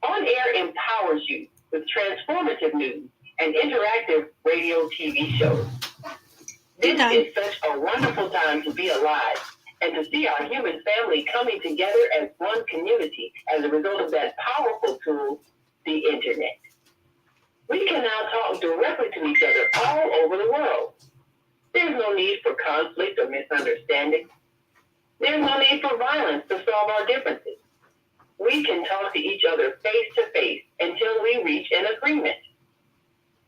S2: On Air empowers you with transformative news and interactive radio TV shows. This is such a wonderful time to be alive and to see our human family coming together as one community as a result of that powerful tool, the internet. We can now talk directly to each other all over the world. There's no need for conflict or misunderstanding. There's no need for violence to solve our differences. We can talk to each other face to face until we reach an agreement.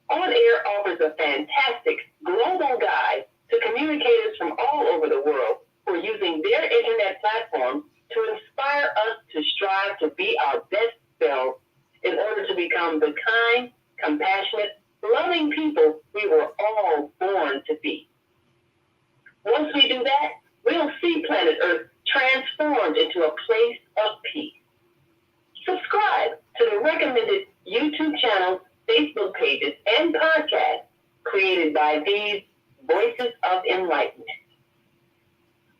S2: On Air offers a fantastic global guide to communicators from all over the world who are using their internet platform to inspire us to strive to be our best selves in order to become the kind, compassionate, loving people we were all born to be. Once we do that, we'll see planet Earth transformed into a place of peace. Subscribe to the recommended YouTube channels, Facebook pages, and podcasts created by these Voices of Enlightenment.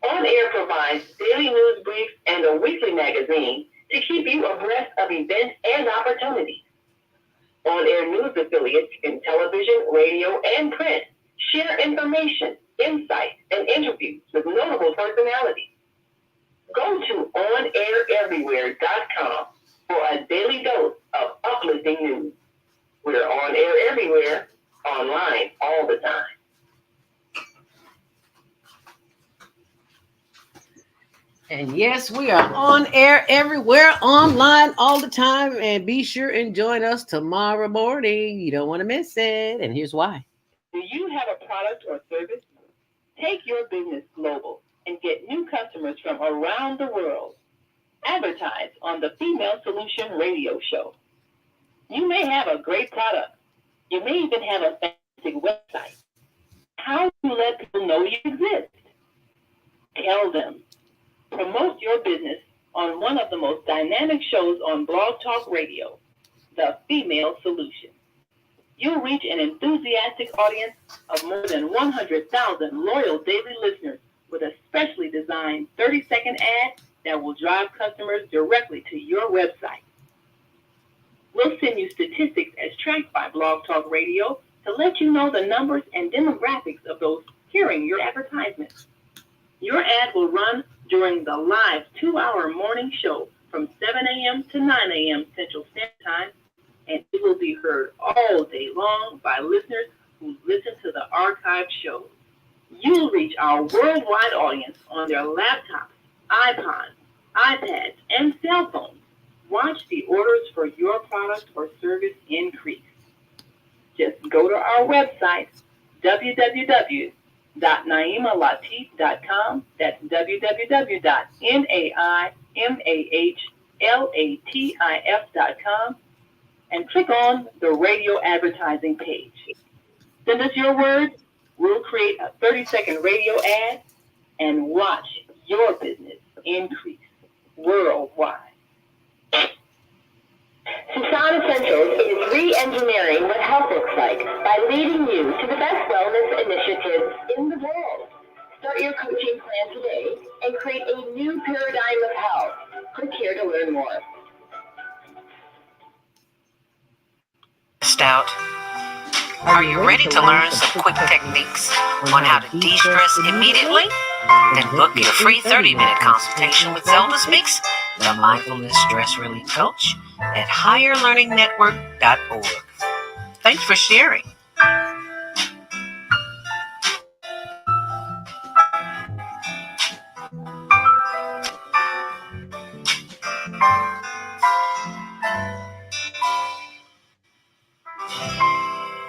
S2: On Air provides daily news briefs and a weekly magazine to keep you abreast of events and opportunities. On Air news affiliates in television, radio, and print share information, insights, and interviews with notable personalities. Go to onaireverywhere.com for a daily dose of uplifting news. We're on air everywhere, online all the time.
S4: And yes, we are on air everywhere, online all the time. And be sure and join us tomorrow morning. You don't want to miss it. And here's why.
S2: Do you have a product or service? Take your business global and get new customers from around the world. Advertise on the Female Solution Radio Show. You may have a great product. You may even have a fantastic website. How do you let people know you exist? Tell them.
S3: Promote your business on one of the most dynamic shows on Blog Talk Radio, The Female Solution. You'll reach an enthusiastic audience of more than 100,000 loyal daily listeners with a specially designed 30-second ad that will drive customers directly to your website. We'll send you statistics as tracked by Blog Talk Radio to let you know the numbers and demographics of those hearing your advertisements. Your ad will run during the live 2-hour morning show from 7 a.m. to 9 a.m. Central Standard Time, and it will be heard all day long by listeners who listen to the archived shows. You'll reach our worldwide audience on their laptops, iPods, iPads, and cell phones. Watch the orders for your product or service increase. Just go to our website, www.naimalatif.com. That's www.naimalatif.com, and click on the radio advertising page. Send us your words. We'll create a 30-second radio ad and watch your business increase worldwide.
S7: Susan Essentials is re-engineering what health looks like by leading you to the best wellness initiatives in the world. Start your coaching plan today and create a new paradigm of health. Click here to learn more.
S2: Stout. Are you ready to learn some quick techniques on how to de-stress immediately? Then book your free 30-minute consultation with Zelda Speaks, the Mindfulness Stress Relief Coach, at higherlearningnetwork.org. Thanks for sharing.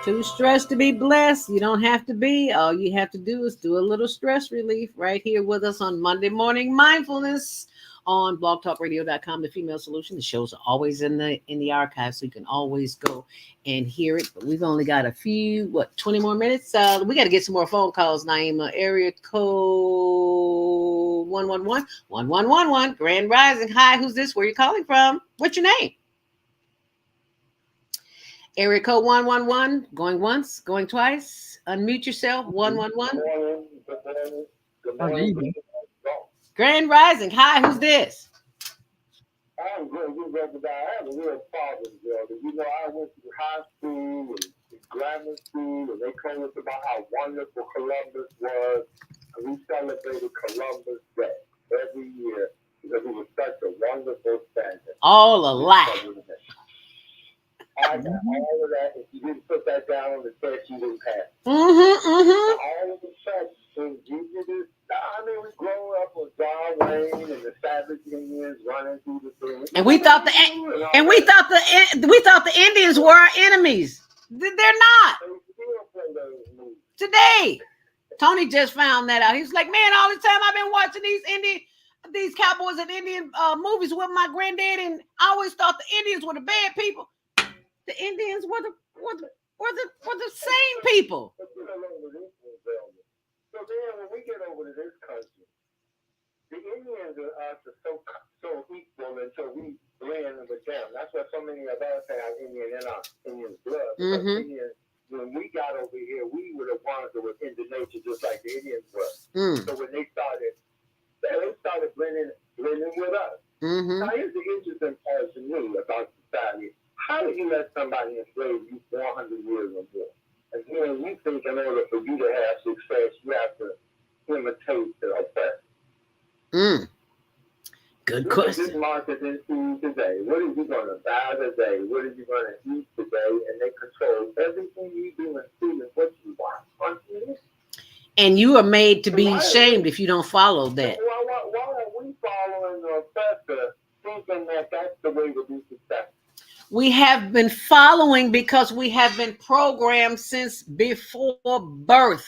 S4: Too stressed to be blessed. You don't have to be. All you have to do is do a little stress relief right here with us on Monday Morning Mindfulness on blogtalkradio.com, The Female Solution. The shows are always in the archive, so you can always go and hear it. But we've only got a few, 20 more minutes? We got to get some more phone calls, Naima. Area code 111-1111. Grand Rising. Hi, who's this? Where are you calling from? What's your name? Area code 111, going once, going twice. Unmute yourself, 111.
S6: Good morning.
S4: Grand Rising. Hi, who's this?
S6: I'm good. You recognize I have a real problem, girl. You know, I went to high school and grammar school, and they told us about how wonderful Columbus was. And we celebrated Columbus Day every year because it was such a wonderful Spanish.
S4: All a lie.
S6: I got all of that. If you didn't put that down on the test, you didn't pass.
S4: All
S6: of a sudden, when you did this, I mean, we grew up with John Wayne and the Savage Indians running through the thing.
S4: And we thought the Indians were our enemies. They're not. Today, Tony just found that out. He was like, "Man, all the time I've been watching these cowboys and Indian movies with my granddad, and I always thought the Indians were the bad people. The Indians were the same people."
S6: So then when we get over to this country, the Indians and us are so equal until we blend with them. That's why so many of us have Indian in our Indian blood. Because Indians, when we got over here, we were the ones that were into nature just like the Indians were. So when they started blending with us. Now here's the interesting part to me about society. How do you let somebody enslave you 400 years or more? And then you think in order for you to have success, you have to imitate the oppressor.
S4: Good
S6: Look
S4: question.
S6: at this market into today. What are you going to buy today? What are you going to eat today? And they control everything you do and see and what you want.
S4: And you are made to be shamed if you don't follow that.
S6: Why are we following the oppressor thinking that that's the way to be successful?
S4: We have been following because we have been programmed since before birth.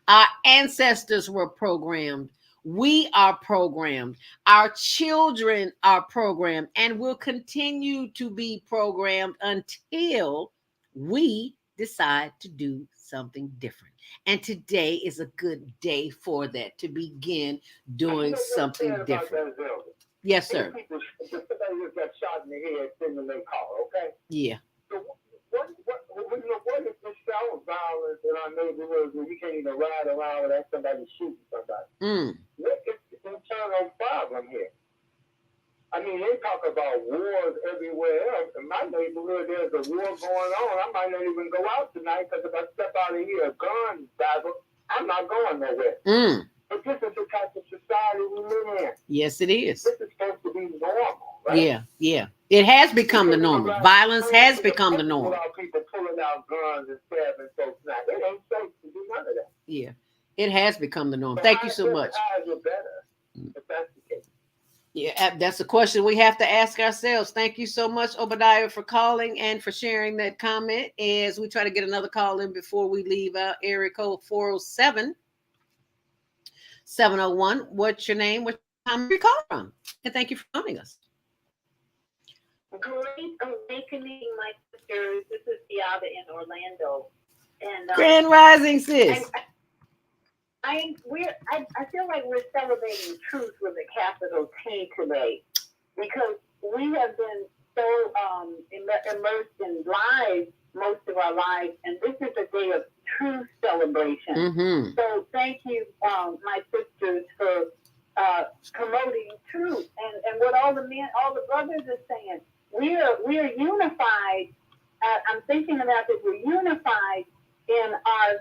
S4: Our ancestors were programmed. We are programmed. Our children are programmed and will continue to be programmed until we decide to do something different. And today is a good day for that, to begin doing something different. Yes, sir.
S6: People, somebody just got shot in the head sitting in their car, okay?
S4: Yeah.
S6: So what is this show of violence in our neighborhoods where you can't even ride around without somebody shooting somebody? What is the internal problem here? I mean, they talk about wars everywhere else. In my neighborhood, there's a war going on. I might not even go out tonight because if I step out of here, a gun battle, I'm not going nowhere. But this is the type of society we live in.
S4: Yes, it is.
S6: This is supposed to be normal, right?
S4: Yeah, yeah. It has become the normal. Violence has become the norm.
S6: People pulling out guns and stabbing folks now. It ain't safe to do none of that.
S4: Yeah, it has become the norm. Thank you so much.
S6: Eyes are better, if that's the case.
S4: Yeah, that's a question we have to ask ourselves. Thank you so much, Obadiah, for calling and for sharing that comment. As we try to get another call in before we leave out, area code 407-701. What's your name? What time you call from? And thank you for joining us.
S7: Great awakening, my sisters. This is Biaba in Orlando. And
S4: Grand Rising, sis.
S7: I feel like we're celebrating truth with a capital T today, because we have been so immersed in lies most of our lives, and this is a day of truth celebration. So thank you, my sisters, for promoting truth and what all the brothers are saying. We are unified. I'm thinking about that. We're unified in our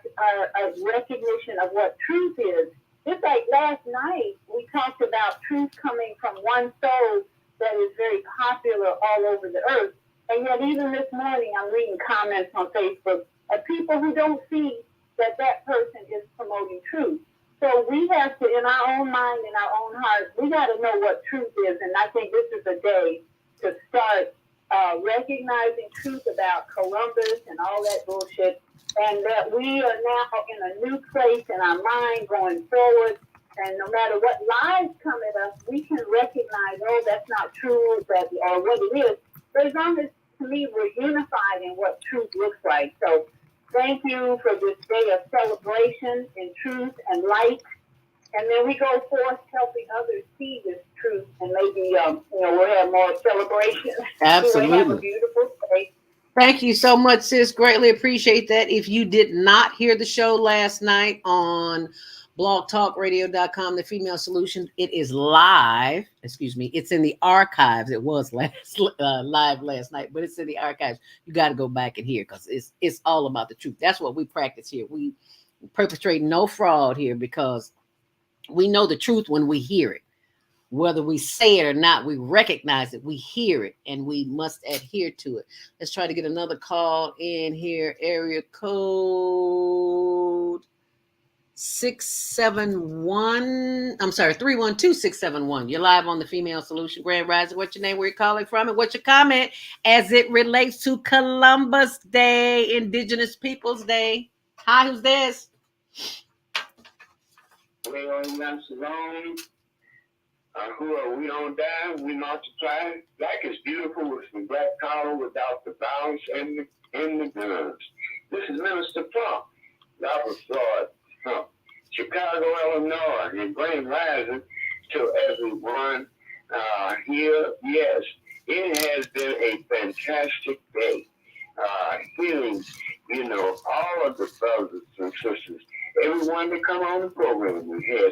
S7: recognition of what truth is. Just like last night, we talked about truth coming from one soul that is very popular all over the earth. And yet even this morning, I'm reading comments on Facebook of people who don't see that person is promoting truth. So we have to, in our own mind, in our own heart, we got to know what truth is. And I think this is a day to start recognizing truth about Columbus and all that bullshit, and that we are now in a new place in our mind going forward. And no matter what lies come at us, we can recognize, oh, that's not true, or what it is. But as long as, to me, we're unified in what truth looks like. So thank you for this day of celebration in truth and light. And then we go forth helping others see this truth, and maybe we'll have more celebration.
S4: Absolutely.
S7: We'll have a beautiful day.
S4: Thank you so much, sis. Greatly appreciate that. If you did not hear the show last night on blogtalkradio.com, The Female Solution, it is live. It's in the archives. It was live last night, but it's in the archives. You got to go back and hear, because it's all about the truth. That's what we practice here. We perpetrate no fraud here, because we know the truth when we hear it. Whether we say it or not, we recognize it, we hear it, and we must adhere to it. Let's try to get another call in here. Area code 671. I'm sorry, 312-671. You're live on the Female Solution. Grand Rising. What's your name? Where you calling from? And what's your comment as it relates to Columbus Day, Indigenous Peoples Day? Hi, who's this?
S6: We don't die, we multiply. Black is beautiful with some black power without the violence and the guns. This is Minister Plump, Lava Floyd Trump, Chicago, Illinois, and Grand Rising to everyone here. Yes, it has been a fantastic day. Healing, all of the brothers and sisters, everyone that come on the program, we had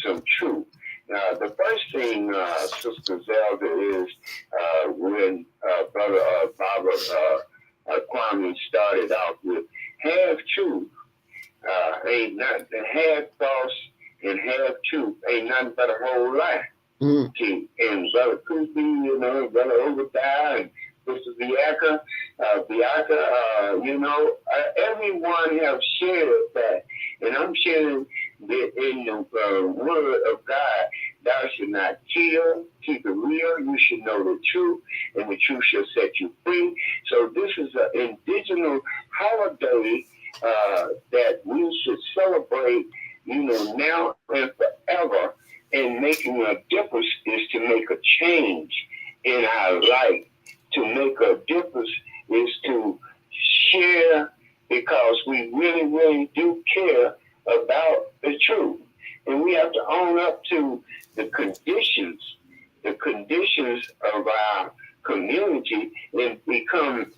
S6: some truth. The first thing, Sister Zelda, is when Brother Baba Kwame started out with half truth, ain't nothing, half false and half truth, ain't nothing but a whole lie. See, and Brother Kufi, Brother Obadiah, and Sister Bianca, everyone have shared that. And I'm sharing that in the word of God, thou should not kill, keep it real, you should know the truth, and the truth shall set you free. So this is an indigenous holiday that we should celebrate, now and forever. And making a difference is to make a change in our life. To make a difference is to share because we really, really do care about the truth. And we have to own up to the conditions of our community and become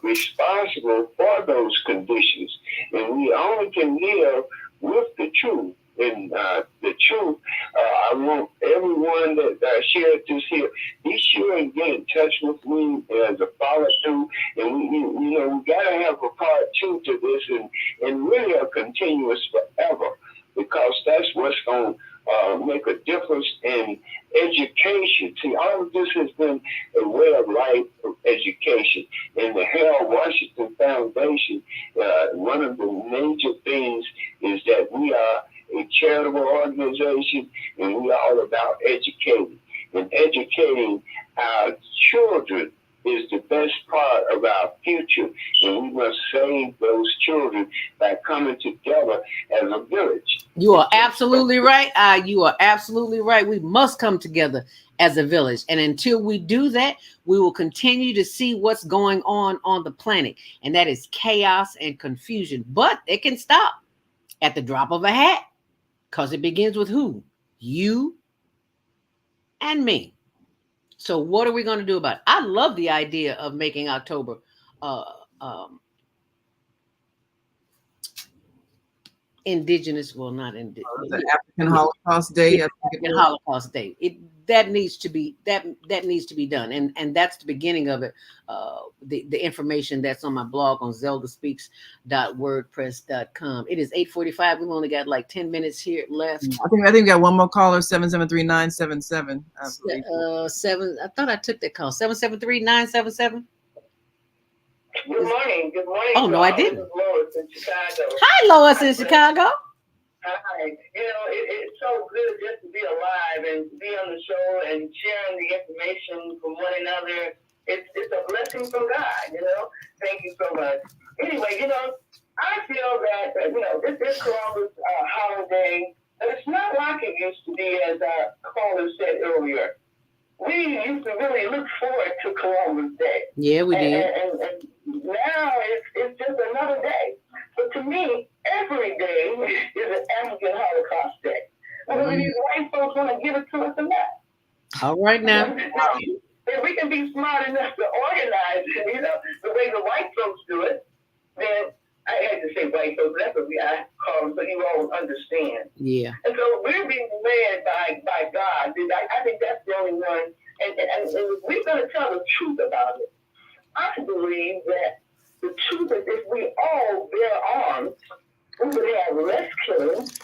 S6: responsible for those conditions. And we only can live with the truth. And the truth, I want everyone that shared this here, be sure and get in touch with me as a follow through. And we gotta have a part two to this, and really a continuous forever, because that's what's going to make a difference in education. See, all of this has been a way of life of education. And the Harold Washington Foundation, one of the major things is that we are a charitable organization, and we're all about educating. And educating our children is the best part of our future, and we must save those children by coming together as a village.
S4: You are absolutely right. You are absolutely right. We must come together as a village. And until we do that, we will continue to see what's going on the planet. And that is chaos and confusion. But it can stop at the drop of a hat, because it begins with who? You and me. So what are we going to do about it? I love the idea of making October Indigenous, well, not Indigenous,
S10: the African Holocaust Day.
S4: African Holocaust Day. That needs to be done, and that's the beginning of it. The information that's on my blog on zeldaspeaks.wordpress.com. It is 8:45. We've only got like 10 minutes here left.
S10: I think we got one more caller, 773-977.
S4: I thought I took that call. 773-977.
S3: Good morning. Good morning.
S4: Oh, no, I didn't.
S3: This is Lois in Chicago.
S4: Hi, Lois in Chicago.
S3: Hi. It's so good just to be alive and to be on the show and sharing the information from one another. It's a blessing from God, Thank you so much. Anyway, I feel that, this Columbus holiday, it's not like it used to be, as our caller said earlier. We used to really look forward to Columbus Day.
S4: Yeah, we did.
S3: And now it's just another day. But to me, every day is an African Holocaust Day. Whether these white folks want to give it to us or not.
S4: All right now.
S3: If we can be smart enough to organize it, the way the white folks do it, then I had to say white folks, that's what I call them, so you all understand.
S4: Yeah.
S3: And so we're being led by God. I think that's the only one. And if we're going to tell the truth about it, I believe that the truth is if we all bear arms, we would have less killings.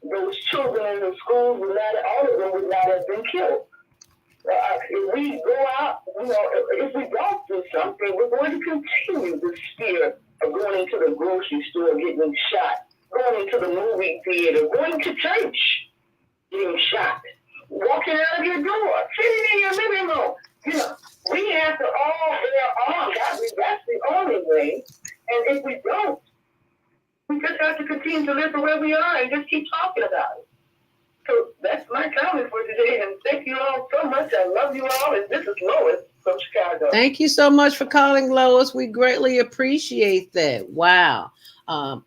S3: Those children in the schools, all of them would not have been killed. If we go out, if we don't do something, we're going to continue this fear of going into the grocery store getting shot, going into the movie theater, going to church getting shot, walking out of your door, sitting in your living room. We have to all bear arms. That's the only way. And if we don't, we just have to continue to live the way we are and just keep talking about it. So that's my comment for today. And thank you all so much. I love you all. And this is Lois from Chicago.
S4: Thank you so much for calling, Lois. We greatly appreciate that. Wow.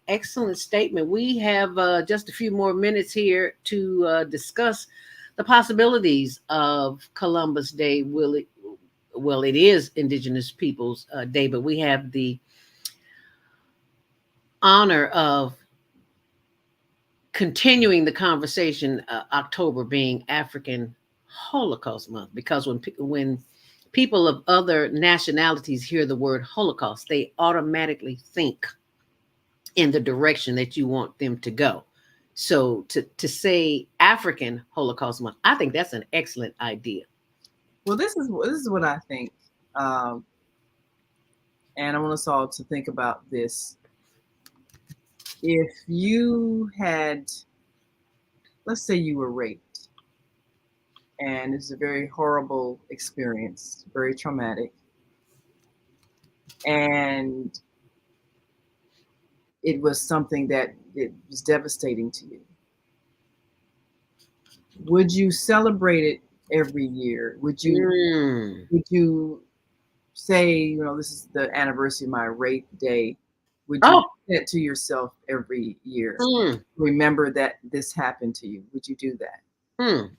S4: Excellent statement. We have just a few more minutes here to discuss the possibilities of Columbus Day. It is Indigenous Peoples Day, but we have the honor of continuing the conversation, October being African Holocaust Month, because when people of other nationalities hear the word Holocaust, they automatically think in the direction that you want them to go. So to say African Holocaust Month, I think that's an excellent idea.
S10: Well, this is what I think, and I want us all to think about this. If you had, let's say you were raped, and it's a very horrible experience, very traumatic, and it was something that it was devastating to you, would you celebrate it every year? Would you say, this is the anniversary of my rape day, Would you
S4: Oh.
S10: say it to yourself every year?
S4: Mm.
S10: Remember that this happened to you. Would you do that?
S4: Mm.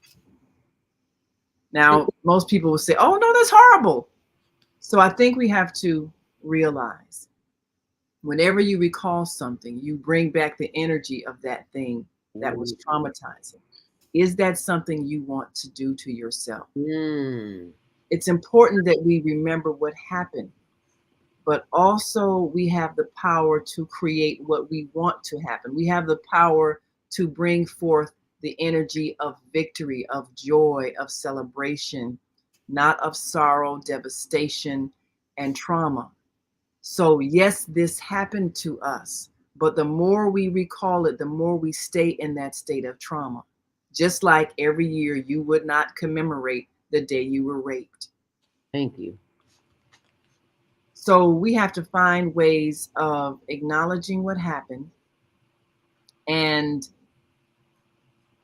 S10: Now, most people will say, oh, no, that's horrible. So I think we have to realize whenever you recall something, you bring back the energy of that thing that was traumatizing. Is that something you want to do to yourself?
S4: Mm.
S10: It's important that we remember what happened, but also we have the power to create what we want to happen. We have the power to bring forth the energy of victory, of joy, of celebration, not of sorrow, devastation, and trauma. So yes, this happened to us, but the more we recall it, the more we stay in that state of trauma. Just like every year you would not commemorate the day you were raped.
S4: Thank you.
S10: So we have to find ways of acknowledging what happened and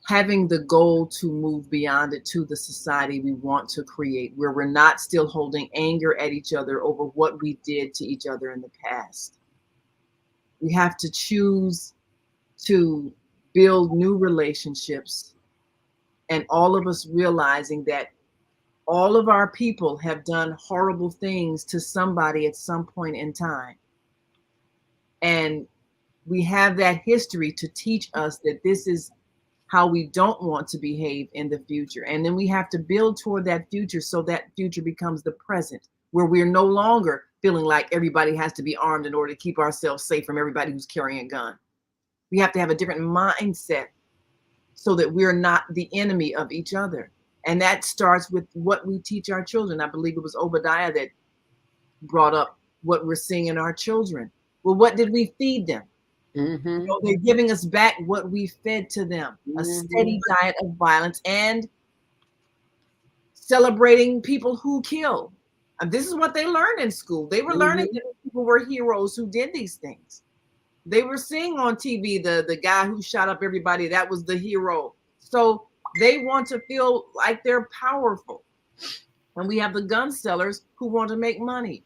S10: having the goal to move beyond it to the society we want to create, where we're not still holding anger at each other over what we did to each other in the past. We have to choose to build new relationships, and all of us realizing that all of our people have done horrible things to somebody at some point in time. And we have that history to teach us that this is how we don't want to behave in the future. And then we have to build toward that future so that future becomes the present, where we're no longer feeling like everybody has to be armed in order to keep ourselves safe from everybody who's carrying a gun. We have to have a different mindset so that we're not the enemy of each other. And that starts with what we teach our children. I believe it was Obadiah that brought up what we're seeing in our children. Well, what did we feed them?
S4: Mm-hmm.
S10: You know, they're giving us back what we fed to them, a steady diet of violence and celebrating people who kill. And this is what they learned in school. They were learning that people were heroes who did these things. They were seeing on TV the guy who shot up everybody, that was the hero. So they want to feel like they're powerful. And we have the gun sellers who want to make money.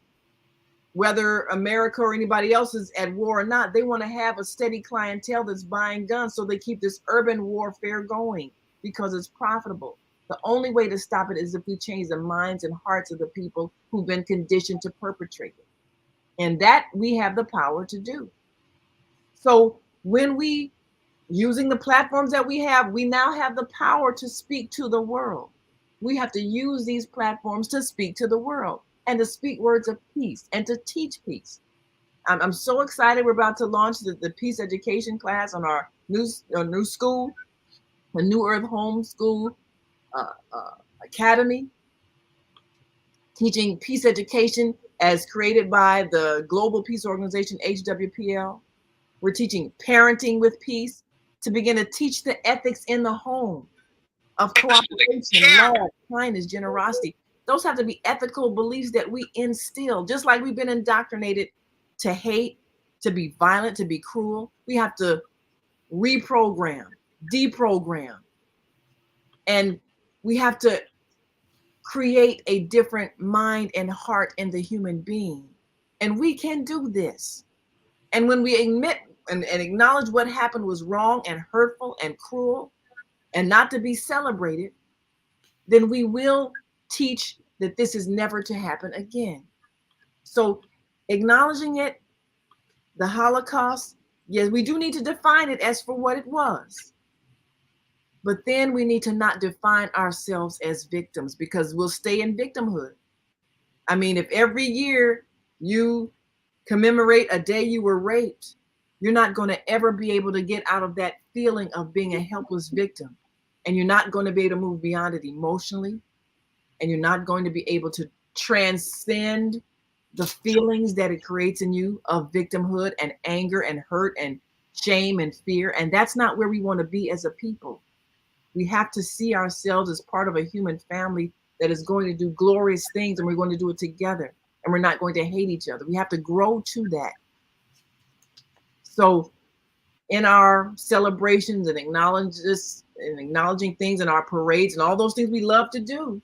S10: Whether America or anybody else is at war or not, they want to have a steady clientele that's buying guns, so they keep this urban warfare going because it's profitable. The only way to stop it is if we change the minds and hearts of the people who've been conditioned to perpetrate it. And that we have the power to do. So when we, using the platforms that we have, we now have the power to speak to the world. We have to use these platforms to speak to the world and to speak words of peace and to teach peace. I'm so excited. We're about to launch the peace education class on our new school, the New Earth Home School Academy, teaching peace education as created by the Global Peace Organization, HWPL. We're teaching parenting with peace, to begin to teach the ethics in the home of cooperation, love, kindness, generosity. Those have to be ethical beliefs that we instill, just like we've been indoctrinated to hate, to be violent, to be cruel. We have to reprogram, deprogram, and we have to create a different mind and heart in the human being. And we can do this. And when we admit and acknowledge what happened was wrong and hurtful and cruel and not to be celebrated, then we will teach that this is never to happen again. So acknowledging it, the Holocaust, yes, we do need to define it as for what it was. But then we need to not define ourselves as victims, because we'll stay in victimhood. I mean, if every year you commemorate a day you were raped, you're not going to ever be able to get out of that feeling of being a helpless victim. And you're not going to be able to move beyond it emotionally. And you're not going to be able to transcend the feelings that it creates in you of victimhood and anger and hurt and shame and fear. And that's not where we want to be as a people. We have to see ourselves as part of a human family that is going to do glorious things, and we're going to do it together. And we're not going to hate each other. We have to grow to that. So in our celebrations and acknowledging things in our parades and all those things we love to do,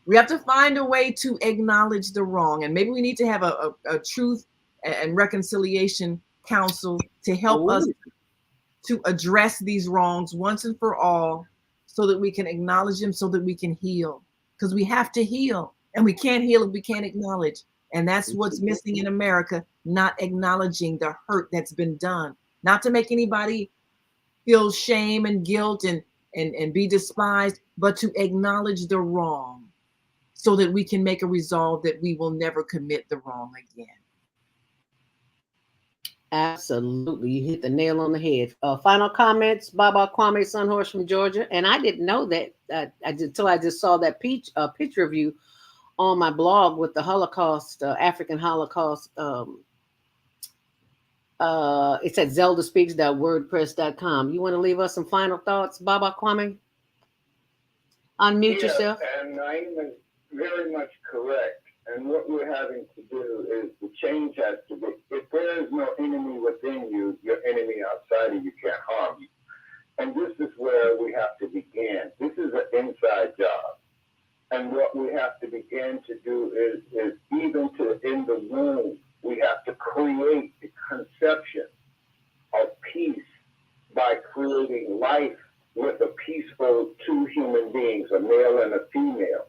S10: we have to find a way to acknowledge the wrong. And maybe we need to have a truth and reconciliation council to help us to address these wrongs once and for all, so that we can acknowledge them, so that we can heal. Because we have to heal, and we can't heal if we can't acknowledge. And that's what's missing in America, not acknowledging the hurt that's been done. Not to make anybody feel shame and guilt and be despised, but to acknowledge the wrong, so that we can make a resolve that we will never commit the wrong again.
S4: Absolutely. You hit the nail on the head. Final comments, Baba Kwame Sunhorse from Georgia. And I didn't know that until I just saw that picture of you on my blog with the Holocaust, African Holocaust. It's at zeldaspeaks.wordpress.com. You want to leave us some final thoughts, Baba Kwame? Unmute yourself.
S6: And Naima is very much correct. And what we're having to do is the change has to be, if there is no enemy within you, your enemy outside of you can't harm you. And this is where we have to begin. This is an inside job. And what we have to begin to do is even to in the womb, we have to create the conception of peace by creating life with a peaceful two human beings, a male and a female.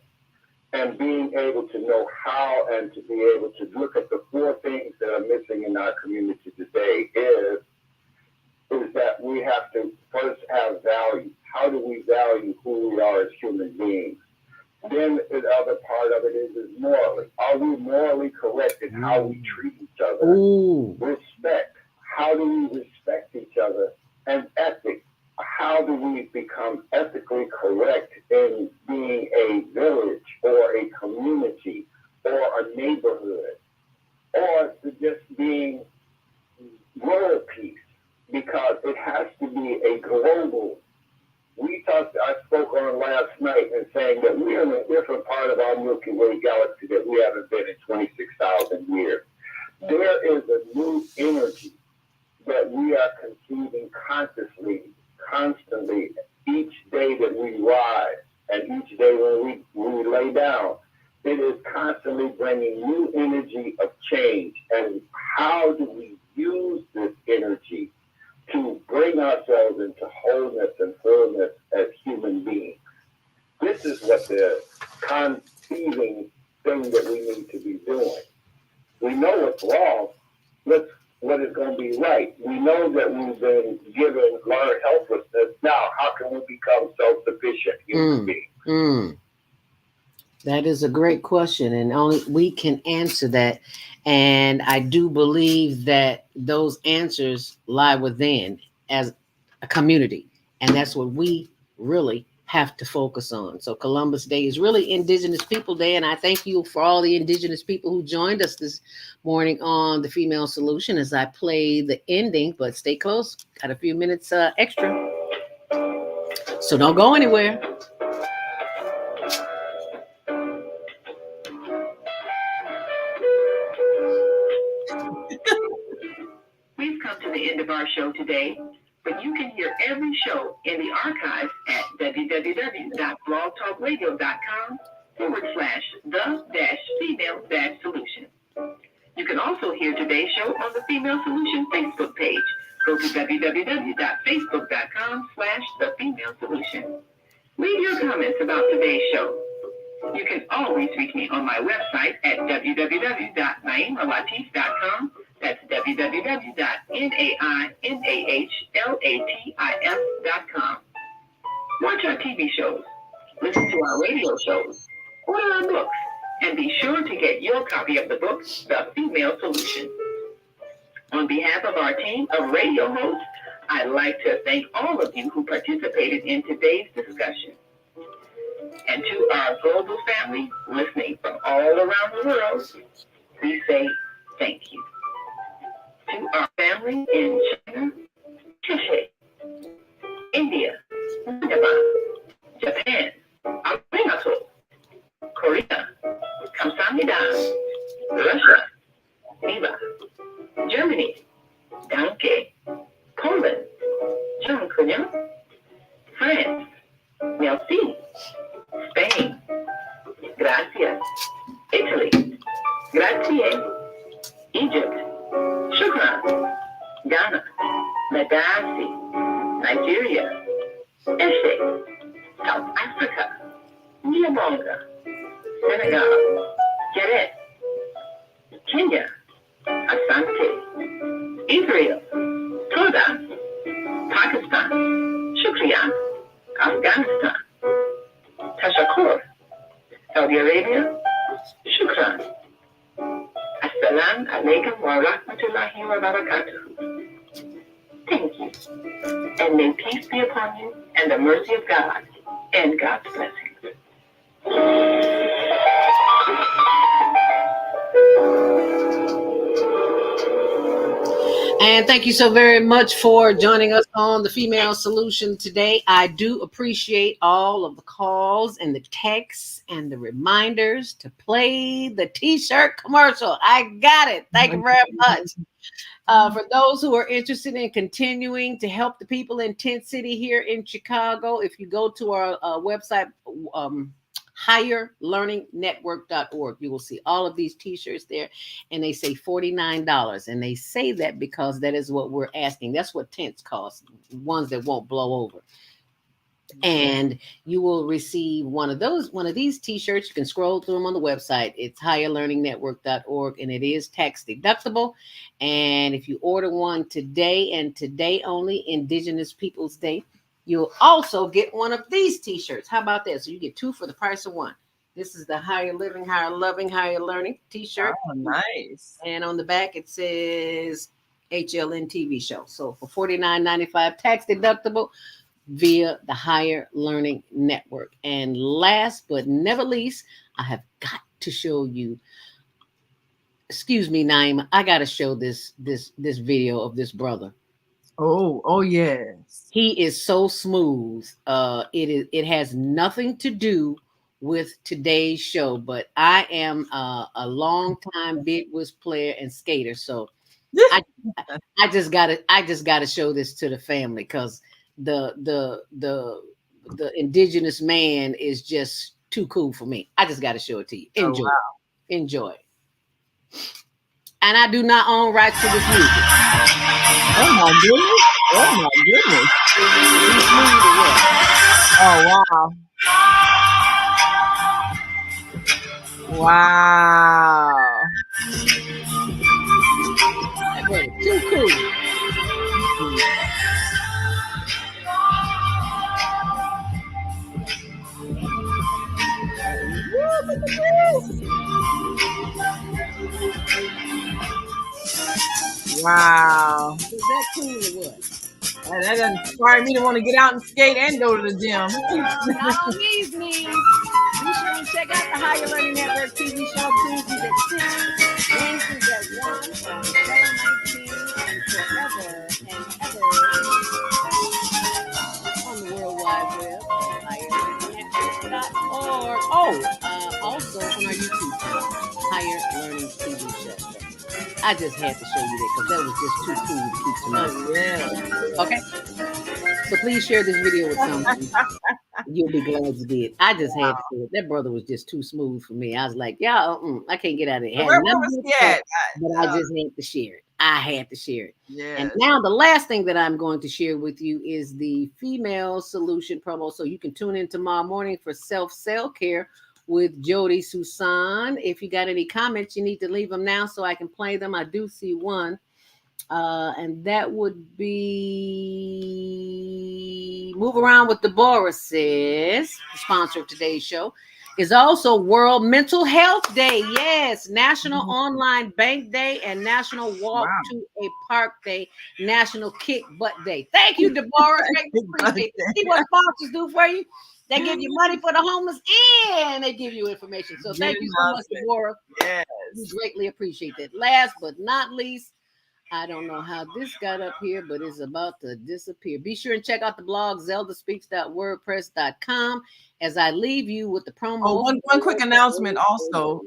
S6: And being able to know how and to be able to look at the four things that are missing in our community today is that we have to first have value. How do we value who we are as human beings? Then the other part of it is morally. Are we morally correct in how we treat each other? Respect. How do we respect each other? And ethics. How do we become ethically correct in being a village or a community or a neighborhood, or to just being world peace? Because it has to be a global. I spoke on last night and saying that we are in a different part of our Milky Way galaxy that we haven't been in 26,000 years. There is a new energy that we are conceiving consciously, constantly, each day that we rise and each day when we lay down. It is constantly bringing new energy of change. And how do we use this energy to bring ourselves into wholeness and fullness as human beings? This is what the conceiving thing that we need to be doing. We know what's wrong. What is going to be right? We know that we've been given learned helplessness. Now, how can we become self-sufficient human beings?
S4: That is a great question, and only we can answer that. And I do believe that those answers lie within as a community, and that's what we really have to focus on. So Columbus Day is really Indigenous People Day, and I thank you for all the Indigenous people who joined us this morning on The Female Solution as I play the ending, but stay close. Got a few minutes extra, so don't go anywhere.
S2: We've come to the end of our show today, but you can hear every show in the archives at www.blogtalkradio.com/the-female-solution. You can also hear today's show on the Female Solution Facebook page. Go to www.facebook.com/the-female-solution. Leave your comments about today's show. You can always reach me on my website at www.naimalatif.com. That's www.naimalatif.com. Watch our TV shows, listen to our radio shows, order our books, and be sure to get your copy of the book, The Female Solution. On behalf of our team of radio hosts, I'd like to thank all of you who participated in today's discussion. And to our global family listening from all around the world, we say thank you. To our family in China, Tishe, India, Japan, Arigato, Korea, Kamsahamnida, Russia, Viva, Germany, Danke, Poland, Jean-Cousin, France, Merci, Spain, Gracias, Italy, Grazie, Egypt,
S7: Ghana, Madagascar, Nigeria, Eshe, South Africa, Niamanga, Senegal, Jerez, Kenya, Asante, Israel, Sudan, Pakistan, Shukriya, Afghanistan, Tashakur, Saudi Arabia, Shukran. Assalamu alaikum wa rahmatullahi wa barakatuh. Thank you. And may peace be upon you and the mercy of God and God's blessings.
S4: And thank you so very much for joining us on the Female Solution today. I do appreciate all of the calls and the texts and the reminders to play the t-shirt commercial. I got it. Thank you very much. For those who are interested in continuing to help the people in Tent City here in Chicago, if you go to our website, higherlearningnetwork.org, you will see all of these t-shirts there, and they say $49. And they say that because that is what we're asking. That's what tents cost, ones that won't blow over. And you will receive one of these t-shirts. You can scroll through them on the website. It's higherlearningnetwork.org, and it is tax deductible. And if you order one today and today only, Indigenous Peoples Day, you'll also get one of these t-shirts. How about that? So you get two for the price of one. This is the Higher Living, Higher Loving, Higher Learning t-shirt.
S10: Oh, nice.
S4: And on the back, it says HLN TV show. So for $49.95, tax deductible, via the Higher Learning Network. And last but never least, I have got to show you, excuse me, Naima, I got to show this video of this brother.
S10: Oh yes.
S4: He is so smooth. It has nothing to do with today's show, but I am a long time Big Wiz player and skater, so I just gotta show this to the family, because the Indigenous man is just too cool for me. I just got to show it to you. Enjoy. Enjoy. And I do not own rights to this music.
S10: Oh my goodness. Oh my goodness. Oh wow. Wow.
S4: Too cool.
S10: Wow.
S4: Is that cool or what?
S10: That doesn't inspire me to want to get out and skate and go to the gym.
S4: Not on these knees. Be sure and check out the Higher Learning Network TV show Tuesdays at 6, Wednesdays at 1, on Channel 19, and forever and ever on the World Wide Web at higherlearningnetwork.org. Also on our YouTube channel, Higher Learning TV show. I just had to show you that because that was just too cool to keep to myself. Okay? So please share this video with someone. You'll be glad you did. I just had to do it. That brother was just too smooth for me. I was like, I can't get out of it. But I just had to share it. I had to share it.
S10: Yeah.
S4: And now the last thing that I'm going to share with you is the Female Solution promo. So you can tune in tomorrow morning for self-care with Jody Susan. If you got any comments, you need to leave them now so I can play them. I do see one. And that would be Move Around with Deborah says, the sponsor of today's show, is also World Mental Health Day. Yes, National Online Bank Day and National Walk to a Park Day, National Kick Butt Day. Thank you, Deborah. Appreciate it. See what sponsors do for you? They give you money for the homeless and they give you information. So thank you so much, Deborah. Yes. We greatly appreciate that. Last but not least, I don't know how this got up here, but it's about to disappear. Be sure and check out the blog, zeldaspeaks.wordpress.com, as I leave you with the promo.
S10: Oh, one quick announcement also.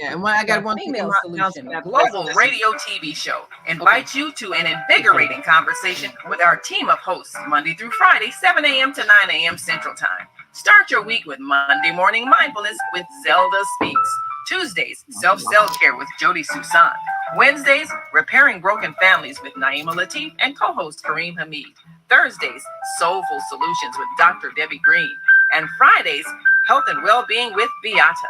S10: And I got one
S2: Female Solution, a global radio TV show, invites you to an invigorating conversation with our team of hosts Monday through Friday, 7 a.m. to 9 a.m. Central Time. Start your week with Monday Morning Mindfulness with Zelda Speaks. Tuesdays, self-care with Jody Susan. Wednesdays, repairing broken families with Naima Latif and co-host Kareem Hamid. Thursdays, soulful solutions with Dr. Debbie Green. And Fridays, health and well-being with Beata.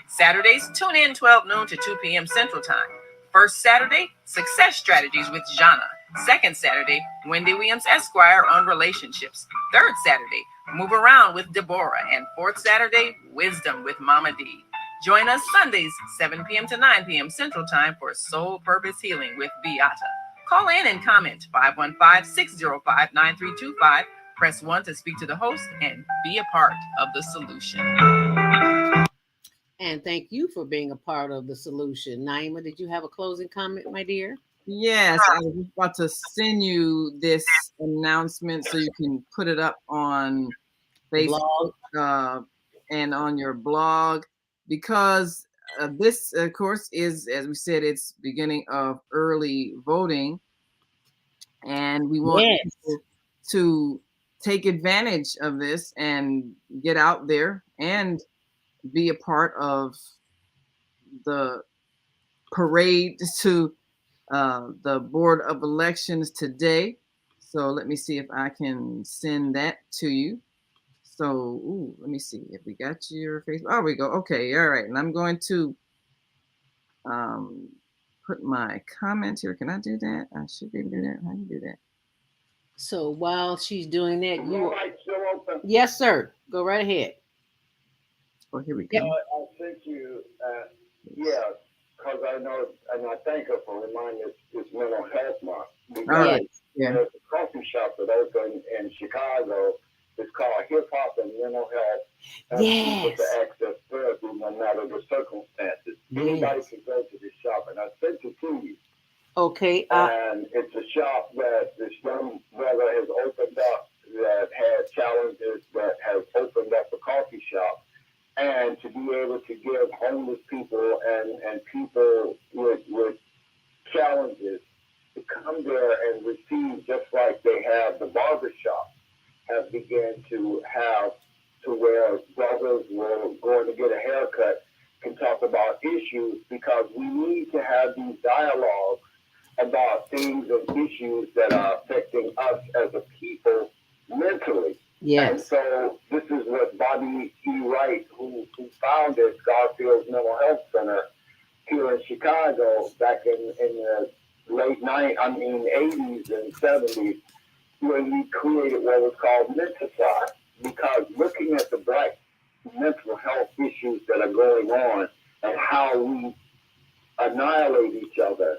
S2: Saturdays, tune in 12 noon to 2 p.m. Central Time. First Saturday, success strategies with Jana. Second Saturday, Wendy Williams Esquire on relationships. Third Saturday, move around with Deborah. And fourth Saturday, wisdom with Mama D. Join us Sundays, 7 p.m. to 9 p.m. Central Time for Soul Purpose Healing with Beata. Call in and comment 515-605-9325. Press 1 to speak to the host and be a part of the solution.
S4: And thank you for being a part of the solution. Naima, did you have a closing comment, my dear?
S10: Yes, I was about to send you this announcement so you can put it up on Facebook and on your blog, because this, of course, is, as we said, it's beginning of early voting, and we want people to take advantage of this and get out there and be a part of the parade to the Board of Elections today. So let me see if I can send that to you. So, let me see if we got your Facebook. Oh, we go. Okay, all right. And I'm going to put my comment here. Can I do that? I should be able to do that. How do you do that?
S4: So while she's doing that, yes, sir. Go right ahead.
S10: Oh, here we go.
S6: I think you, because I know, and I thank her for reminding us it's Mental Health Month. Because there's a coffee shop that opened in Chicago. It's called Hip Hop and Mental Health. People to access therapy no matter the circumstances. Anybody can go to this shop, and I sent it to you.
S4: Okay.
S6: And it's a shop that this young brother has opened up that had challenges, that has opened up a coffee shop. And to be able to give homeless people and people with challenges to come there and receive, just like they have the barbershop, have begun to have, to where brothers were going to get a haircut, can talk about issues, because we need to have these dialogues about things and issues that are affecting us as a people mentally.
S4: Yes.
S6: And so this is what Bobby E. Wright, who founded Garfield's Mental Health Center here in Chicago back in the late 80s and 70s, when he created what was called Menticide, because looking at the Black mental health issues that are going on and how we annihilate each other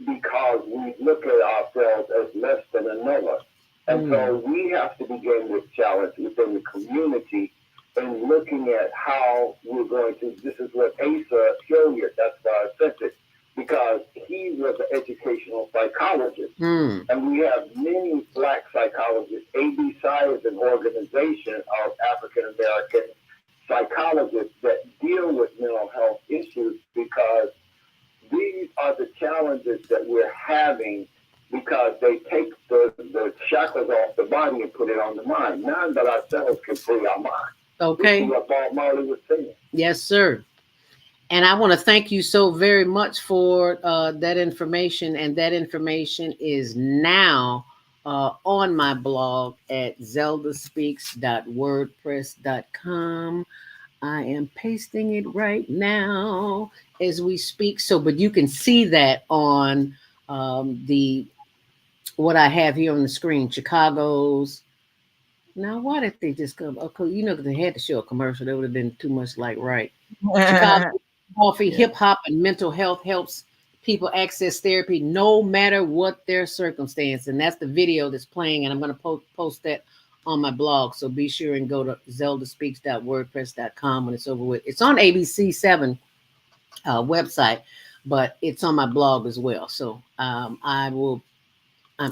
S6: because we look at ourselves as less than another. And so we have to begin this challenge within the community and looking at how we're going to, this is what Asa Hilliard, that's why I sent it, because he was an educational psychologist. And we have many Black psychologists. ABPSI is an organization of African-American psychologists that deal with mental health issues, because these are the challenges that we're having, because they take the shackles off the body and put it on the mind. None but ourselves can free our mind.
S4: Okay.
S6: This is what Bob Marley was saying.
S4: Yes, sir. And I want to thank you so very much for that information. And that information is now on my blog at zeldaspeaks.wordpress.com. I am pasting it right now as we speak. So, but you can see that on what I have here on the screen, Chicago's. Now, why did they just come? Okay, you know, they had to show a commercial. That would have been too much like right. Chicago Coffee, Hip Hop and Mental Health helps people access therapy no matter what their circumstance. And that's the video that's playing. And I'm going to post that on my blog. So be sure and go to zeldaspeaks.wordpress.com when it's over with. It's on ABC7 website, but it's on my blog as well. So I will.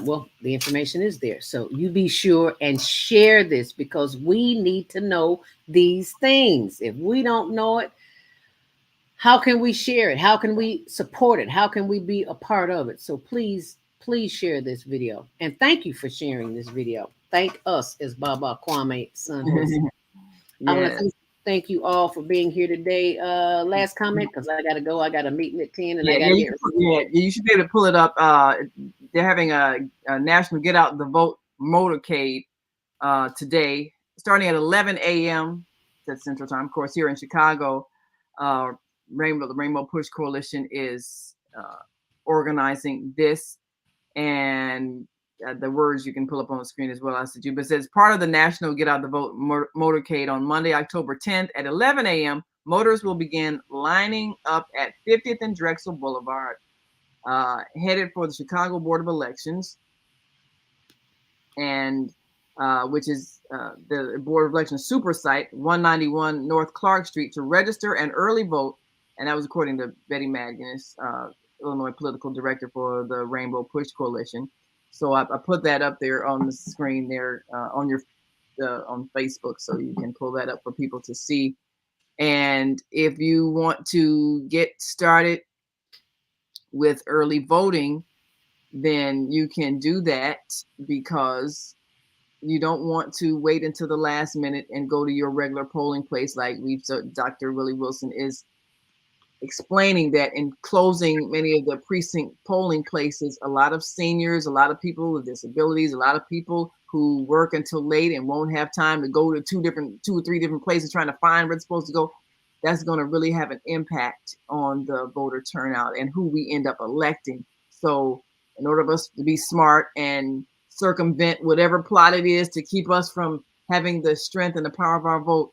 S4: Well, the information is there. So you be sure and share this, because we need to know these things. If we don't know it, how can we share it? How can we support it? How can we be a part of it? So please share this video. And thank you for sharing this video. Thank us, as Baba Kwame son. I want to thank you all for being here today. Last comment, because I got to go. I got a meeting at 10 and I got to get.
S10: You should be able to pull it up. They're having a national Get Out the Vote motorcade today, starting at 11 a.m. That's Central Time. Of course, here in Chicago, the Rainbow Push Coalition is organizing this, and the words you can pull up on the screen as well. I said you, but it says part of the National Get Out the Vote motorcade on Monday, October 10th at 11 a.m. Motors will begin lining up at 50th and Drexel Boulevard, headed for the Chicago Board of Elections, and which is the Board of Elections super site, 191 North Clark Street, to register and early vote. And that was according to Betty Magnus, Illinois political director for the Rainbow Push Coalition. So I put that up there on the screen there on your on Facebook, so you can pull that up for people to see. And if you want to get started with early voting, then you can do that, because you don't want to wait until the last minute and go to your regular polling place. Like Dr. Willie Wilson is explaining that in closing many of the precinct polling places, a lot of seniors, a lot of people with disabilities, a lot of people who work until late and won't have time to go to two or three different places trying to find where it's supposed to go. That's going to really have an impact on the voter turnout and who we end up electing. So in order for us to be smart and circumvent whatever plot it is to keep us from having the strength and the power of our vote,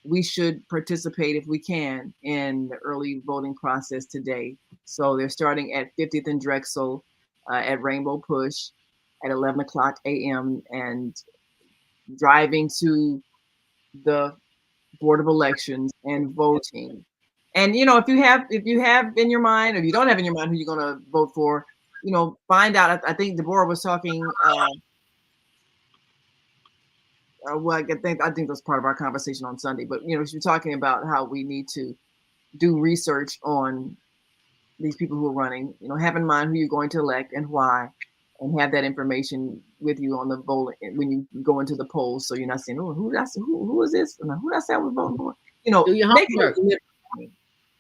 S10: we should participate if we can in the early voting process today. So they're starting at 50th and Drexel at Rainbow Push at 11 o'clock a.m. and driving to the Board of Elections and voting. And if you have in your mind, or if you don't have in your mind who you're going to vote for, find out. I think Deborah was talking. Well, I think that's part of our conversation on Sunday. But she's talking about how we need to do research on these people who are running. Have in mind who you're going to elect and why, and have that information with you on the vote when you go into the polls, so you're not saying, "Oh, who is this? Who did I say I was voting for?"
S4: Do your homework.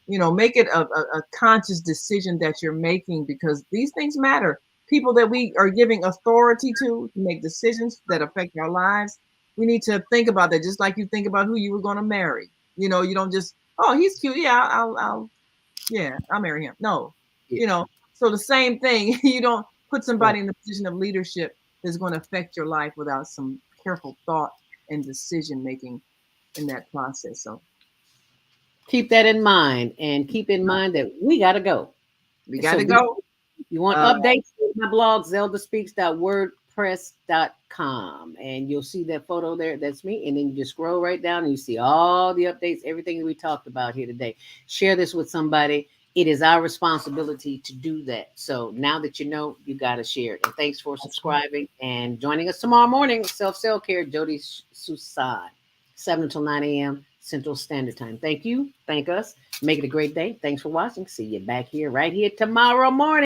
S10: Make it a conscious decision that you're making, because these things matter. People that we are giving authority to make decisions that affect our lives, we need to think about that, just like you think about who you were going to marry. You don't just, oh, he's cute, yeah, I'll marry him. No, so the same thing. You don't put somebody in the position of leadership that's going to affect your life without some careful thought and decision making in that process. So
S4: keep that in mind, and keep in mind that we got to go. You want updates? My blog, zeldaspeaks.wordpress.com, and you'll see that photo there. That's me. And then you just scroll right down and you see all the updates, everything that we talked about here today. Share this with somebody. It is our responsibility to do that. So now that you know, you got to share it. And thanks for subscribing and joining us tomorrow morning. Self-care, Jody Susan, 7 until 9 a.m. Central Standard Time. Thank you. Thank us. Make it a great day. Thanks for watching. See you back here, right here tomorrow morning.